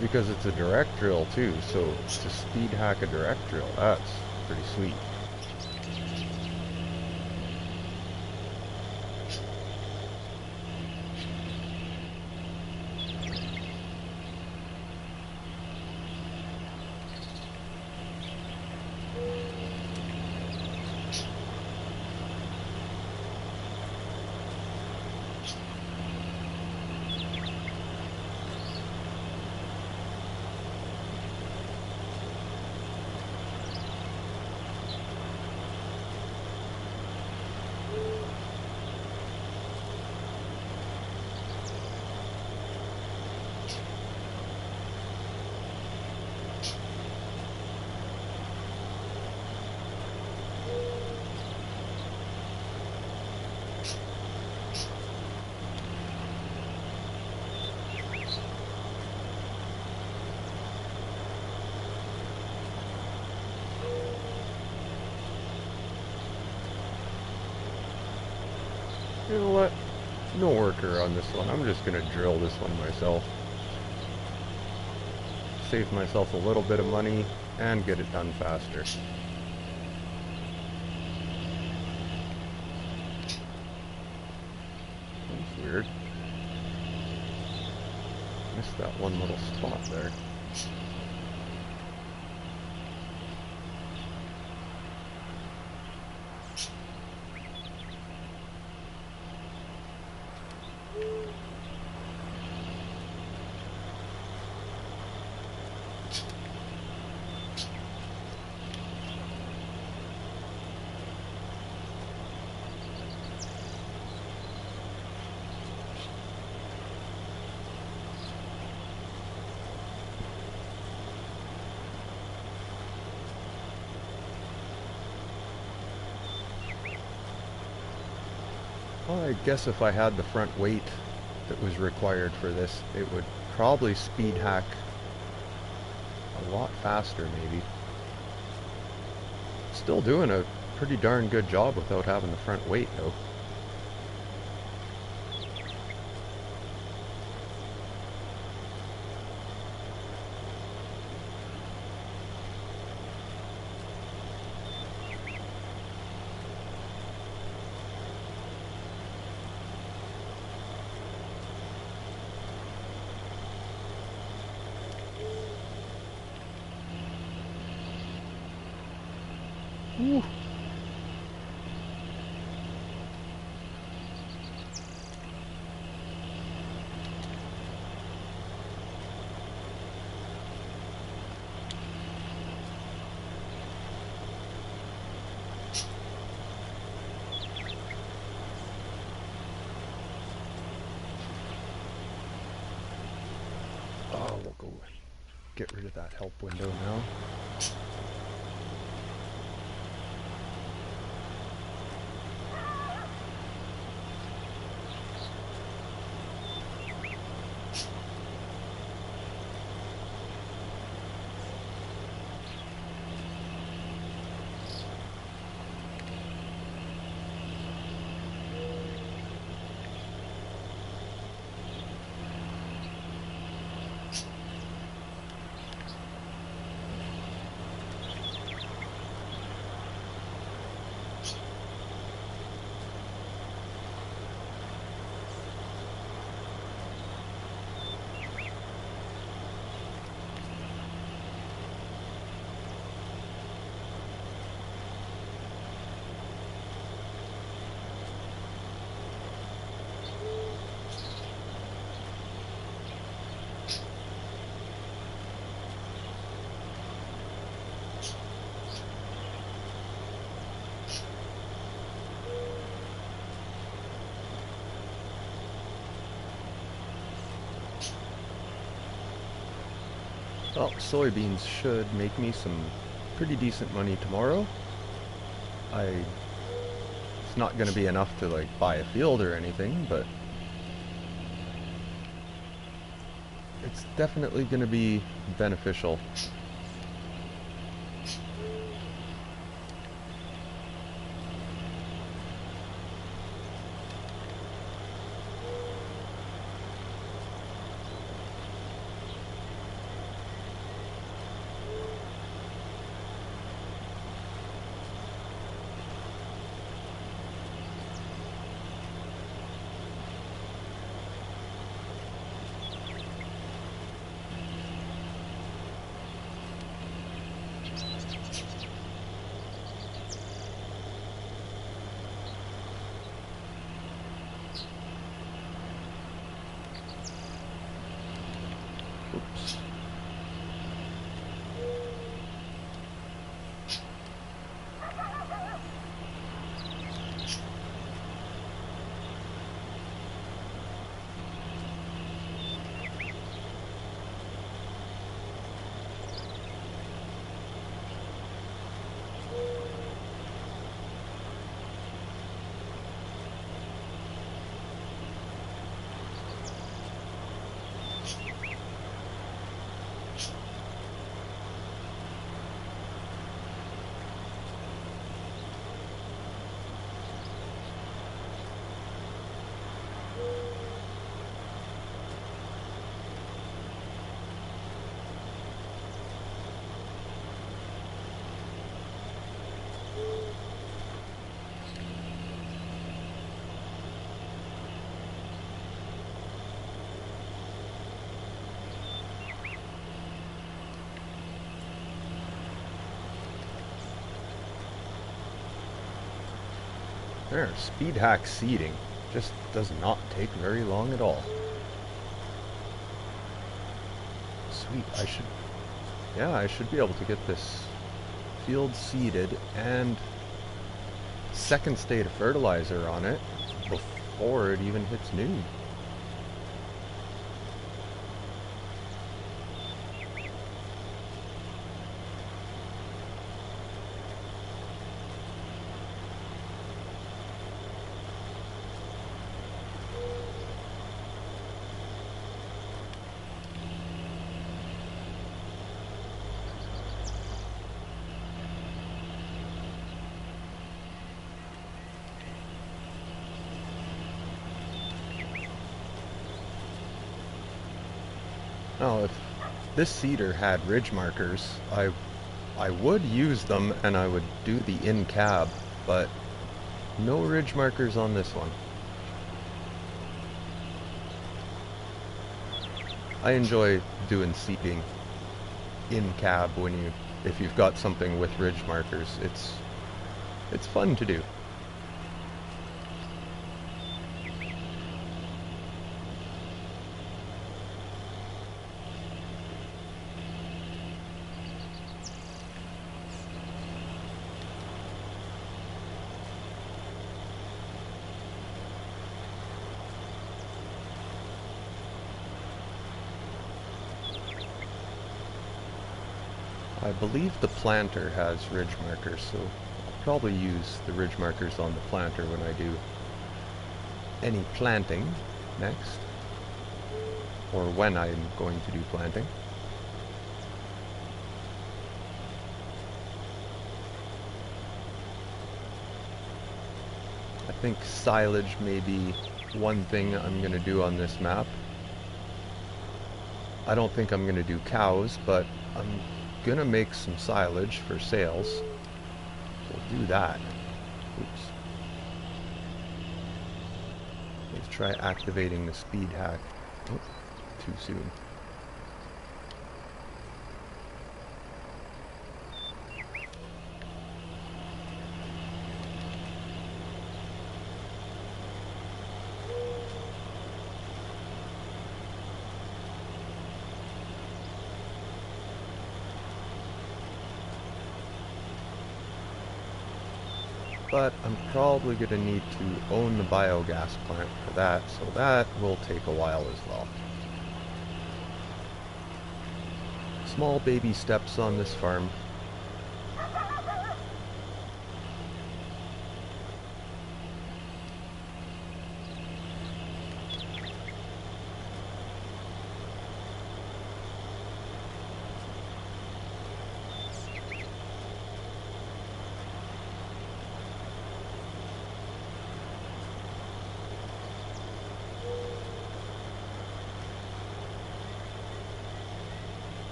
Because it's a direct drill too, so to speed hack a direct drill, that's pretty sweet. You know what? No worker on this one. I'm just going to drill this one myself. Save myself a little bit of money and get it done faster. That's weird. Missed that one little spot there. Well, I guess if I had the front weight that was required for this, it would probably speed hack a lot faster, maybe. Still doing a pretty darn good job without having the front weight, though. Woo. Oh, we'll go get rid of that help window now. Well, soybeans should make me some pretty decent money tomorrow. It's not going to be enough to like buy a field or anything, but it's definitely going to be beneficial. Oops. There, speed hack seeding just does not take very long at all. Sweet, I should be able to get this field seeded and second state of fertilizer on it before it even hits noon. Now, if this seeder had ridge markers, I would use them and I would do the in-cab, but no ridge markers on this one. I enjoy doing seeding in cab if you've got something with ridge markers. It's fun to do. I believe the planter has ridge markers, so I'll probably use the ridge markers on the planter when I do any planting next, or when I'm going to do planting. I think silage may be one thing I'm going to do on this map. I don't think I'm going to do cows, but I'm gonna make some silage for sales. We'll do that. Oops. Let's try activating the speed hack. Oh, too soon. But I'm probably going to need to own the biogas plant for that, so that will take a while as well. Small baby steps on this farm.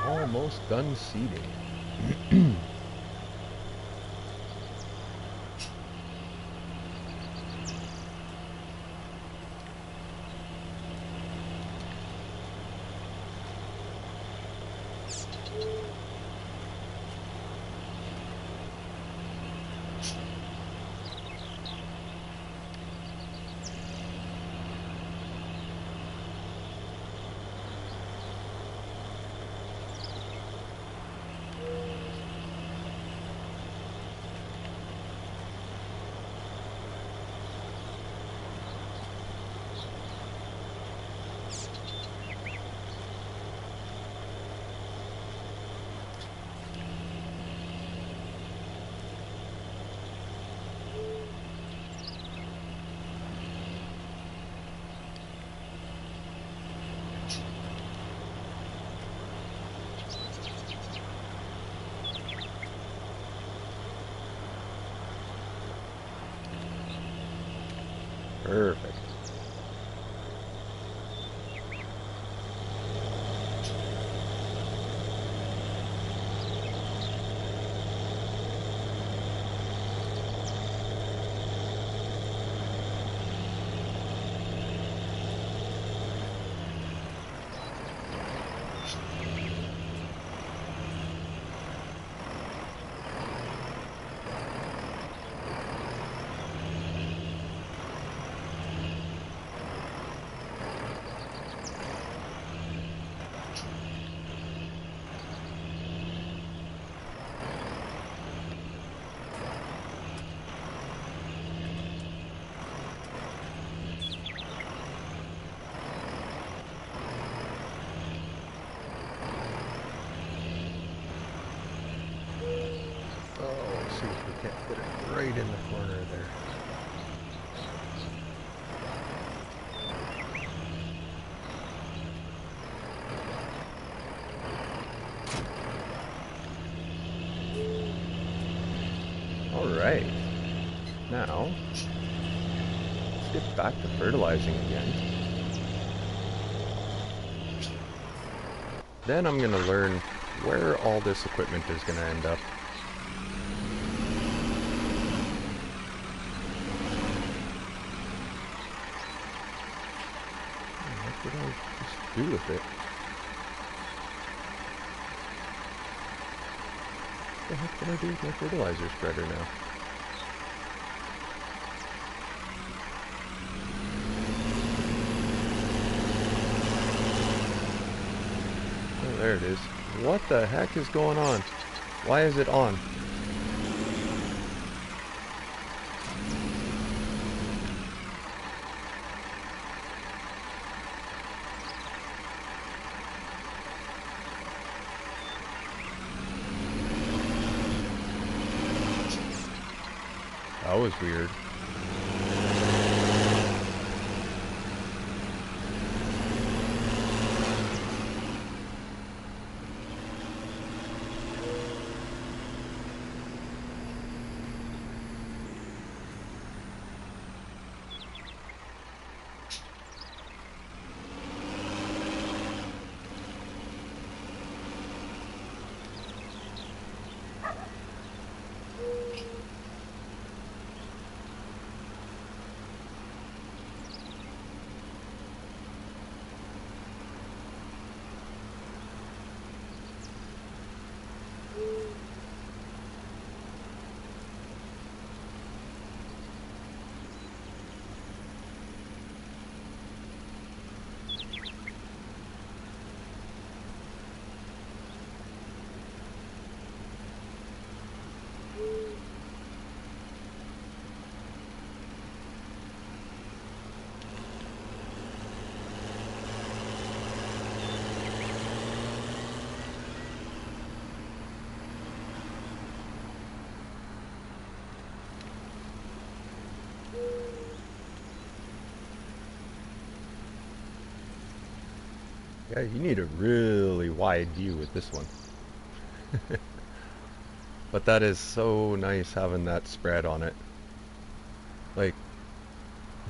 Almost done seeding. right in the corner there. Alright. Now, let's get back to fertilizing again. Then I'm going to learn where all this equipment is going to end up. What did I just do with it? What the heck did I do with my fertilizer spreader now? Oh, there it is. What the heck is going on? Why is it on? That was weird. Yeah, you need a really wide view with this one. But that is so nice having that spread on it. Like,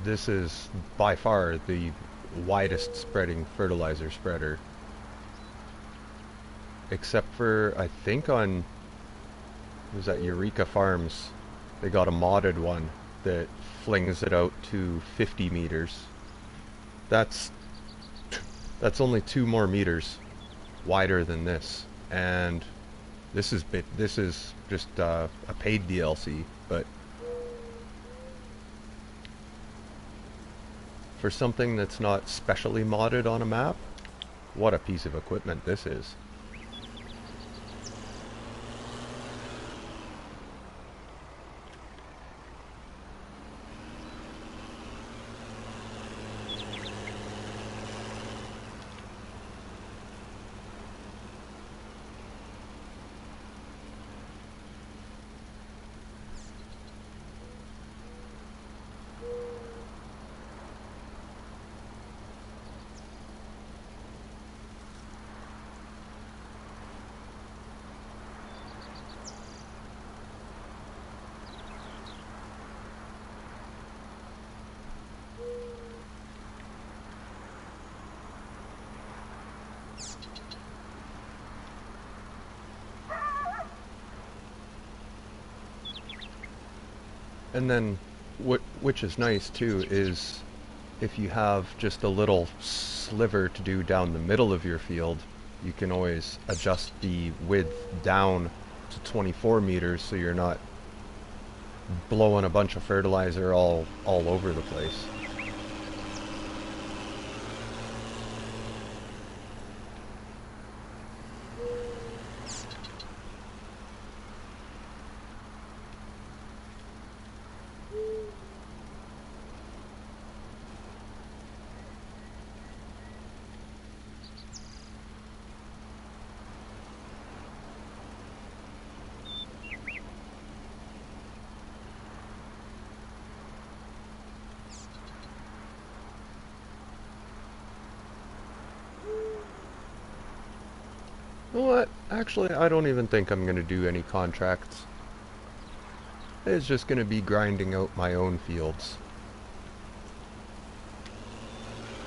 this is by far the widest spreading fertilizer spreader. Except for, I think on, was that Eureka Farms, they got a modded one that flings it out to 50 meters. That's only 2 more meters wider than this, and this is just a paid DLC, but for something that's not specially modded on a map, what a piece of equipment this is. And then, which is nice too, is if you have just a little sliver to do down the middle of your field, you can always adjust the width down to 24 meters so you're not blowing a bunch of fertilizer all over the place. You know what? Actually, I don't even think I'm going to do any contracts. It's just going to be grinding out my own fields.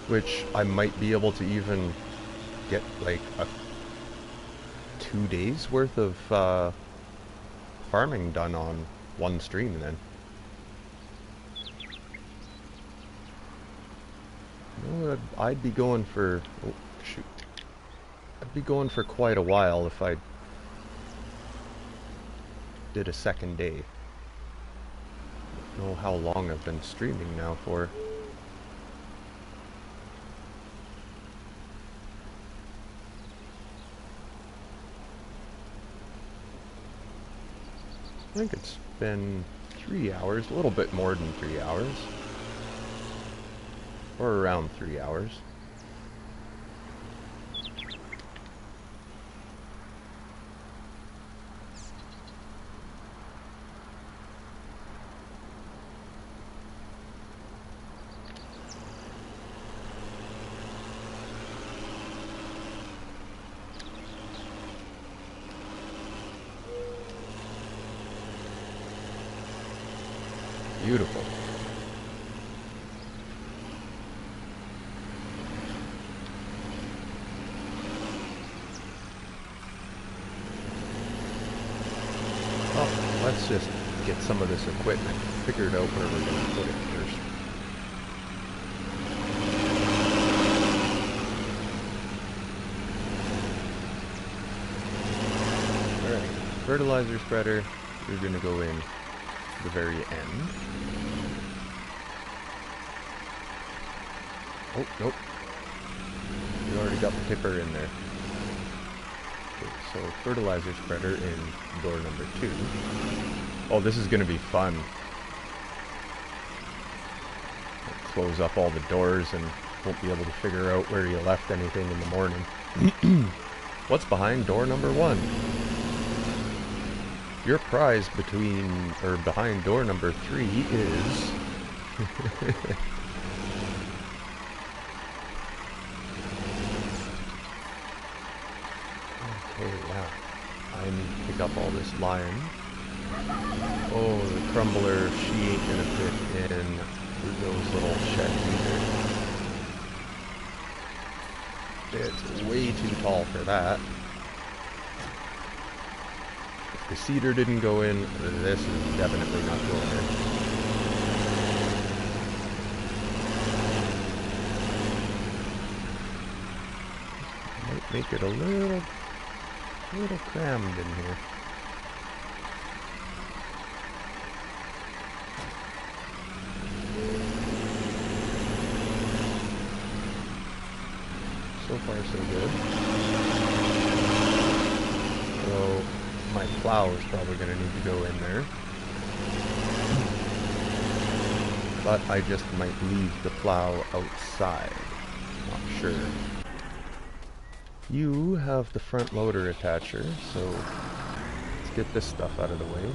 Which I might be able to even get like a 2 days worth of farming done on one stream then. You know, I'd be going for... Oh, shoot. I'd be going for quite a while if I did a second day. I don't know how long I've been streaming now for. I think it's been 3 hours, a little bit more than 3 hours. Or around 3 hours. Beautiful. Well, let's just get some of this equipment figured out where we're going to put it first. Alright, fertilizer spreader, we're going to go in the very end. Oh, nope. We already got the tipper in there. Okay, so fertilizer spreader in door number 2. Oh, this is going to be fun. Close up all the doors and won't be able to figure out where you left anything in the morning. What's behind door number 1? Your prize behind door number 3 is... Okay, yeah. I need to pick up all this lime. Oh, the crumbler, she ain't gonna fit in those little sheds either. It's way too tall for that. If the cedar didn't go in, this is definitely not going in. Might make it a little crammed in here. So far so good. So my plow is probably going to need to go in there. But I just might leave the plow outside. Not sure. You have the front loader attacher, so let's get this stuff out of the way.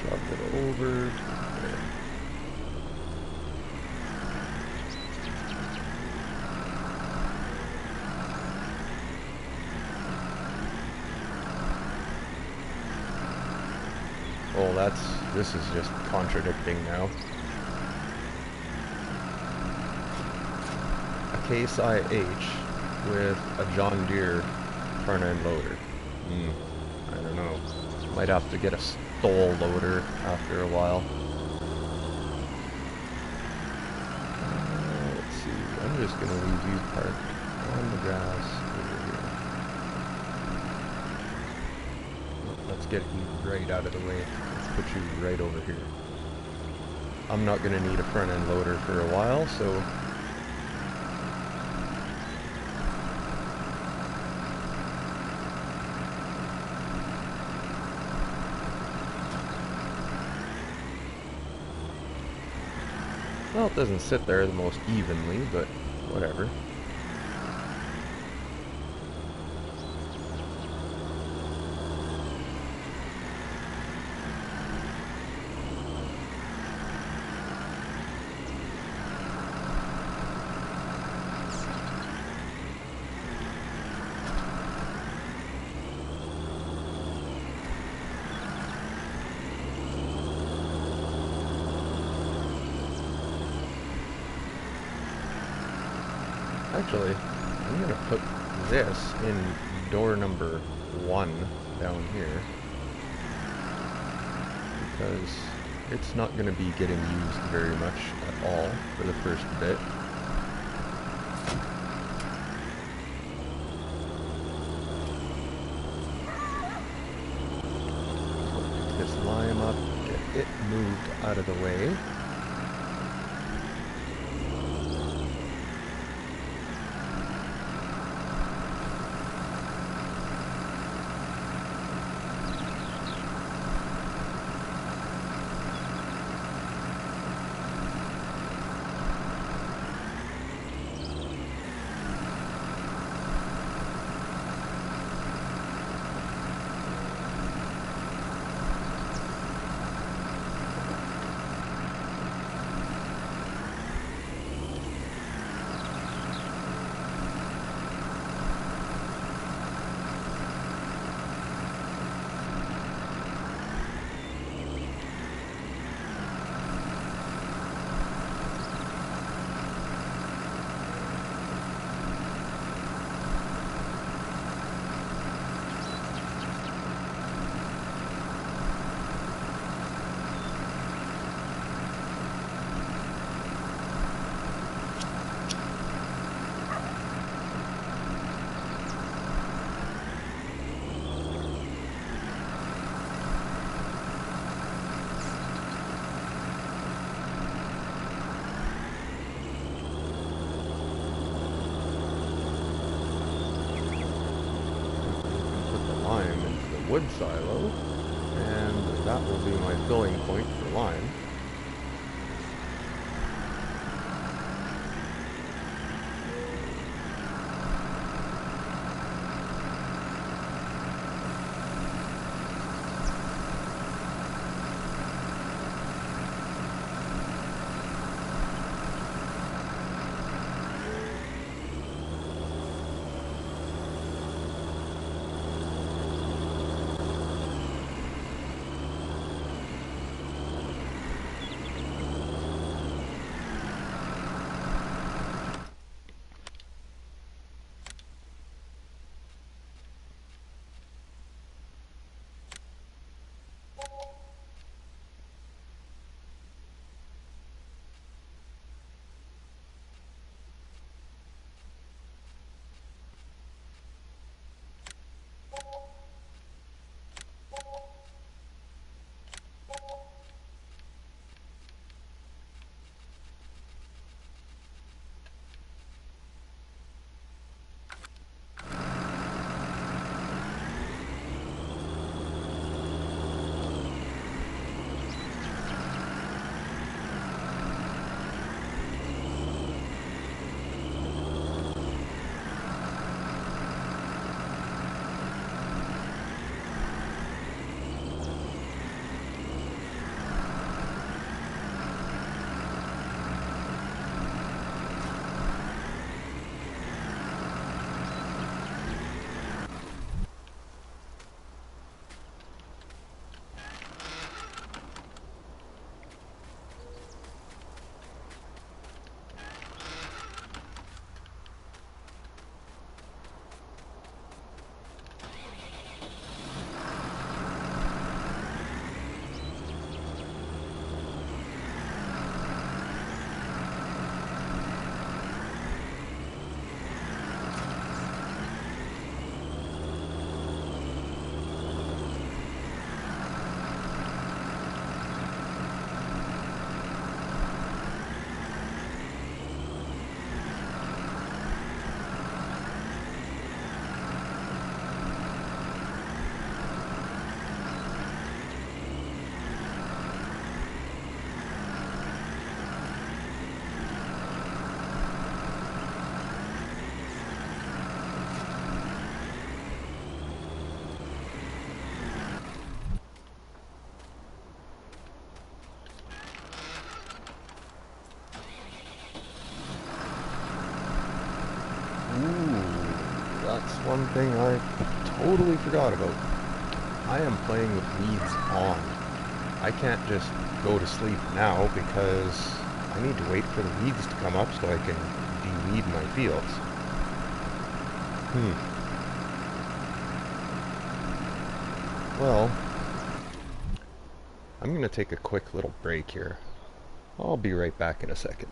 Shove it over. There. Oh, this is just contradicting now. A Case IH with a John Deere front end loader. I don't know. Might have to get a stole loader after a while. Let's see. I'm just gonna leave you parked on the grass over here. Let's get you right out of the way. Let's put you right over here. I'm not gonna need a front end loader for a while, so well, it doesn't sit there the most evenly, but whatever. Actually, I'm going to put this in door number 1 down here, because it's not going to be getting used very much at all for the first bit. Pick this lime up, get it moved out of the way. Wood silo, and that will be my filling point for lime. That's one thing I totally forgot about. I am playing with weeds on. I can't just go to sleep now because I need to wait for the weeds to come up so I can de-weed my fields. Well, I'm going to take a quick little break here. I'll be right back in a second.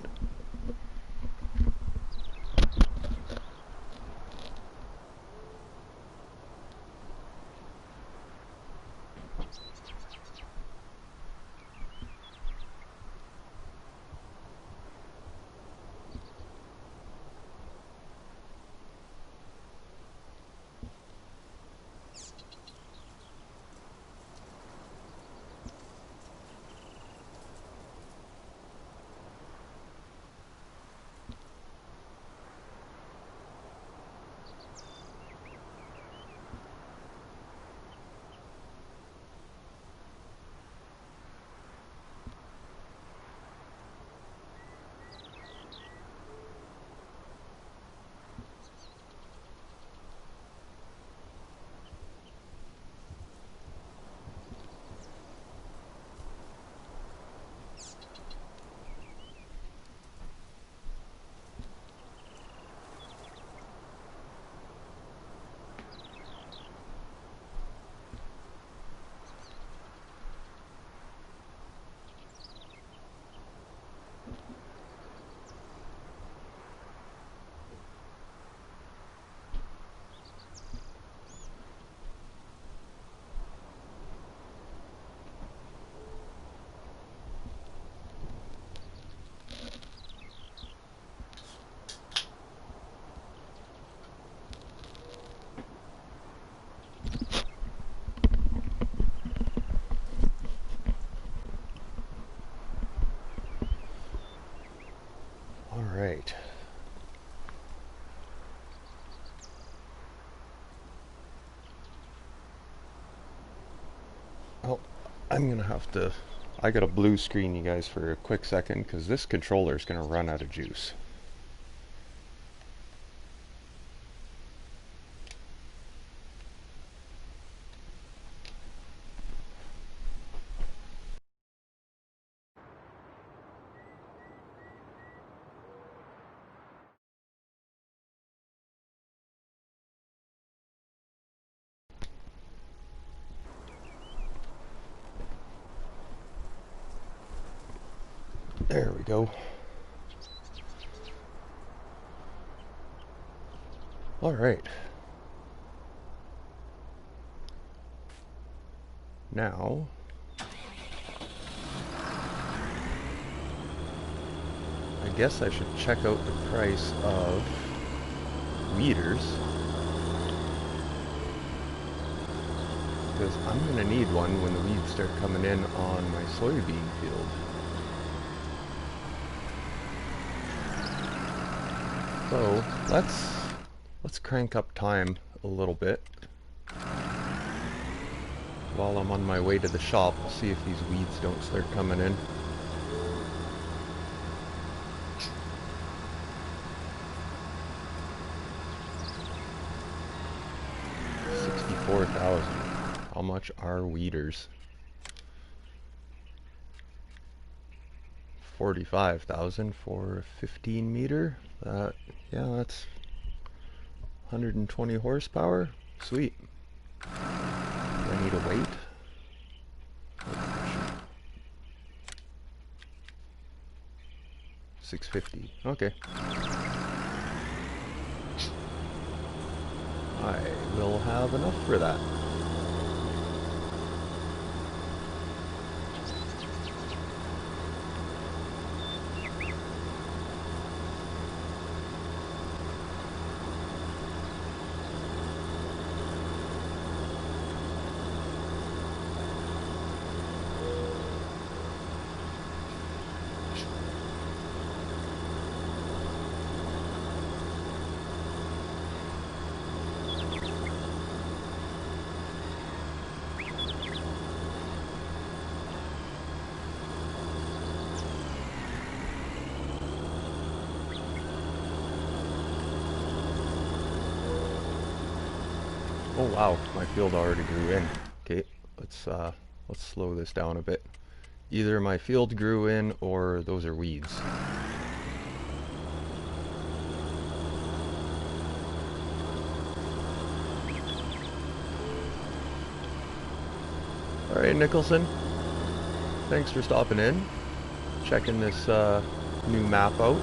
Alright. Oh, I'm gonna have to... I gotta blue screen you guys for a quick second because this controller is gonna run out of juice. There we go. Alright. Now, I guess I should check out the price of weeders, because I'm going to need one when the weeds start coming in on my soybean field. So let's crank up time a little bit. While I'm on my way to the shop, we'll see if these weeds don't start coming in. $64,000. How much are weeders? 45,000 for a 15 meter. Yeah, that's 120 horsepower. Sweet. Do I need a weight? $650. Okay. I will have enough for that. Oh wow, my field already grew in. Okay, let's slow this down a bit. Either my field grew in or those are weeds. Alright, Nicholson. Thanks for stopping in. Checking this new map out.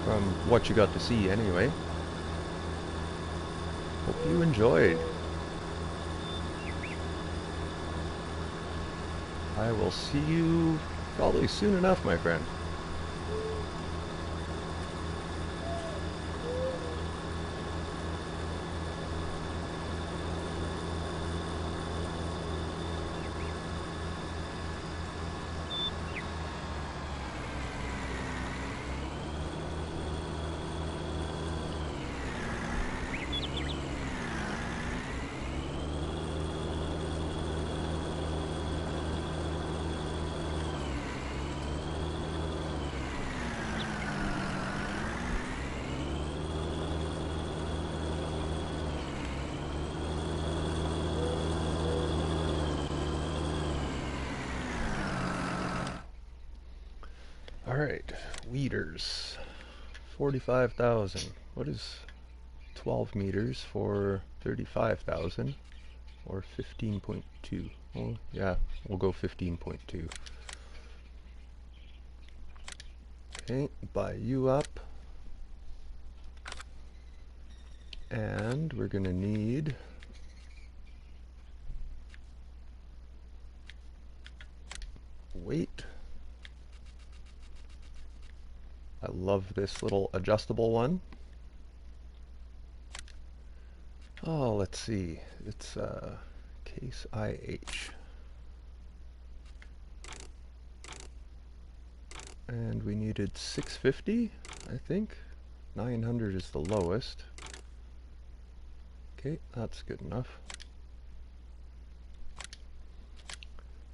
From what you got to see anyway. Hope you enjoyed. I will see you probably soon enough, my friend. Alright, weeders. 45,000. What is 12 meters for 35,000? Or 15.2? Oh, yeah, we'll go 15.2. Okay, buy you up. And we're gonna need weight. I love this little adjustable one. Oh, let's see. It's case IH. And we needed 650, I think. 900 is the lowest. Okay, that's good enough.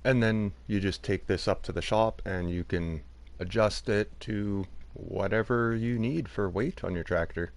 And then you just take this up to the shop and you can adjust it to whatever you need for weight on your tractor.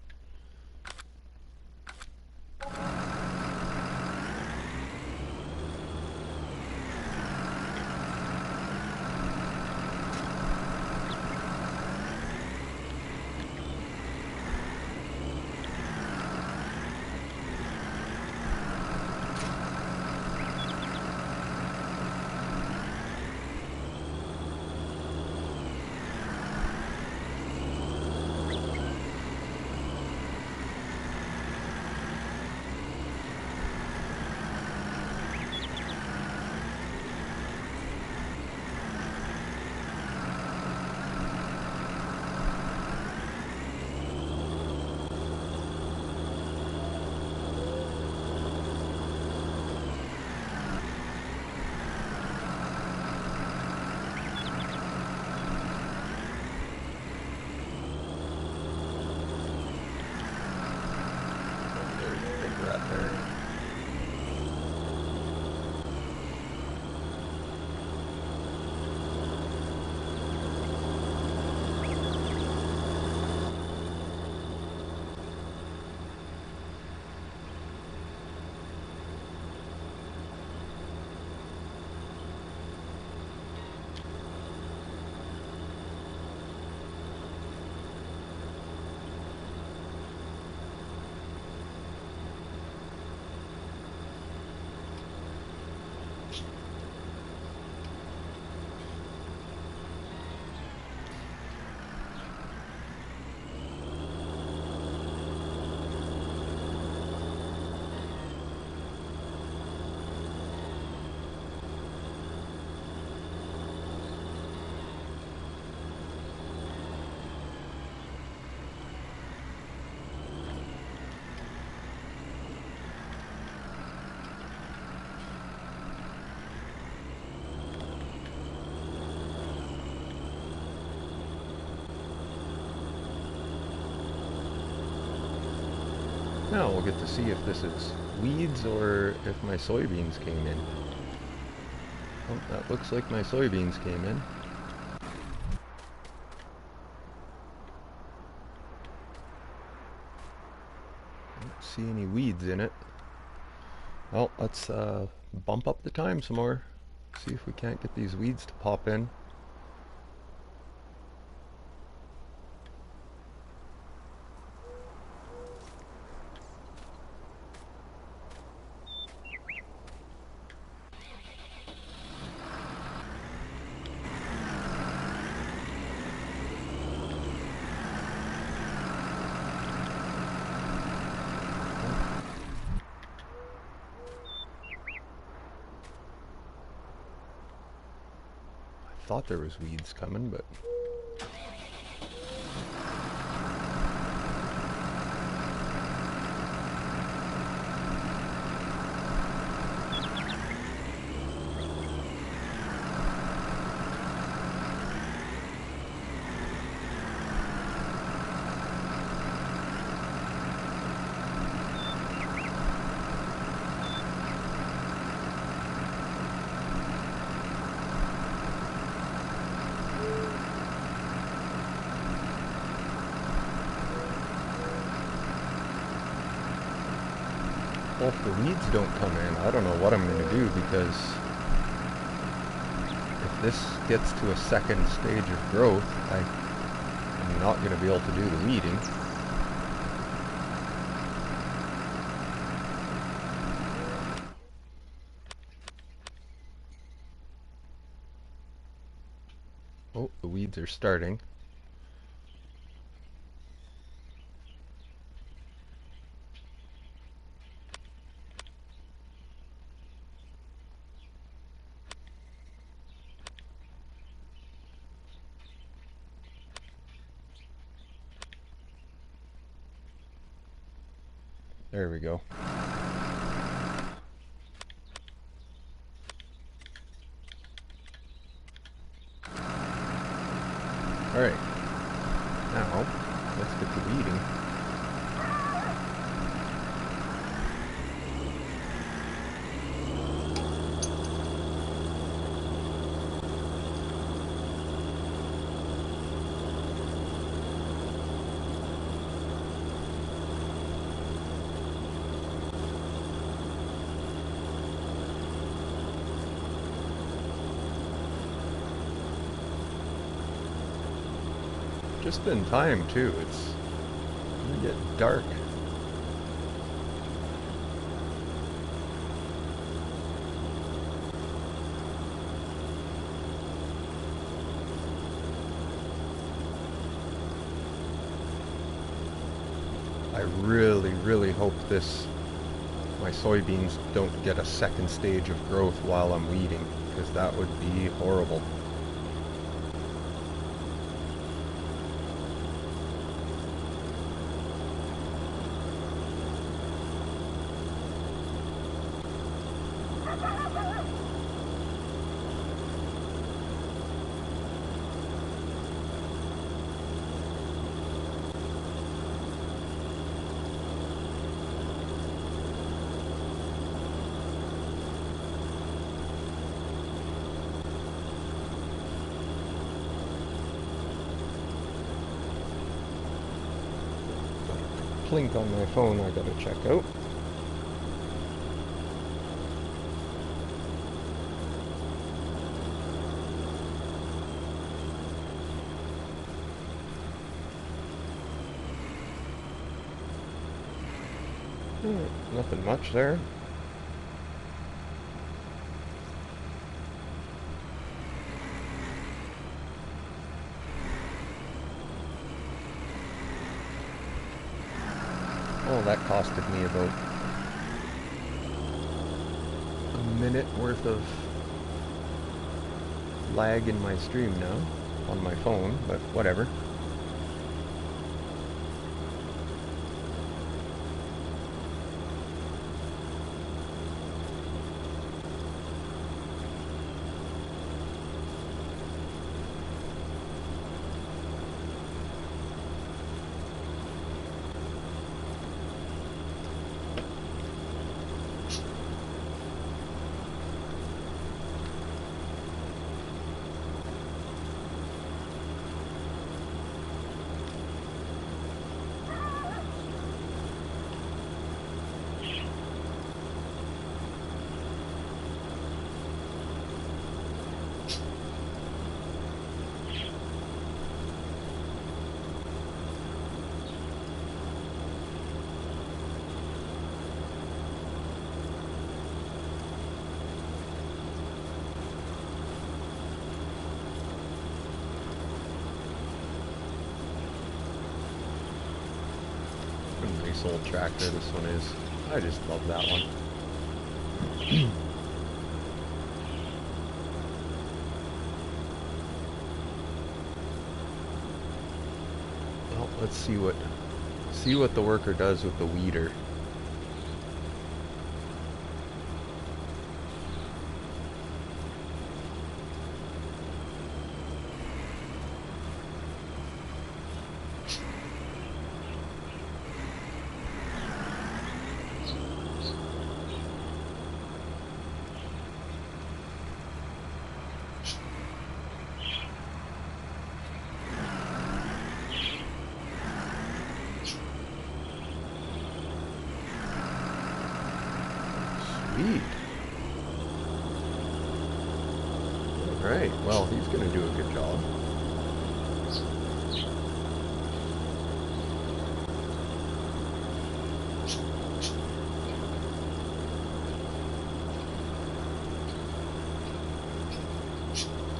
Now we'll get to see if this is weeds or if my soybeans came in. Oh, that looks like my soybeans came in. Don't see any weeds in it. Well, let's bump up the time some more. See if we can't get these weeds to pop in. Thought there was weeds coming, but well, if the weeds don't come in, I don't know what I'm going to do, because if this gets to a second stage of growth, I'm not going to be able to do the weeding. Oh, the weeds are starting. There we go. Alright, now let's get to weeding. Just in time too, it's gonna get dark. I really hope my soybeans don't get a second stage of growth while I'm weeding, because that would be horrible. Plink on my phone I gotta check out. Nothing much there. Oh, that costed me about a minute worth of lag in my stream now on my phone, but whatever. nice old tractor this one is. I just love that one. Well, let's see what the worker does with the weeder. Sweet. Alright, well, he's going to do a good job.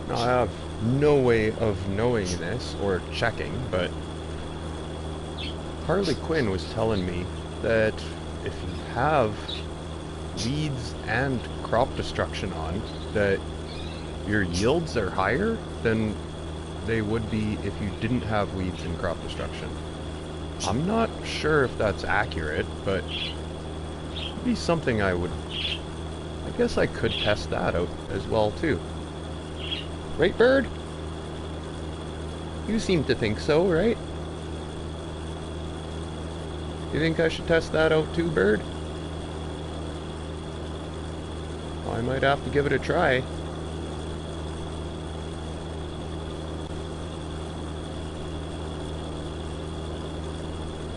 Now, I have no way of knowing this or checking, but Harley Quinn was telling me that if you have weeds and crop destruction on, that your yields are higher than they would be if you didn't have weeds and crop destruction. I'm not sure if that's accurate, but it'd be something I guess I could test that out as well too. Right, Bird? You seem to think so, right? You think I should test that out too, Bird? Well, I might have to give it a try.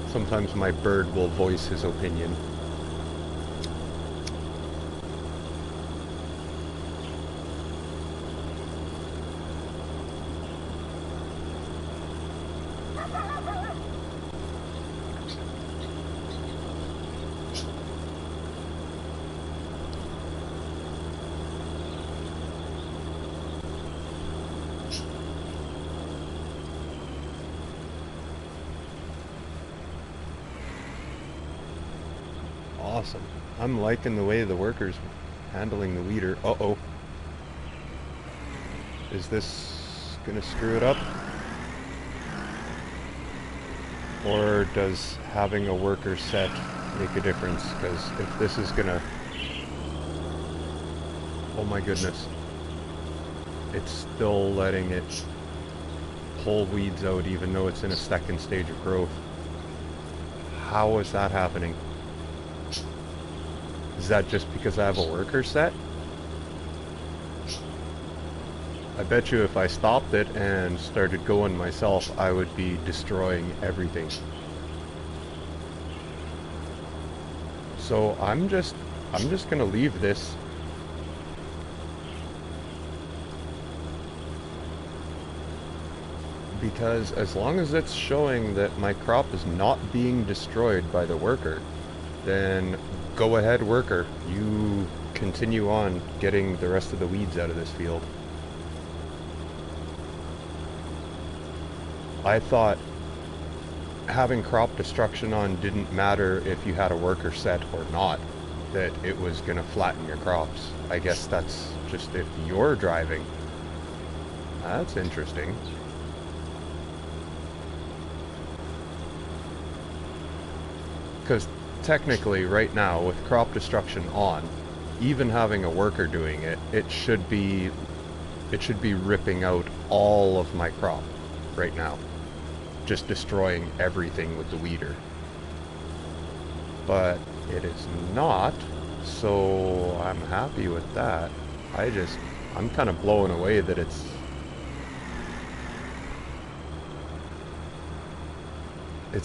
Sometimes my bird will voice his opinion. Awesome. I'm liking the way the worker's handling the weeder. Uh-oh. Is this gonna screw it up? Or does having a worker set make a difference? Because if this is gonna... Oh my goodness. It's still letting it pull weeds out even though it's in a second stage of growth. How is that happening? Is that just because I have a worker set? I bet you if I stopped it and started going myself, I would be destroying everything. So I'm just gonna leave this. Because as long as it's showing that my crop is not being destroyed by the worker, then go ahead, worker. You continue on getting the rest of the weeds out of this field. I thought having crop destruction on didn't matter if you had a worker set or not, that it was going to flatten your crops. I guess that's just if you're driving. That's interesting. Because technically right now with crop destruction on, even having a worker doing it, it should be ripping out all of my crop right now, just destroying everything with the weeder. But it is not, so I'm happy with that. I'm kind of blown away that it's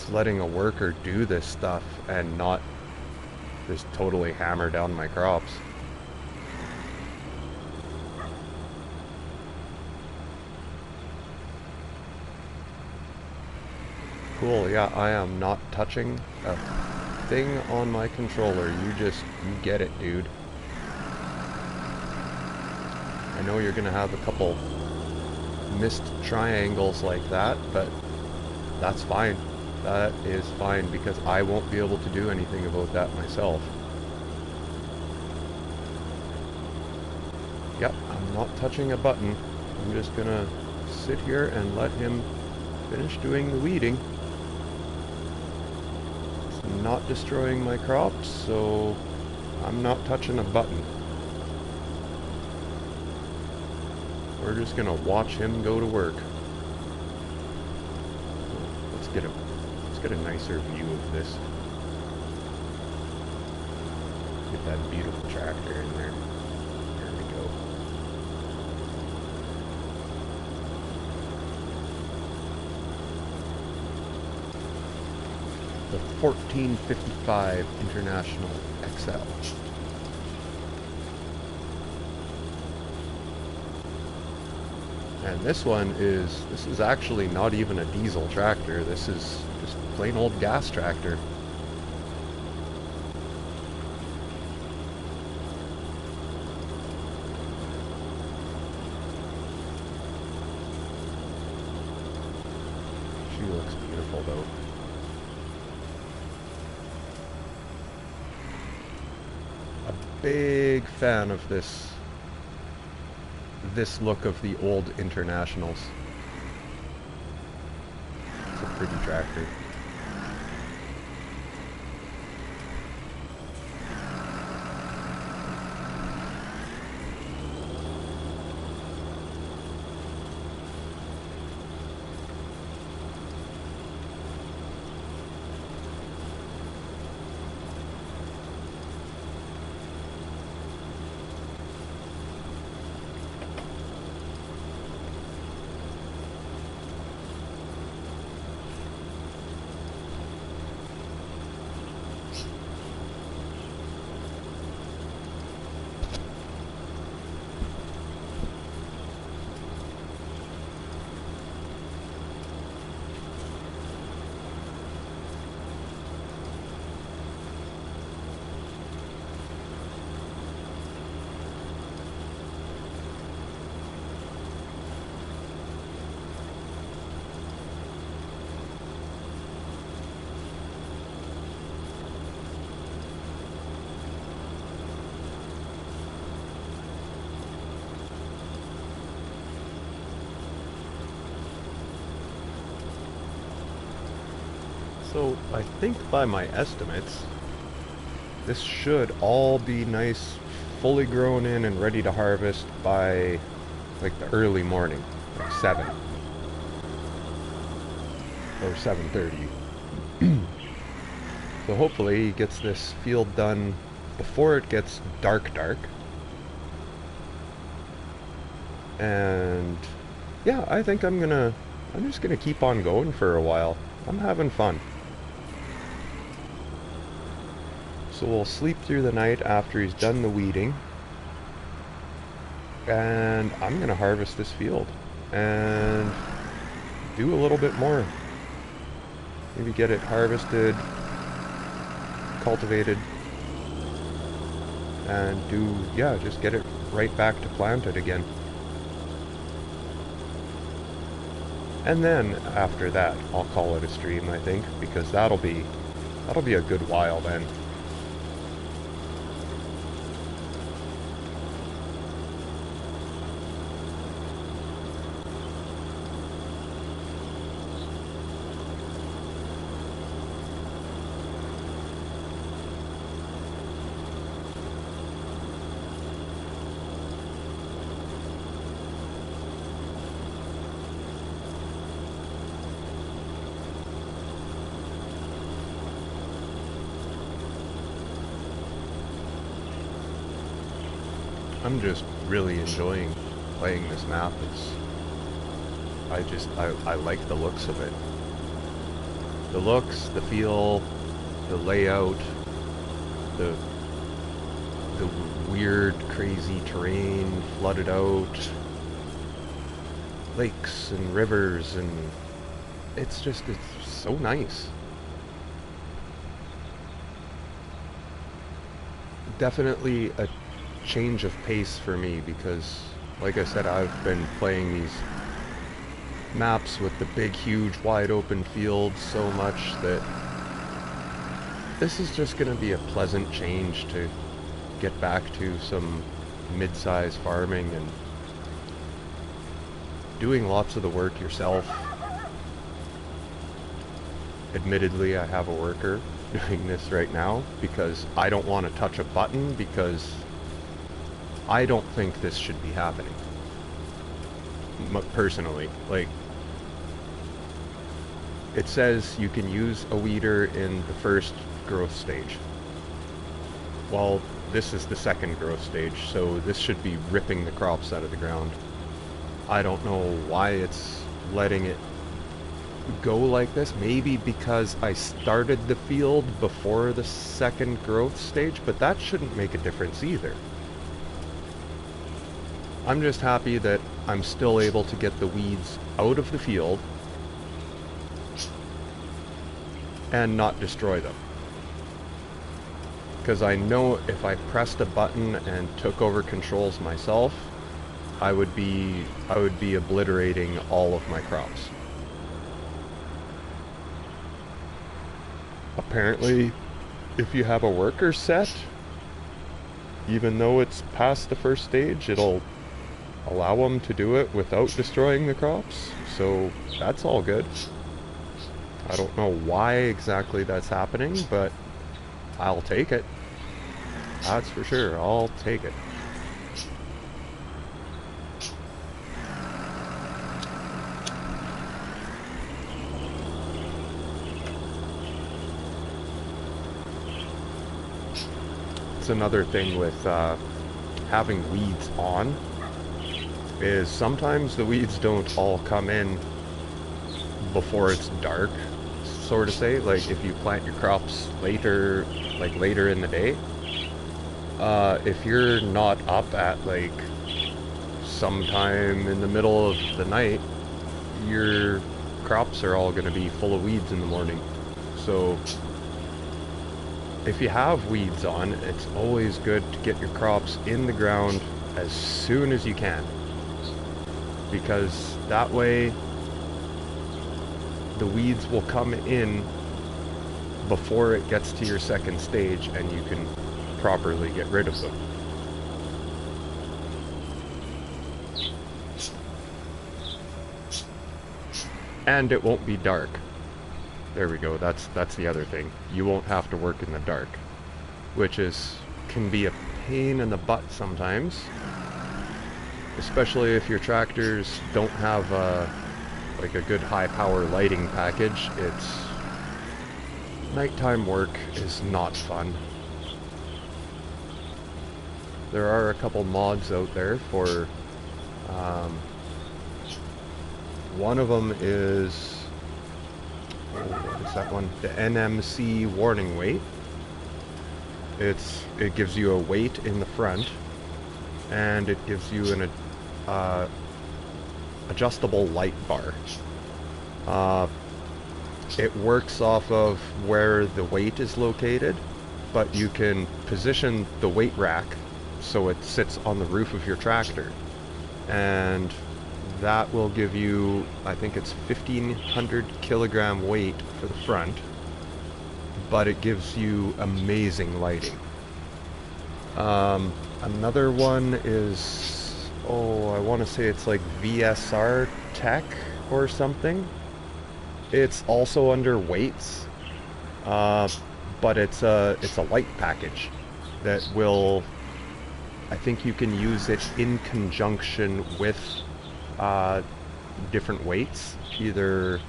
letting a worker do this stuff and not just totally hammer down my crops. Cool, yeah, I am not touching a thing on my controller. You get it, dude. I know you're gonna have a couple missed triangles like that, but that's fine. That is fine, because I won't be able to do anything about that myself. Yep, I'm not touching a button. I'm just gonna sit here and let him finish doing the weeding. It's not destroying my crops, so I'm not touching a button. We're just gonna watch him go to work. Let's get a nicer view of this. Get that beautiful tractor in there. There we go. The 1455 International XL. And this is actually not even a diesel tractor. This is just plain old gas tractor. She looks beautiful though. A big fan of this look of the old Internationals. It's a pretty tractor. So I think by my estimates, this should all be nice, fully grown in and ready to harvest by like the early morning, like 7 or 7:30. So hopefully he gets this field done before it gets dark. And yeah, I think I'm just gonna keep on going for a while. I'm having fun. So we'll sleep through the night after he's done the weeding. And I'm going to harvest this field and do a little bit more. Maybe get it harvested, cultivated, and just get it right back to planted again. And then after that, I'll call it a stream, I think, because that'll be a good while then. I'm just really enjoying playing this map. I like the looks of it. The looks, the feel, the layout, the weird, crazy terrain, flooded out, lakes and rivers, and it's so nice. Definitely a change of pace for me because, like I said, I've been playing maps with the big, huge, wide open fields so much that this is just going to be a pleasant change to get back to some mid-size farming and doing lots of the work yourself. Admittedly, I have a worker doing this right now because I don't want to touch a button, because I don't think this should be happening. Personally, like, it says you can use a weeder in the first growth stage. Well, this is the second growth stage, so this should be ripping the crops out of the ground. I don't know why it's letting it go like this. Maybe because I started the field before the second growth stage, but that shouldn't make a difference either. I'm just happy that I'm still able to get the weeds out of the field and not destroy them. Because I know if I pressed a button and took over controls myself, I would be obliterating all of my crops. Apparently, if you have a worker set, even though it's past the first stage, it'll allow them to do it without destroying the crops, so that's all good. I don't know why exactly that's happening, but I'll take it. That's for sure, I'll take it. It's another thing with having weeds on, is sometimes the weeds don't all come in before it's dark, sort of say. Like if you plant your crops later, like later in the day, if you're not up at like sometime in the middle of the night, your crops are all going to be full of weeds in the morning. So if you have weeds on, it's always good to get your crops in the ground as soon as you can, because that way the weeds will come in before it gets to your second stage and you can properly get rid of them. And it won't be dark. There we go, that's the other thing. You won't have to work in the dark, which can be a pain in the butt sometimes, especially if your tractors don't have like a good high power lighting package. Nighttime work is not fun. There are a couple mods out there for one of them is, what is that one? The NMC warning weight. It gives you a weight in the front, and it gives you an adjustable light bar. It works off of where the weight is located, but you can position the weight rack so it sits on the roof of your tractor, and that will give you, I think it's 1,500 kilogram weight for the front, but it gives you amazing lighting. Another one is, I want to say it's like VSR Tech or something. It's also under weights, but it's a light package that will, I think you can use it in conjunction with different weights, either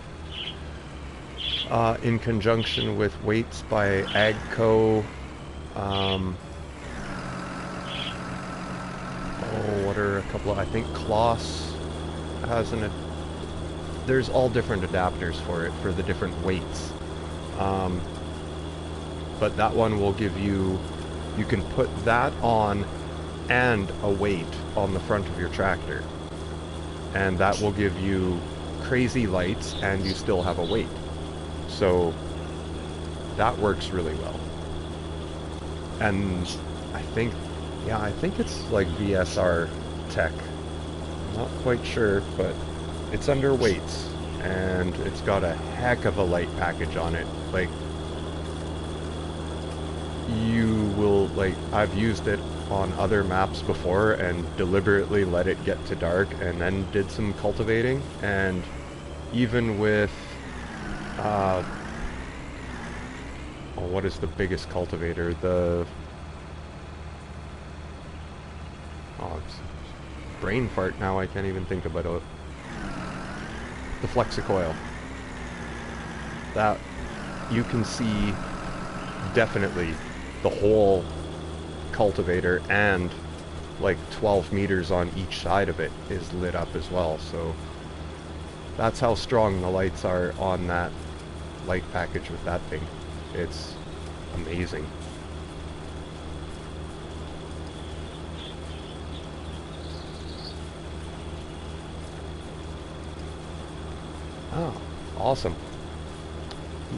in conjunction with weights by Agco. What are a couple of, I think Kloss has there's all different adapters for it, for the different weights. But that one will give you can put that on and a weight on the front of your tractor, and that will give you crazy lights and you still have a weight. So that works really well. And I think it's like VSR Tech. I'm not quite sure, but it's under weights, and it's got a heck of a light package on it. Like, you will, like, I've used it on other maps before and deliberately let it get to dark and then did some cultivating, and even with oh, what is the biggest cultivator? The it's brain fart now, I can't even think about it. The Flexicoil. That you can see definitely the whole cultivator, and like 12 meters on each side of it is lit up as well. So that's how strong the lights are on that light package with that thing. It's amazing. Oh, awesome.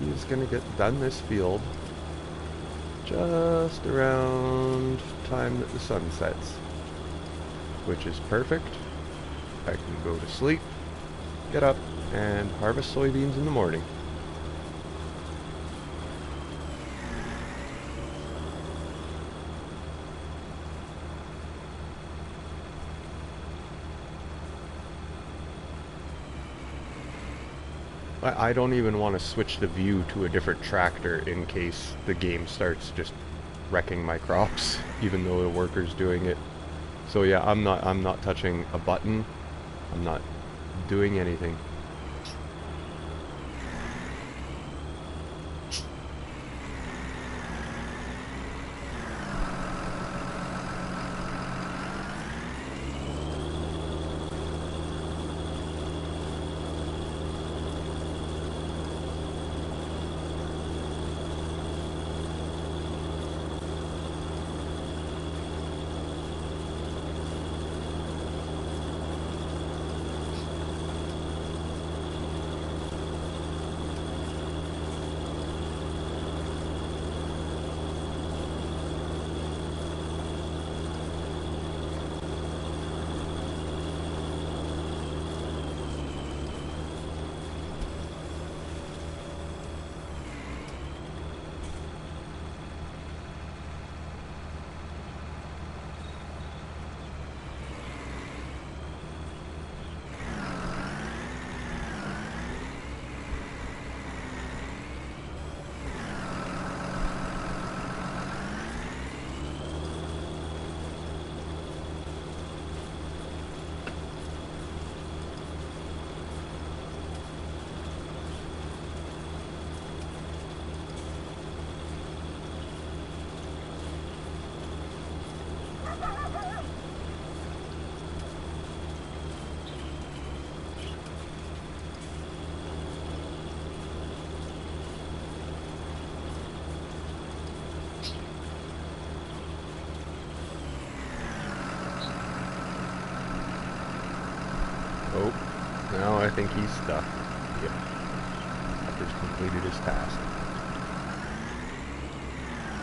He's gonna get done this field just around time that the sun sets, which is perfect. I can go to sleep, get up, and harvest soybeans in the morning. I don't even want to switch the view to a different tractor in case the game starts just wrecking my crops, even though the worker's doing it. So yeah, I'm not touching a button. I'm not doing anything. Oh, now I think he's stuck. Yep. Pepper's completed his task.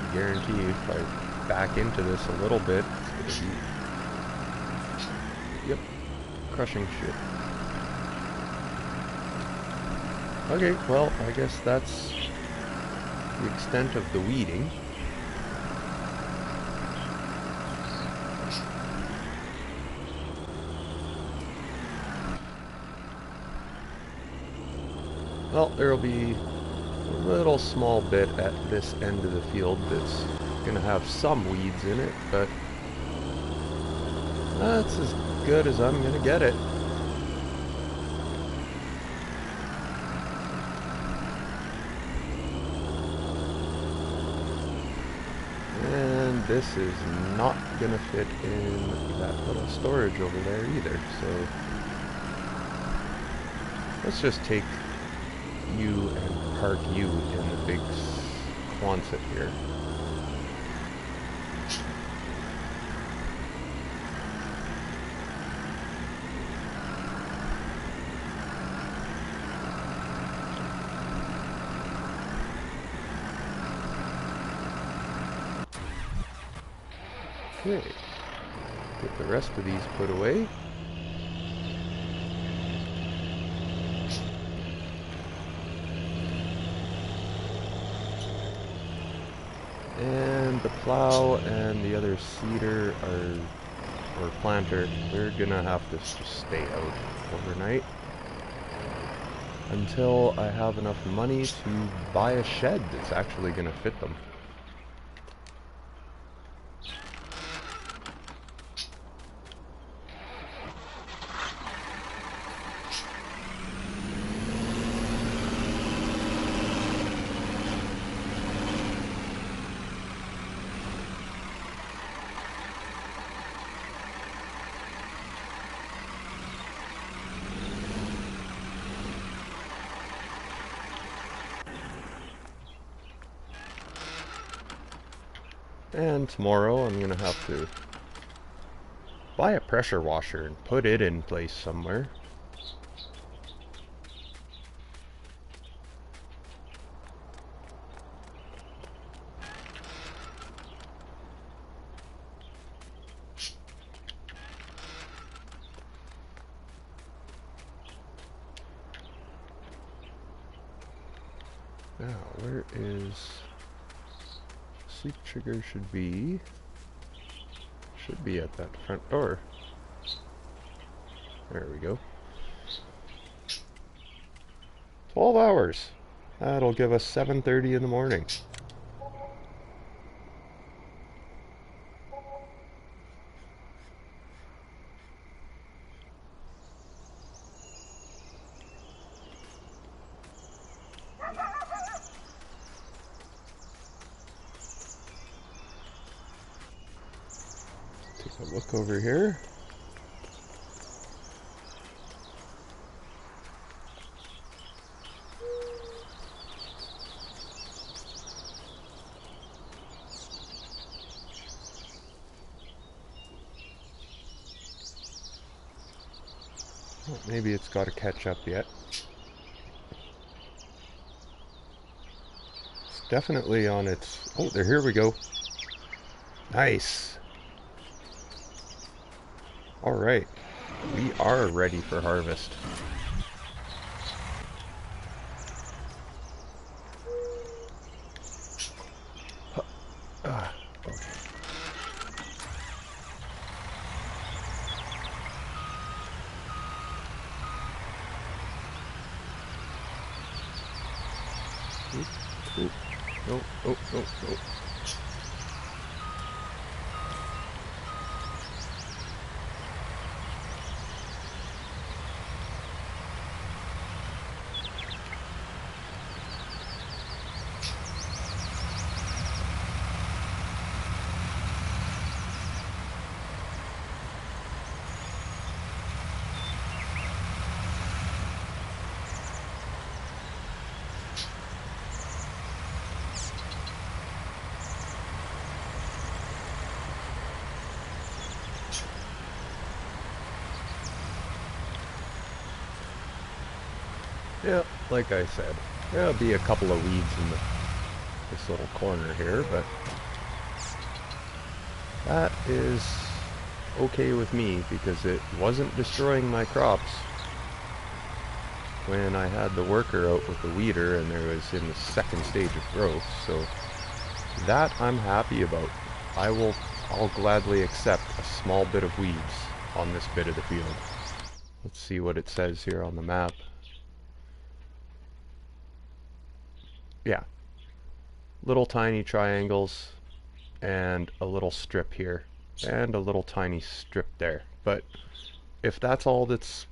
I guarantee if I back into this a little bit, it's gonna be... Yep. Crushing shit. Okay, well, I guess that's the extent of the weeding. Well, there'll be a little small bit at this end of the field that's gonna have some weeds in it, but that's as good as I'm gonna get it. And this is not gonna fit in that little storage over there either, so let's just take you and park you in the big Quonset here. Okay, get the rest of these put away. And the plow and the other seeder or planter, they're gonna have to just stay out overnight until I have enough money to buy a shed that's actually gonna fit them. And tomorrow I'm gonna have to buy a pressure washer and put it in place somewhere. Now, where is... Sleep trigger should be at that front door. There we go. 12 hours. That'll give us 7:30 in the morning. Take a look over here. Oh, maybe it's got to catch up yet. It's definitely on its... Oh, there, here we go. Nice. Alright, we are ready for harvest. Okay. Oop, oop. No, oh, no, no. Yeah, like I said, there'll be a couple of weeds in this little corner here, but that is okay with me because it wasn't destroying my crops when I had the worker out with the weeder and there was in the second stage of growth, so that I'm happy about. I'll gladly accept a small bit of weeds on this bit of the field. Let's see what it says here on the map. Yeah, little tiny triangles and a little strip here and a little tiny strip there. But if that's all that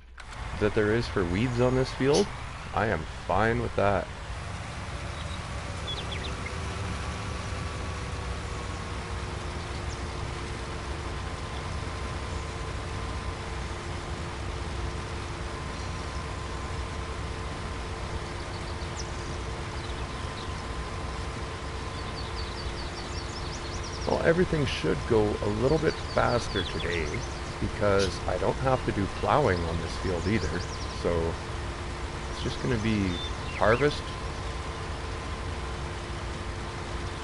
there is for weeds on this field, I am fine with that. Well, everything should go a little bit faster today because I don't have to do plowing on this field either. So it's just going to be harvest,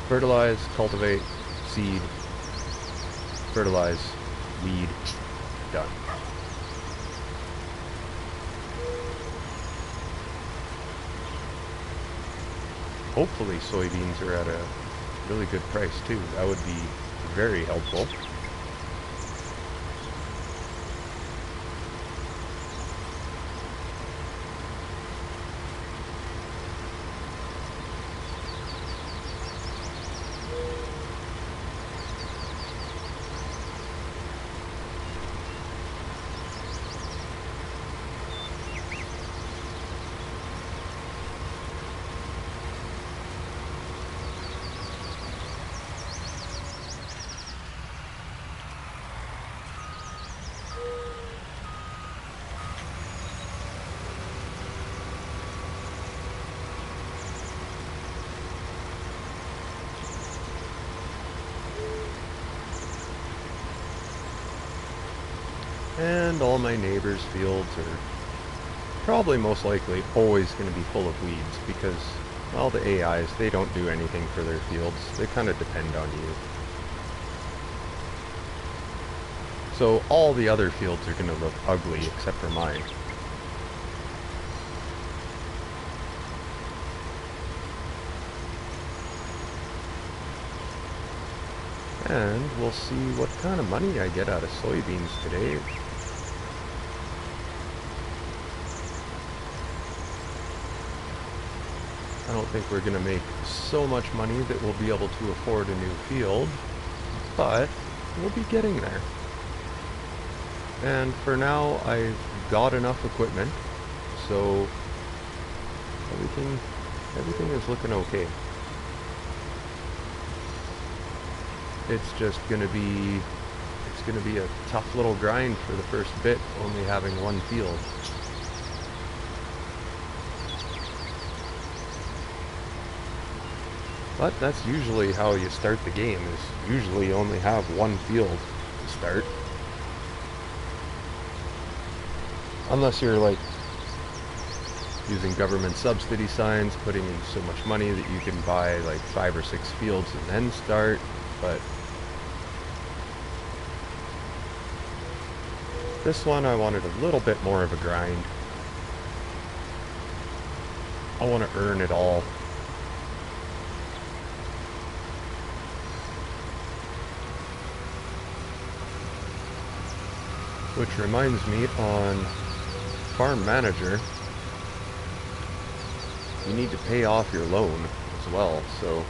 fertilize, cultivate, seed, fertilize, weed, done. Hopefully soybeans are at a really good price too. That would be very helpful. And all my neighbors' fields are probably most likely always going to be full of weeds because, well, the AIs, they don't do anything for their fields. They kind of depend on you. So all the other fields are going to look ugly except for mine. And we'll see what kind of money I get out of soybeans today. I don't think we're going to make so much money that we'll be able to afford a new field, but we'll be getting there. And for now, I've got enough equipment, so everything is looking okay. It's just going to be a tough little grind for the first bit, only having one field. But that's usually how you start the game, is usually only have one field to start. Unless you're like using government subsidy signs, putting in so much money that you can buy like 5 or 6 fields and then start, but this one I wanted a little bit more of a grind. I want to earn it all. Which reminds me, on Farm Manager, you need to pay off your loan as well, so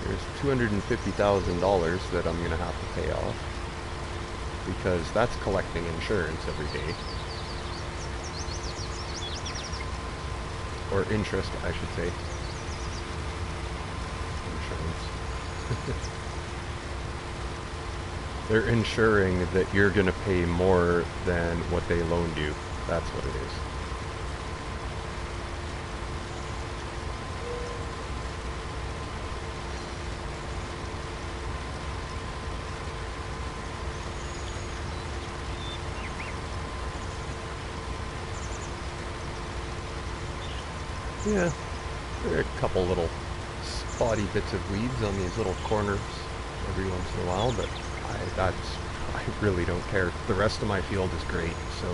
there's $250,000 that I'm going to have to pay off, because that's collecting insurance every day. Or interest, I should say. Insurance. They're ensuring that you're going to pay more than what they loaned you. That's what it is. Yeah, there are a couple little spotty bits of weeds on these little corners every once in a while, but I really don't care. The rest of my field is great, so.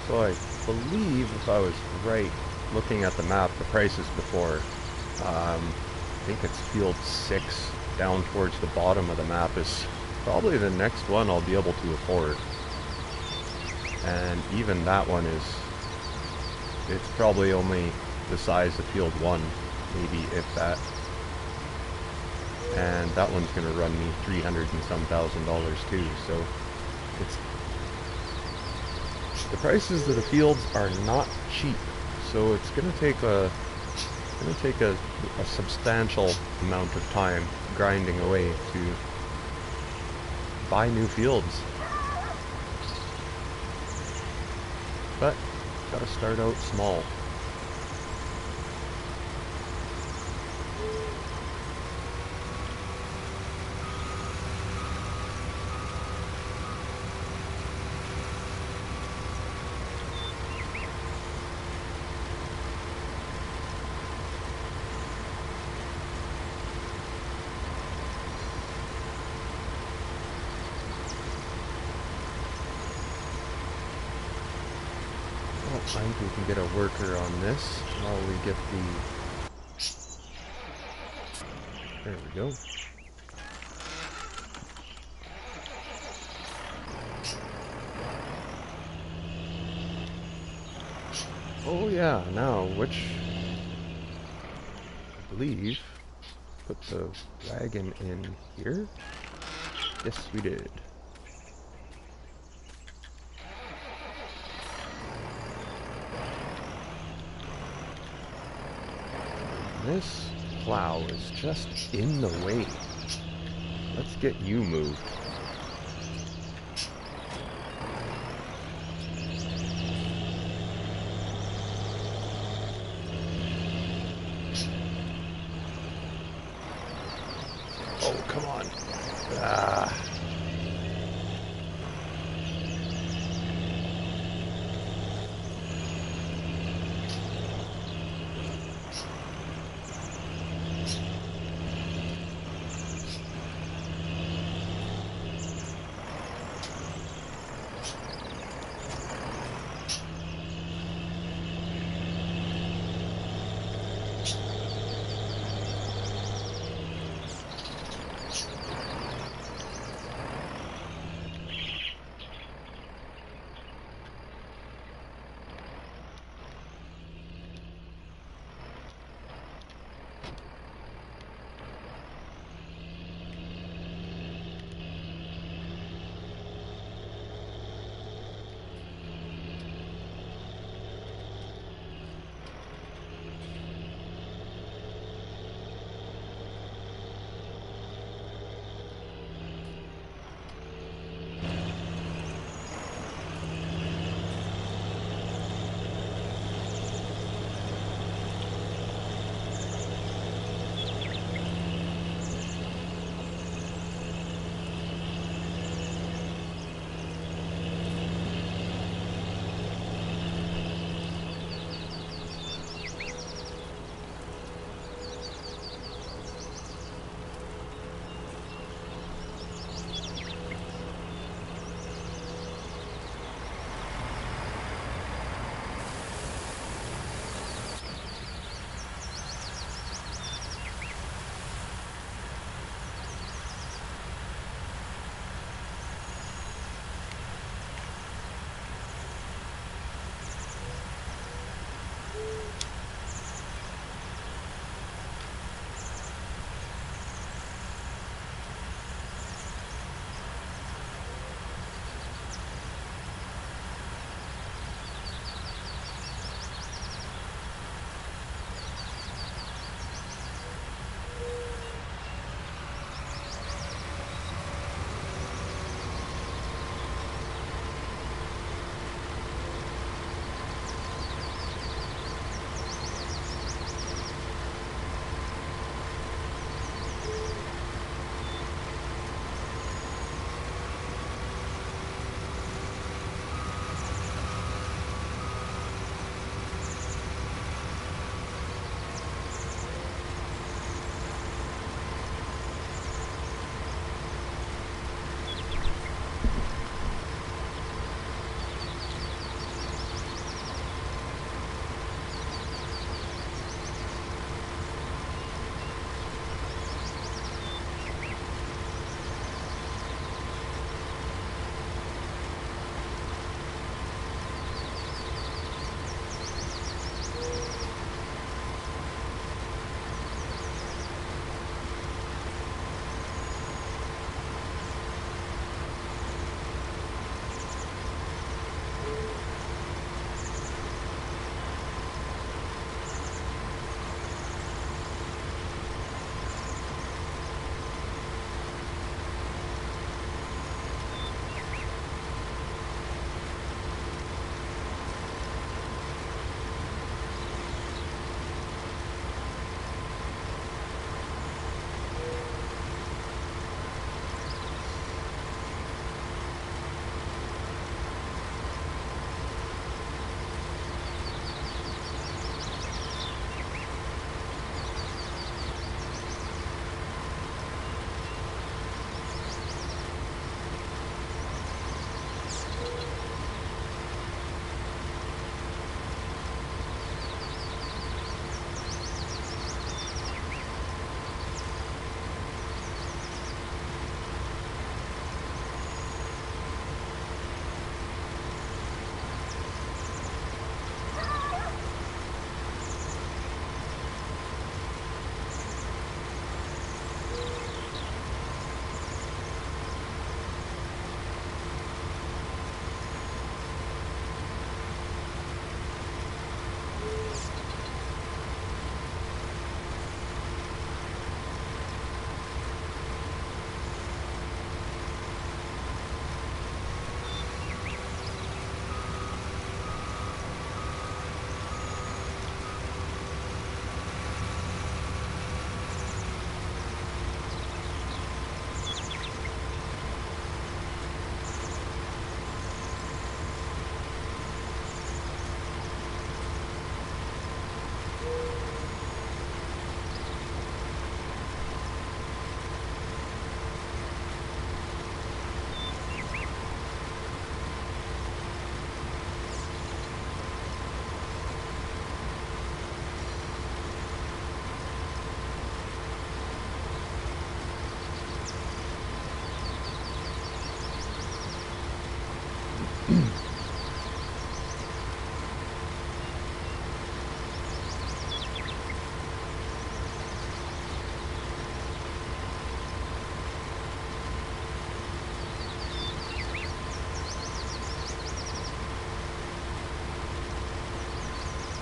So I believe, if I was right, looking at the map, the prices before, I think it's field 6 down towards the bottom of the map is probably the next one I'll be able to afford. And even that one it's probably only the size of field 1, maybe if that. And that one's going to run me $300 and some thousand too, so the prices of the fields are not cheap, so it's going to take a substantial amount of time grinding away to buy new fields. But gotta start out small. I think we can get a worker on this while we get the... There we go. Oh yeah, now which... I believe... Put the wagon in here? Yes, we did. This plow is just in the way. Let's get you moved. Oh, come on. Ah.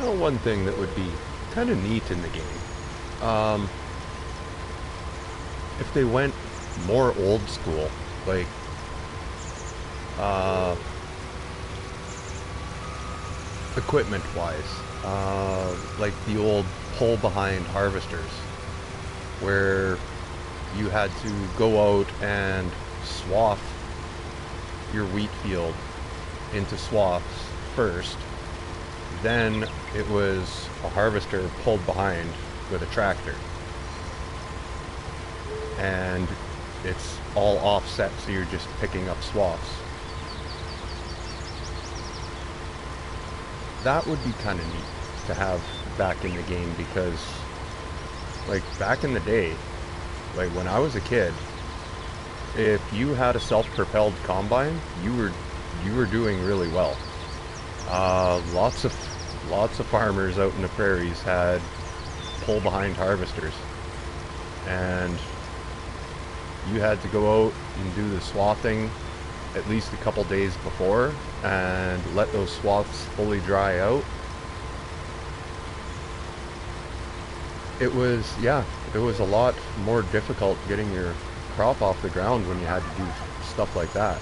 know one thing that would be kind of neat in the game. If they went more old school, like equipment wise, like the old pull behind harvesters, where you had to go out and swath your wheat field into swaths first, then it was a harvester pulled behind with a tractor, and it's all offset, so you're just picking up swaths. That would be kind of neat to have back in the game, because like back in the day, like when I was a kid, if you had a self-propelled combine, you were doing really well. Lots of farmers out in the prairies had pull behind harvesters, and you had to go out and do the swathing at least a couple days before and let those swaths fully dry out. It was a lot more difficult getting your crop off the ground when you had to do stuff like that.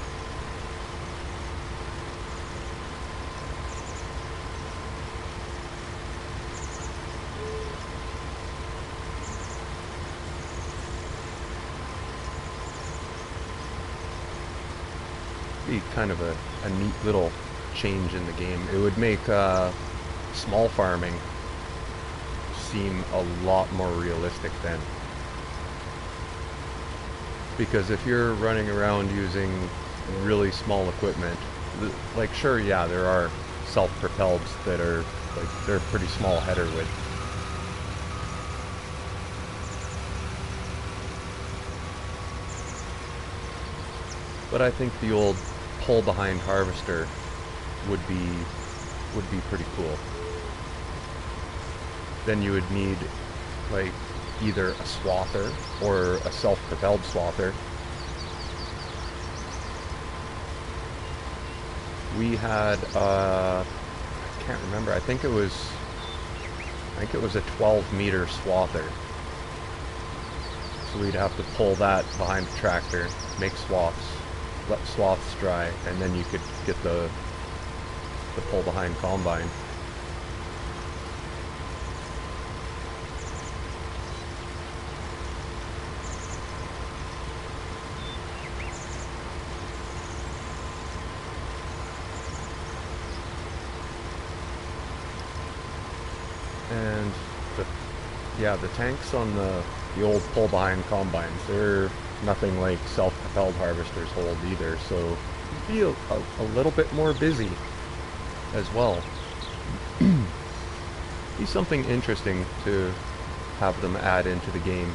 Be kind of a neat little change in the game. It would make small farming seem a lot more realistic then. Because if you're running around using really small equipment, like sure, yeah, there are self-propelleds that are like, they're pretty small header width. But I think the old pull behind harvester would be pretty cool. Then you would need like either a swather or a self-propelled swather. We had I can't remember, I think it was a 12-meter swather. So we'd have to pull that behind the tractor, make swaths, let swaths dry, and then you could get the pull behind combine. And the tanks on the old pull behind combines, they're nothing like self-propelled harvesters hold either, so you'd be a little bit more busy as well. Be something interesting to have them add into the game.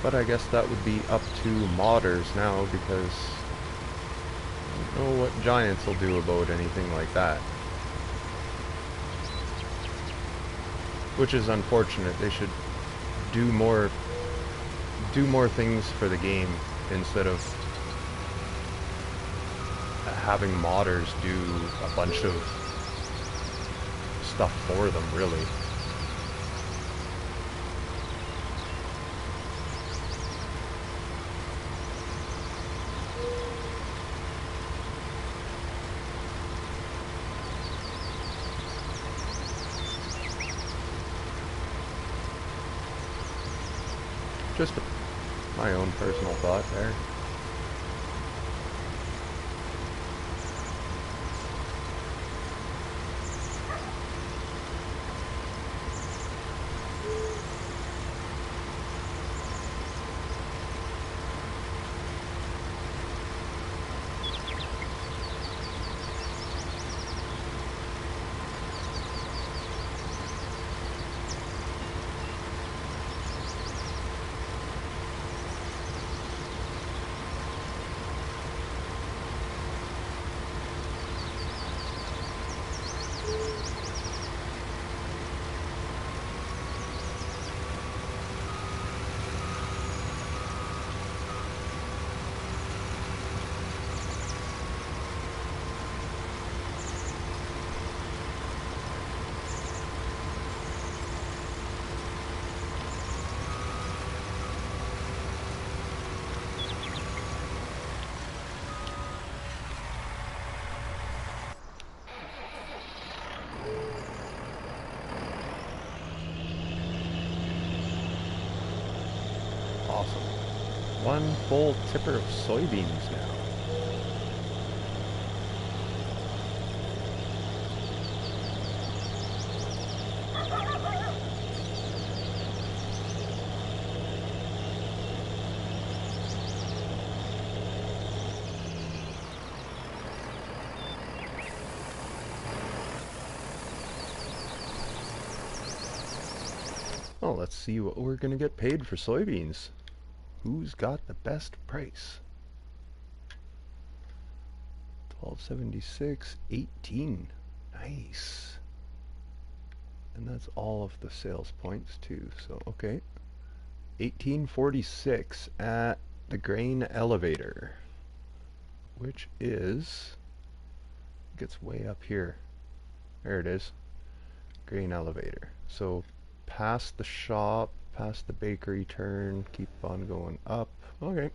But I guess that would be up to modders now, because I don't know what Giants will do about anything like that. Which is unfortunate. They should do more things for the game instead of having modders do a bunch of stuff for them, really. Just my own personal thought there. One full tipper of soybeans now. Well, let's see what we're gonna get paid for soybeans. Who's got the best price? 12.76, 18. Nice. And that's all of the sales points too. So okay. 18.46 at the grain elevator, which is, gets way up here. There it is. Grain elevator. So past the shop, past the bakery turn, keep on going up. Okay.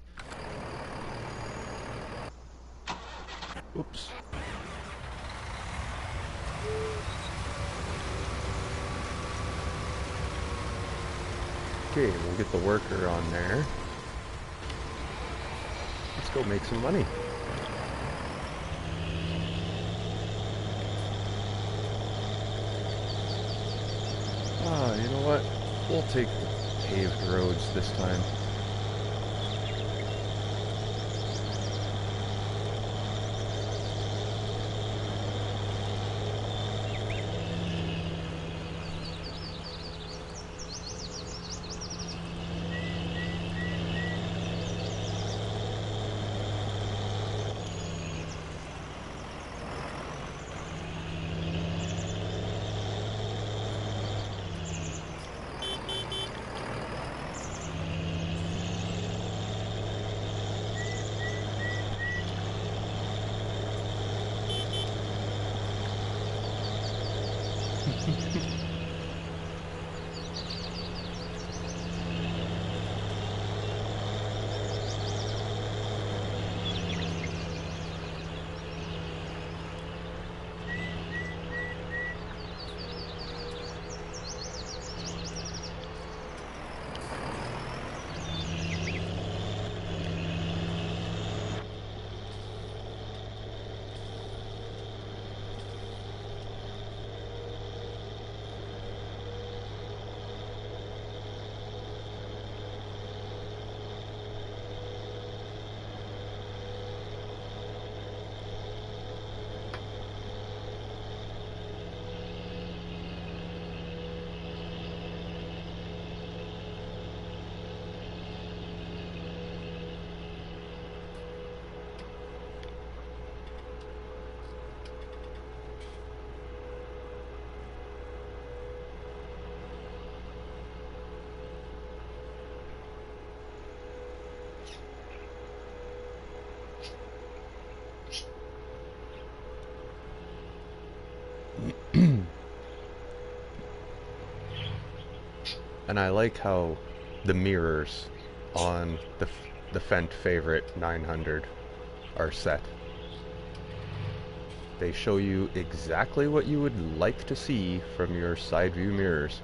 Oops. Okay, we'll get the worker on there. Let's go make some money. Ah, you know what? We'll take the paved roads this time. And I like how the mirrors on the Fendt Favorite 900 are set. They show you exactly what you would like to see from your side view mirrors.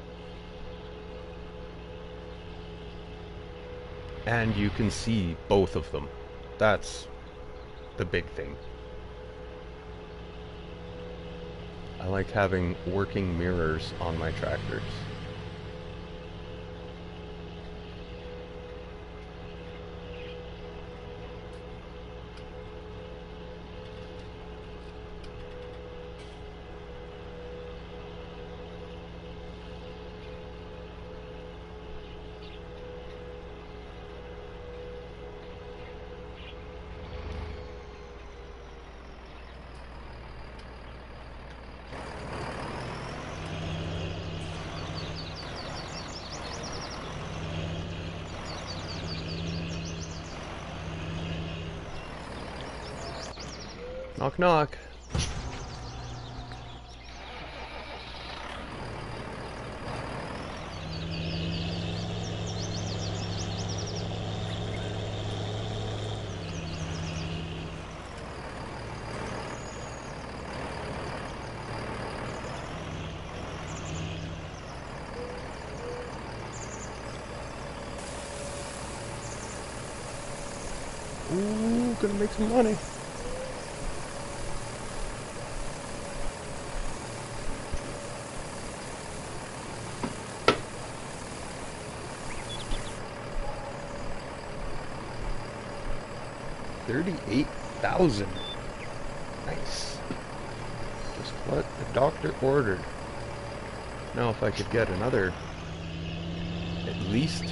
And you can see both of them. That's the big thing. I like having working mirrors on my tractors. Knock knock. gonna make some money. $38,000. Nice. Just what the doctor ordered. Now if I could get another, at least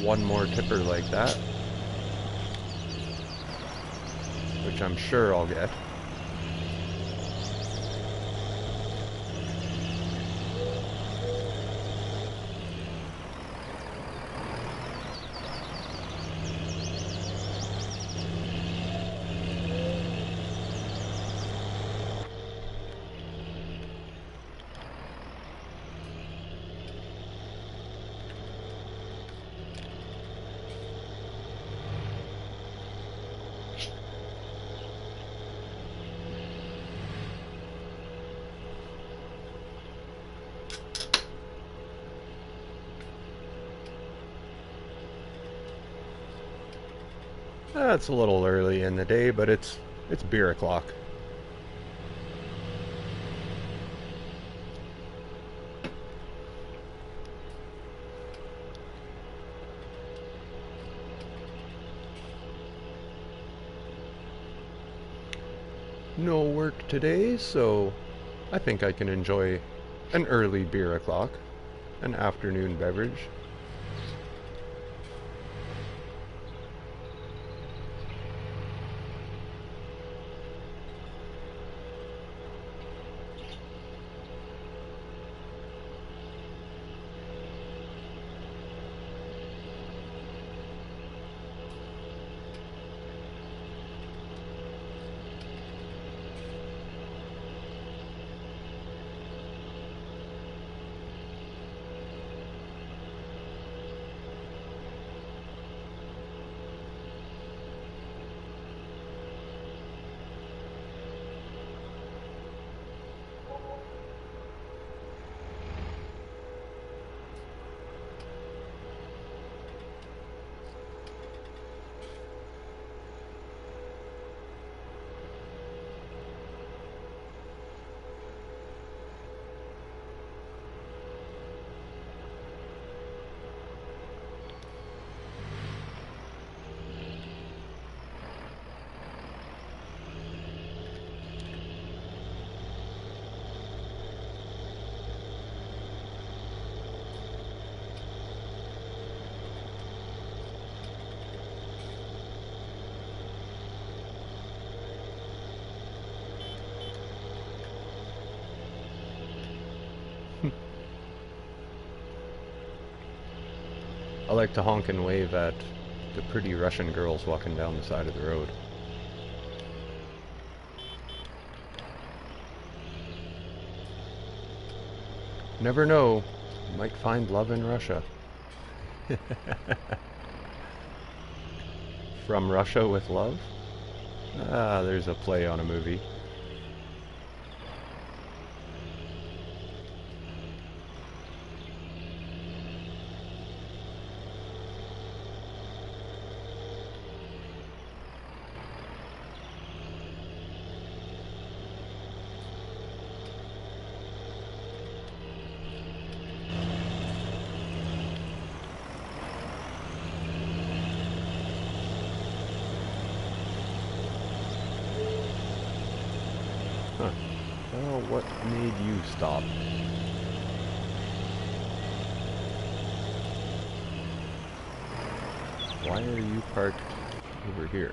one more tipper like that, which I'm sure I'll get. It's a little early in the day, but it's beer o'clock. No work today, so I think I can enjoy an early beer o'clock, an afternoon beverage. I like to honk and wave at the pretty Russian girls walking down the side of the road. Never know, you might find love in Russia. From Russia with Love? Ah, there's a play on a movie. Huh. Well, what made you stop? Why are you parked over here?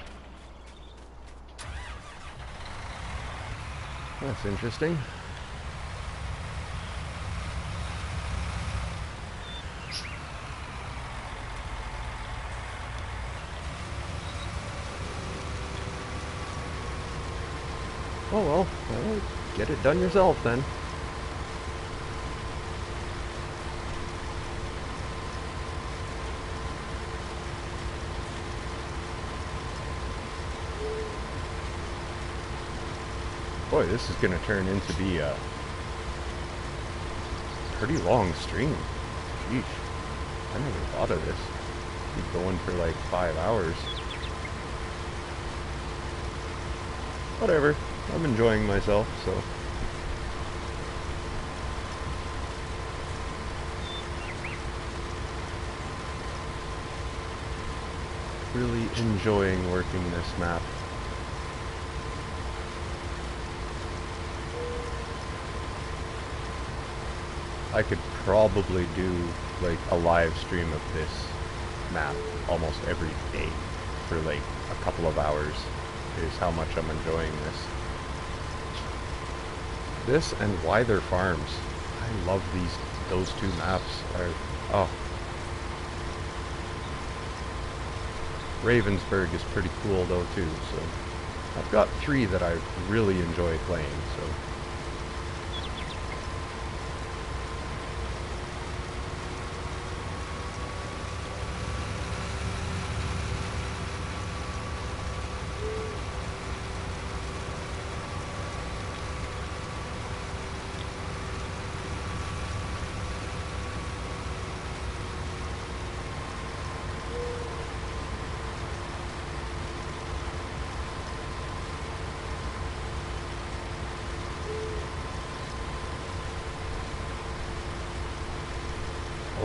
That's interesting. Oh well, get it done yourself then. Boy, this is going to turn into be a pretty long stream. Sheesh. I never thought of this. Keep going for like 5 hours. whatever. I'm enjoying myself, so. Really enjoying working this map. I could probably do like a live stream of this map almost every day for like a couple of hours is how much I'm enjoying this. This and Why They're Farms. I love those two maps. Oh. Ravensburg is pretty cool though too, so I've got 3 that I really enjoy playing, so.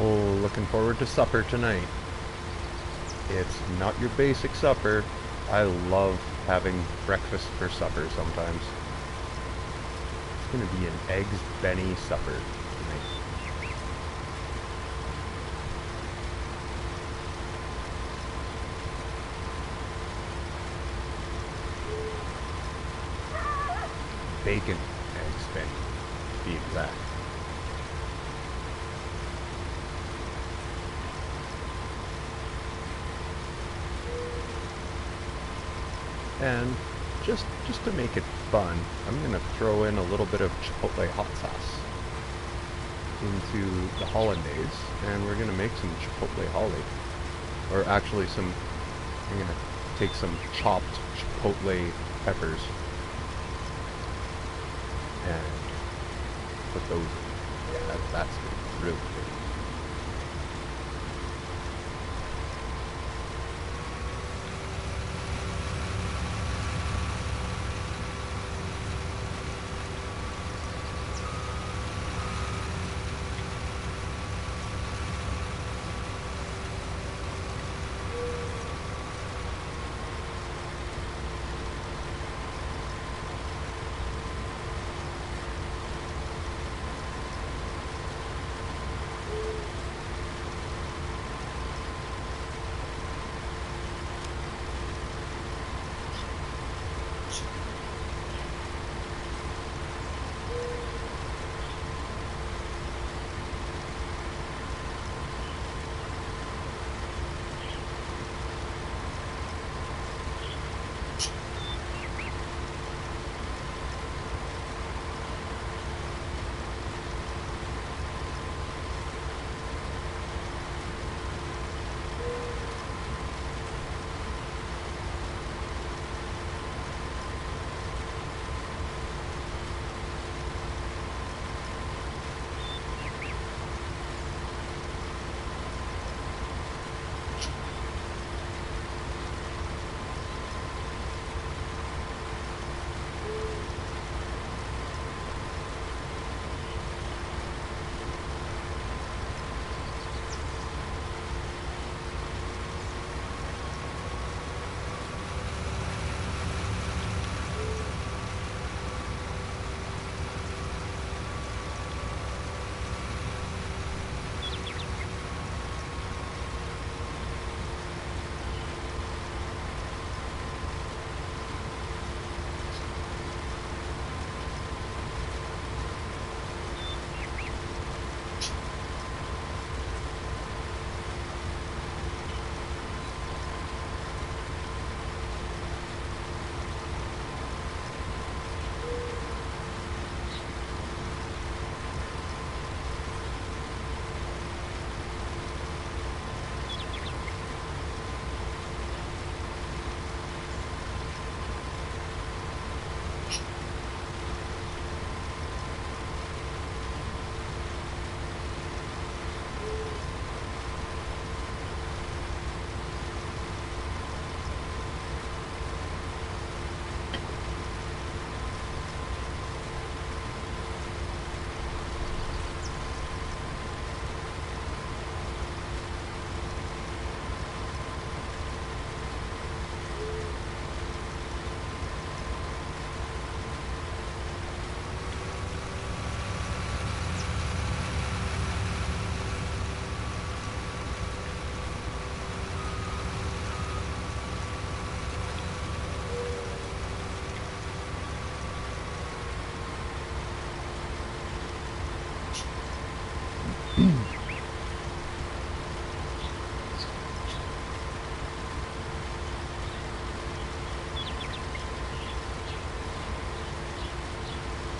Oh, looking forward to supper tonight. It's not your basic supper. I love having breakfast for supper sometimes. It's going to be an eggs Benny supper tonight. Bacon eggs Benny, to be exact. And just to make it fun, I'm going to throw in a little bit of chipotle hot sauce into the hollandaise, and we're going to make some chipotle holly. Or actually I'm going to take some chopped chipotle peppers and put those in. Yeah, that's good. Really good.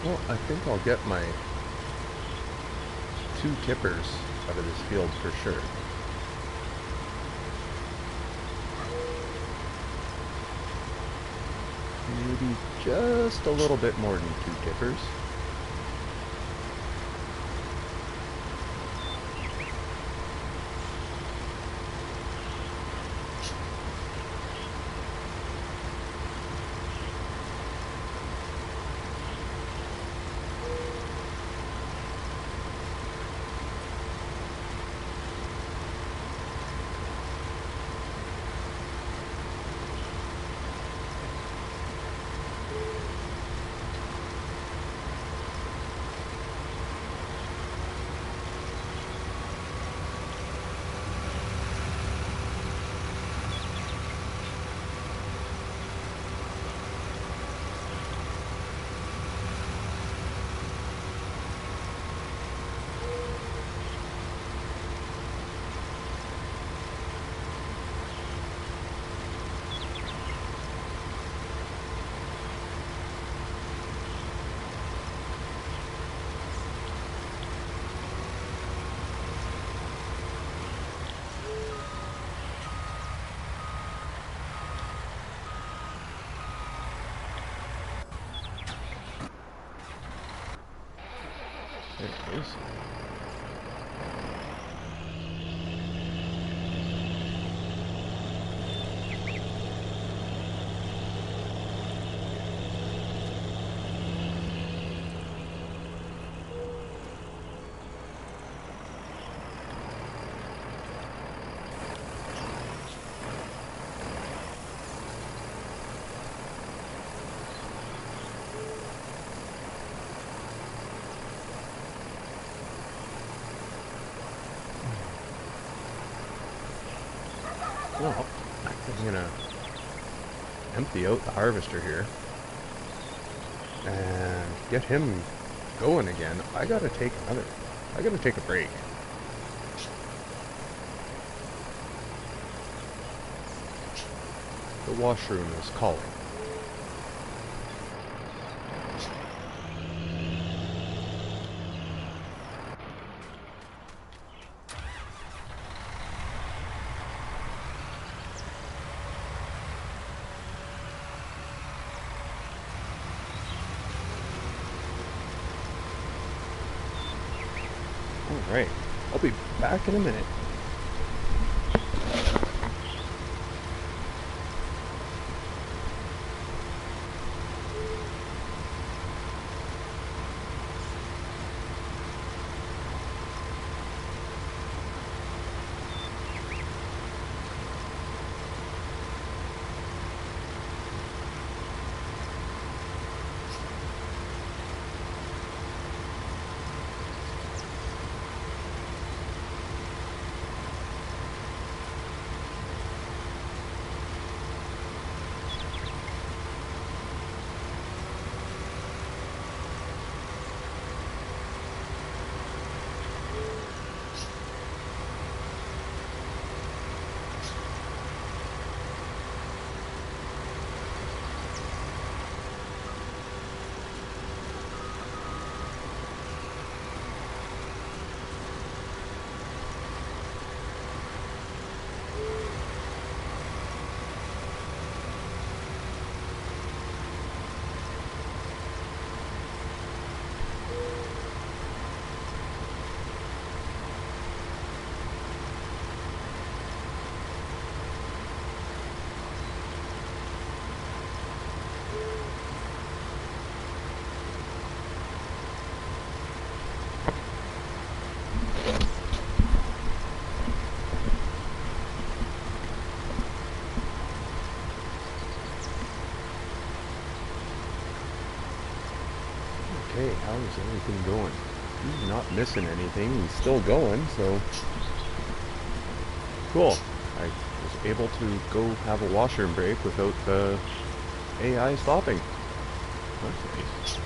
Well, I think I'll get my 2 tippers out of this field for sure. Maybe just a little bit more than 2 tippers. There it is. Well, I'm gonna empty out the harvester here and get him going again. I gotta take a break. The washroom is calling. Alright, I'll be back in a minute. Okay, how is everything going? He's not missing anything. He's still going, so cool. I was able to go have a washroom break without the AI stopping. That's nice.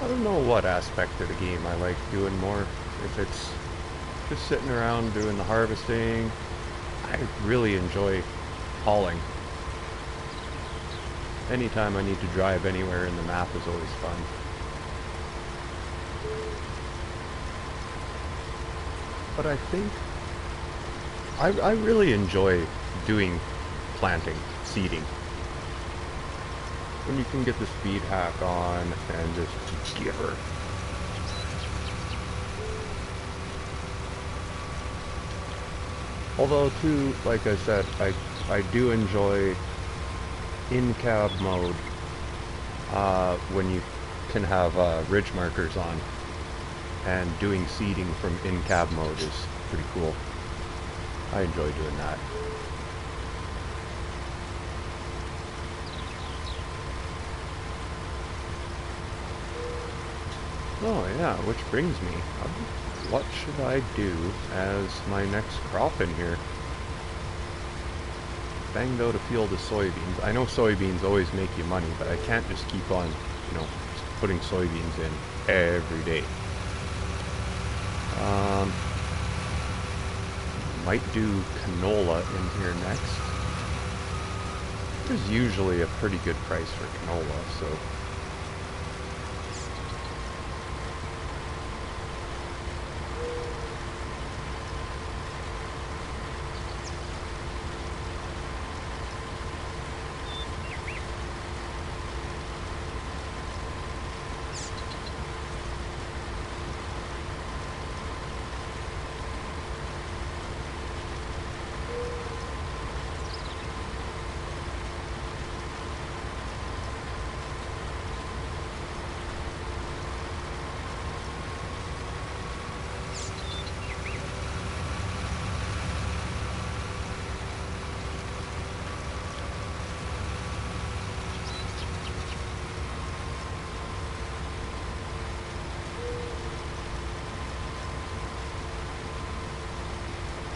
I don't know what aspect of the game I like doing more. If it's just sitting around doing the harvesting, I really enjoy hauling. Anytime I need to drive anywhere in the map is always fun. But I think I really enjoy doing planting, seeding. When you can get the speed hack on and just give her. Although too, like I said, I do enjoy in-cab mode when you can have ridge markers on, and doing seeding from in-cab mode is pretty cool. I enjoy doing that. Oh yeah, which brings me, what should I do as my next crop in here? Banged out a field of soybeans. I know soybeans always make you money, but I can't just keep on, you know, putting soybeans in every day. Might do canola in here next. There's usually a pretty good price for canola, so...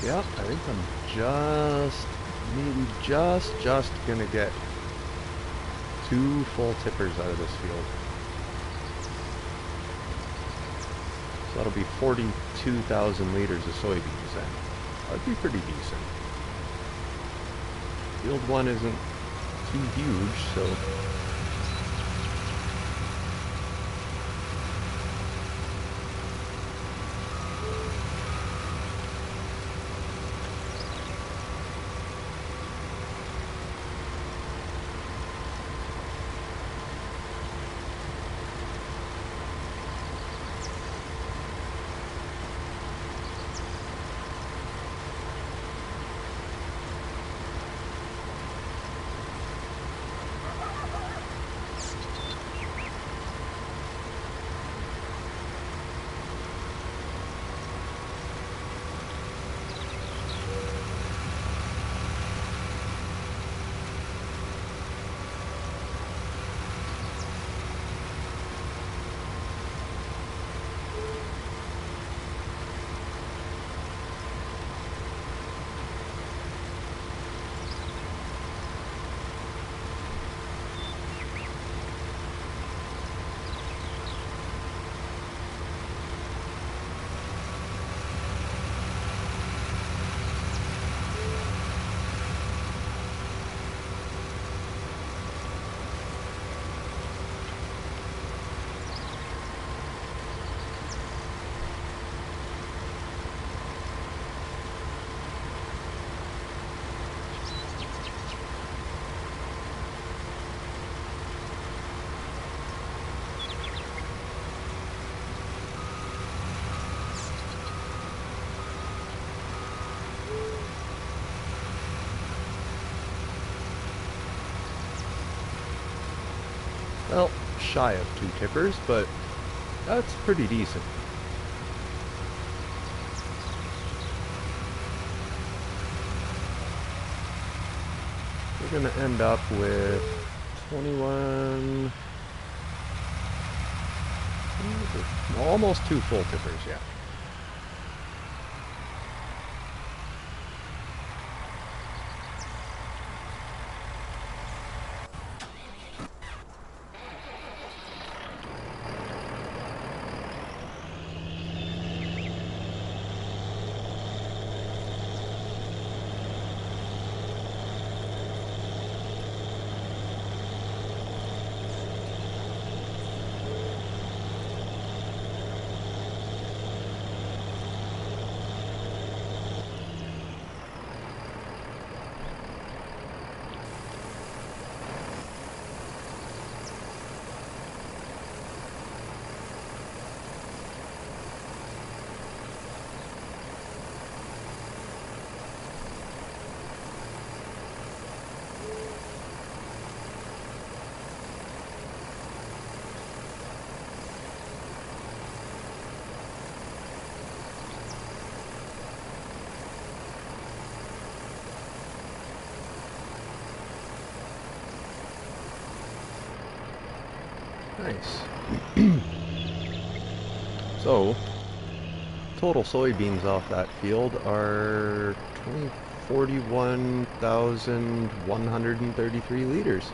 Yep, I think I'm maybe just gonna get 2 full tippers out of this field. So that'll be 42,000 liters of soybeans then. That'd be pretty decent. Field 1 isn't too huge, so... Well, shy of 2 tippers, but that's pretty decent. We're gonna end up with 21... almost 2 full tippers, yeah. Nice. So, total soybeans off that field are 41,133 liters.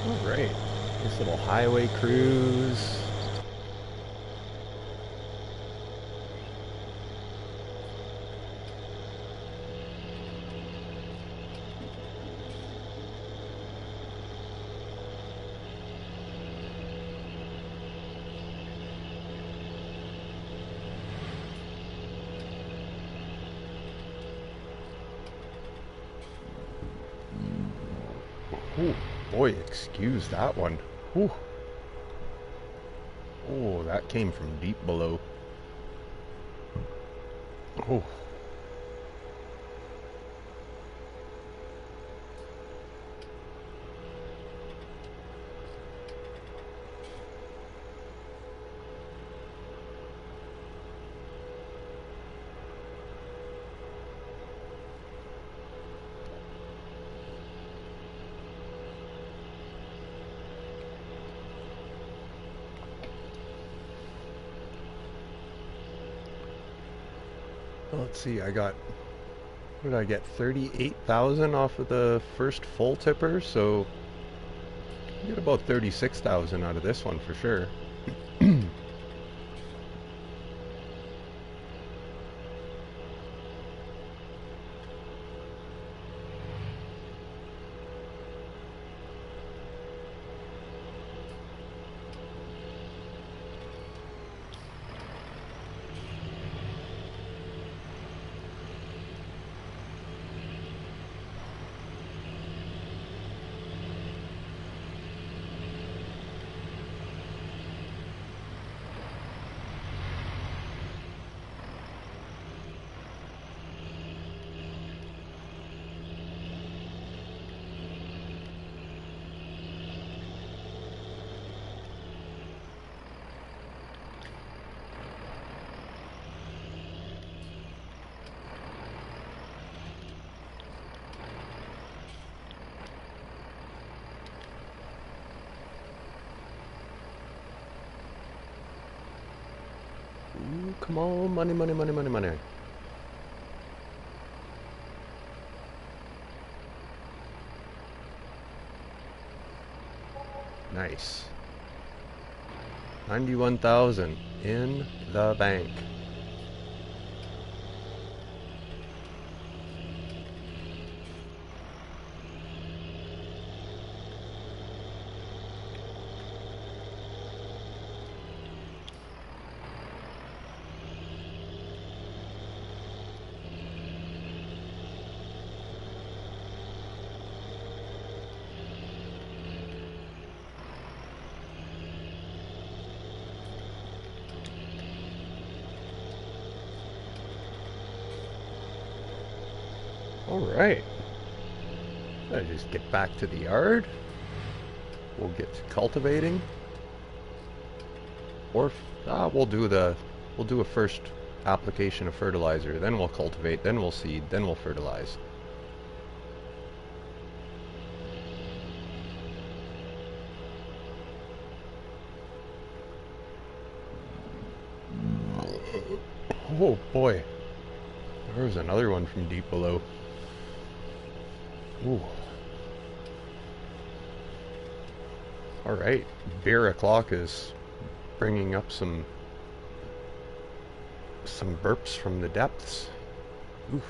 Alright, nice little highway cruise. Ooh, boy, excuse that one. Ooh. Oh, that came from deep below. Oh. Let's see, what did I get? 38,000 off of the first full tipper, so I get about 36,000 out of this one for sure. Ooh, come on, money, money, money, money, money. Nice. 91,000 in the bank. Alright. I just get back to the yard. We'll get to cultivating. Or we'll do a first application of fertilizer, then we'll cultivate, then we'll seed, then we'll fertilize. Oh boy, there was another one from deep below. Ooh. Alright, beer o'clock is bringing up some burps from the depths. Oof.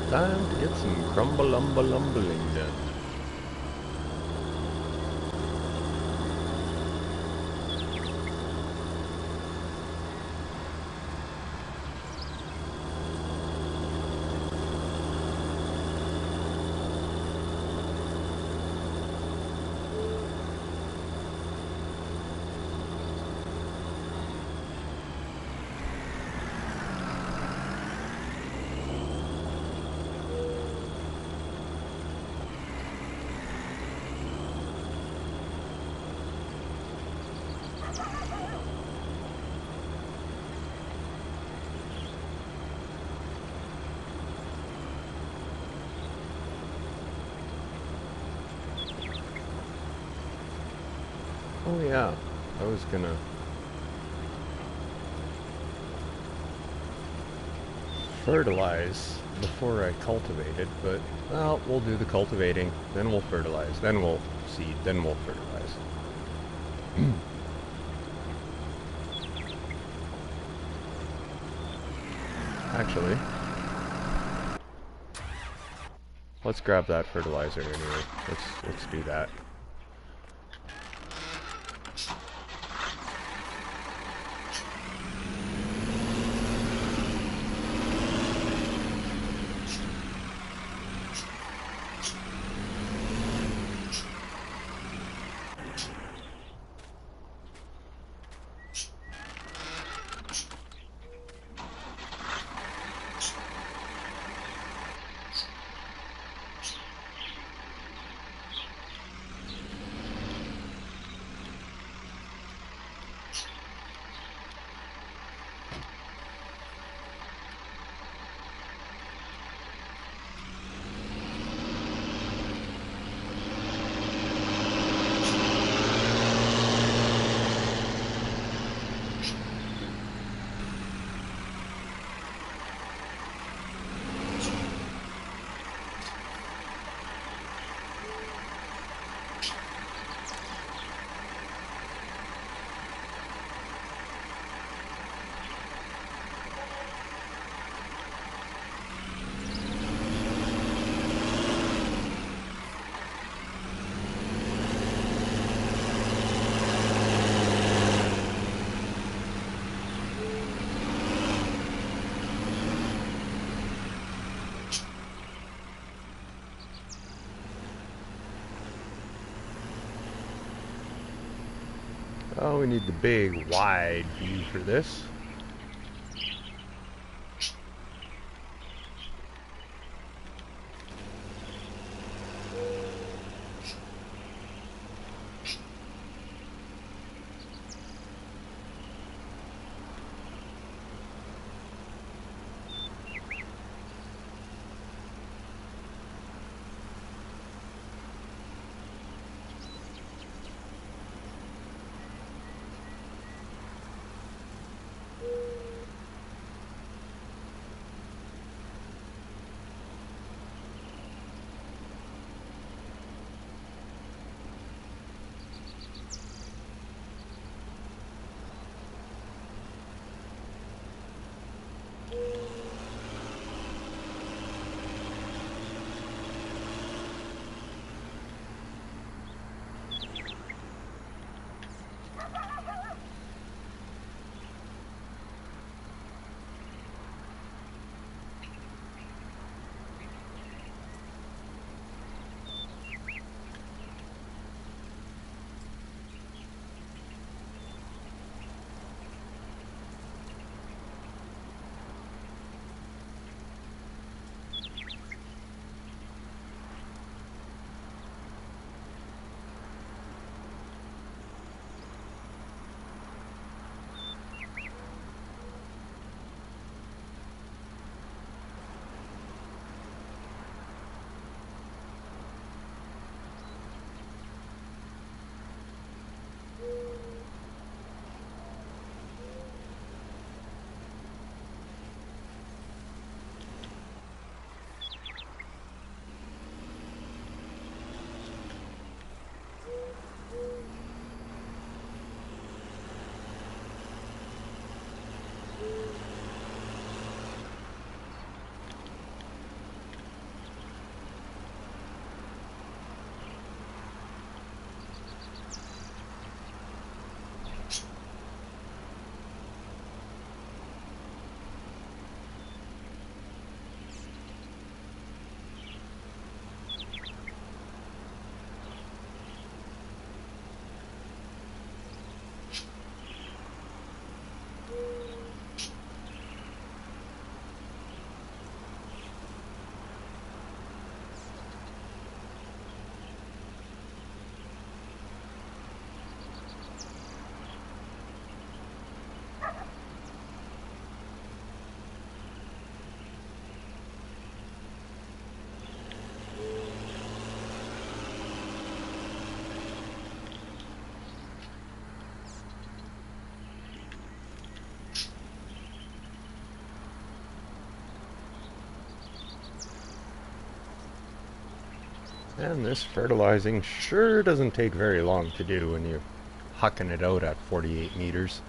Time to get some crumble-lumber-lumbling done. Oh yeah, I was gonna fertilize before I cultivated, but well, we'll do the cultivating, then we'll fertilize, then we'll seed, then we'll fertilize. Actually, let's grab that fertilizer anyway. Let's do that. Oh, we need the big wide view for this. And this fertilizing sure doesn't take very long to do when you're hucking it out at 48 meters.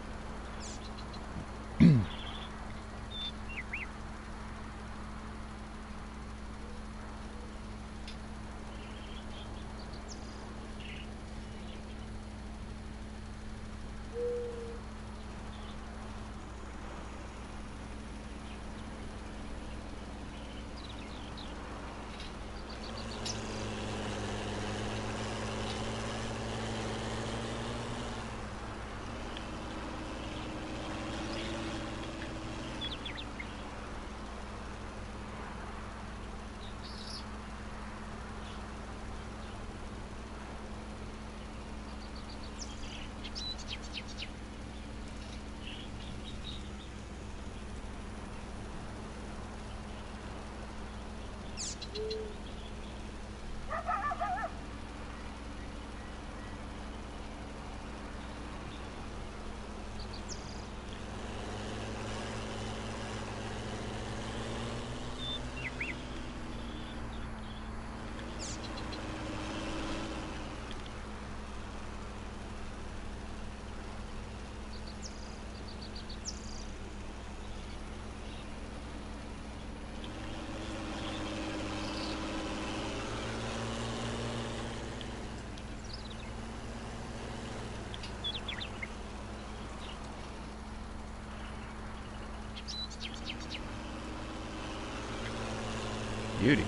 Beauty.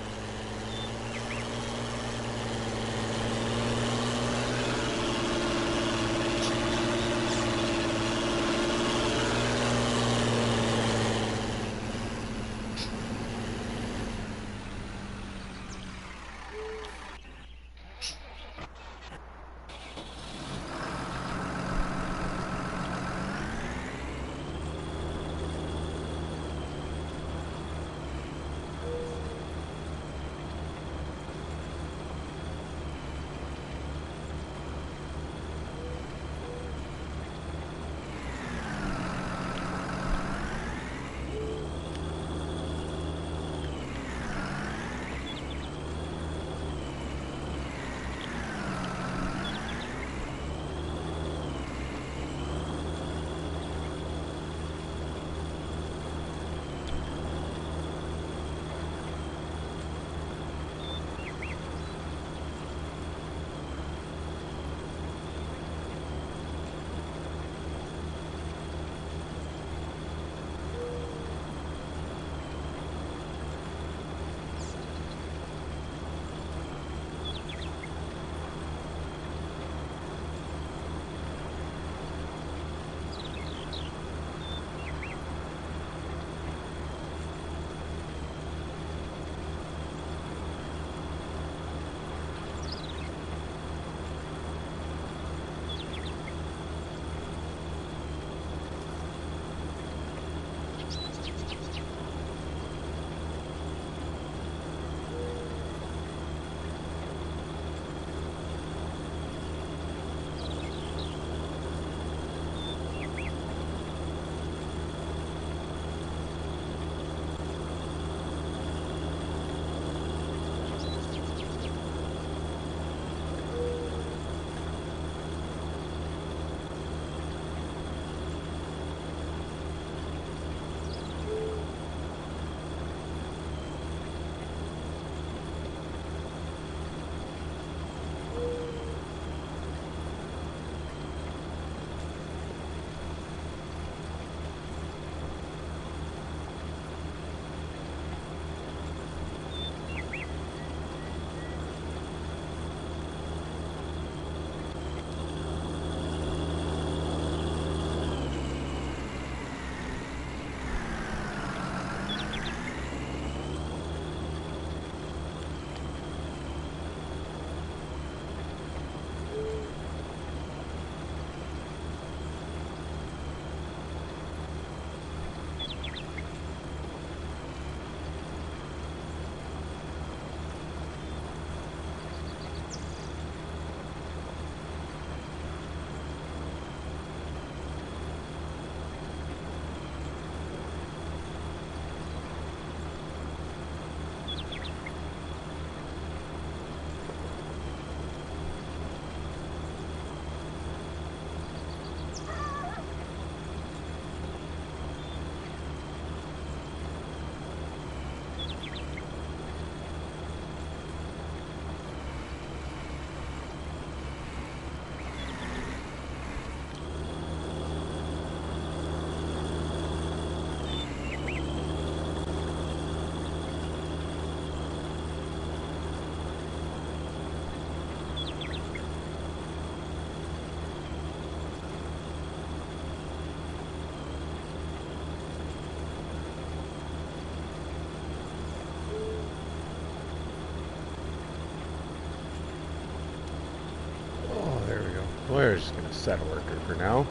We're just gonna set a worker for now.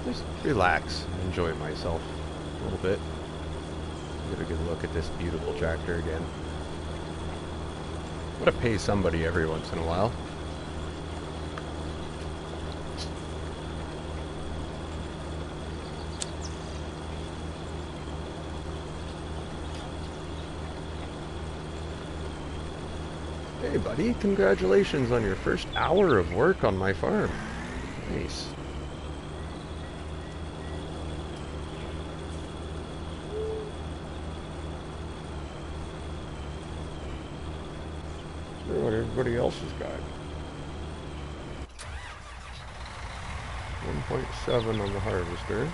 Just relax and enjoy myself a little bit. Get a good look at this beautiful tractor again. I'm gonna pay somebody every once in a while. Hey buddy, congratulations on your first hour of work on my farm. Nice. Sure what everybody else has got. 1.7 on the harvester.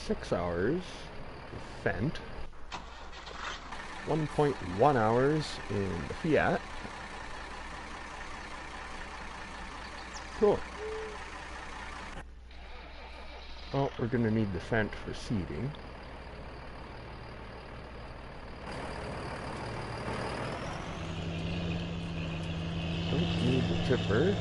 .6 hours Fent, 1.1 hours in the Fiat. Cool. Well, we're going to need the Fent for seeding. Don't need the tipper.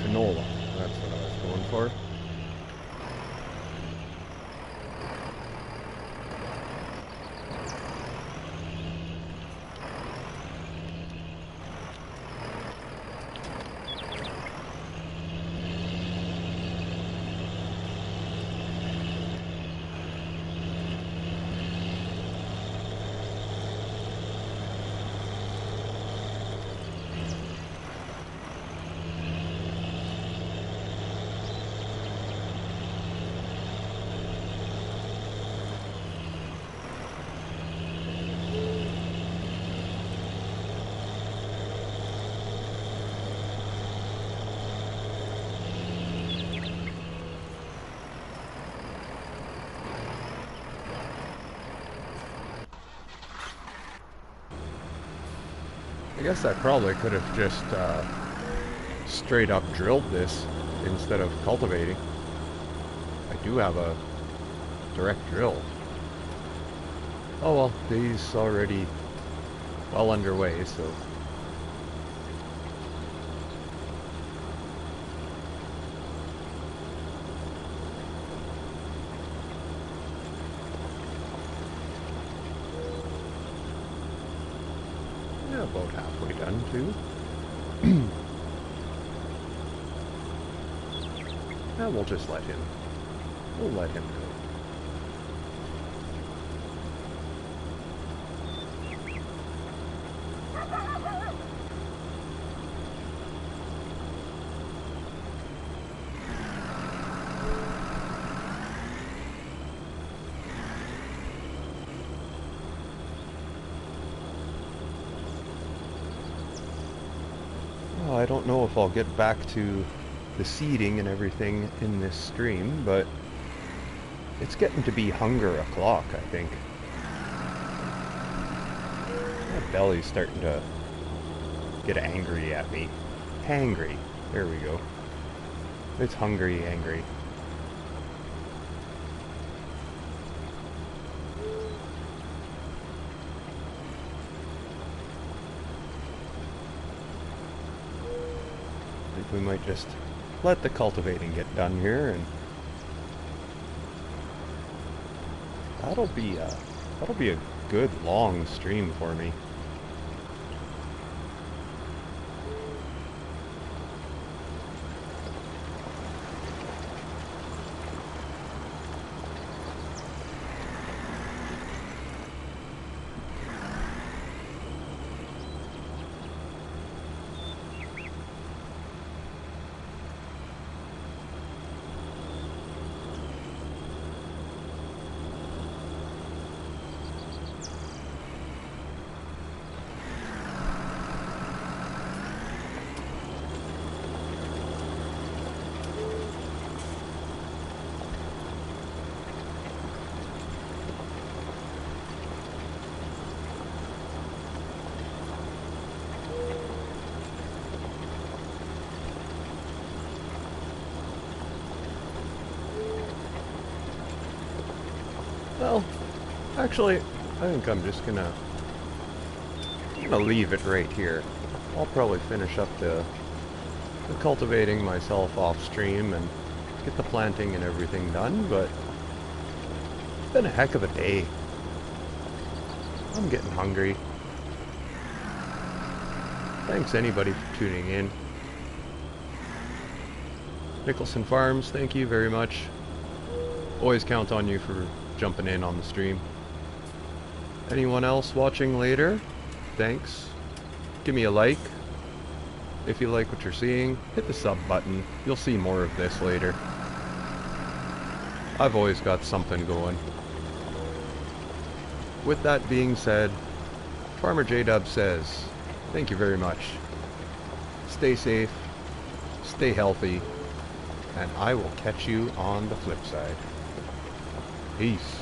Canola, that's what I was going for. I guess I probably could have just straight up drilled this instead of cultivating. I do have a direct drill. Oh well, day's already well underway, so about halfway done too. Now we'll just let him. We'll let him go. Well, I don't know if I'll get back to the seeding and everything in this stream, but it's getting to be hunger o'clock, I think. My belly's starting to get angry at me. Hangry. There we go. It's hungry, angry. I think we might just let the cultivating get done here, and that'll be a good long stream for me. Well, actually, I think I'm just gonna leave it right here. I'll probably finish up the cultivating myself off stream and get the planting and everything done, but it's been a heck of a day. I'm getting hungry. Thanks anybody for tuning in. Nicholson Farms, thank you very much. Always count on you for jumping in on the stream. Anyone else watching later, thanks. Give me a like if you like what you're seeing. Hit the sub button. You'll see more of this later. I've always got something going. With that being said, Farmer J-Dub says, thank you very much. Stay safe, stay healthy, and I will catch you on the flip side. Peace.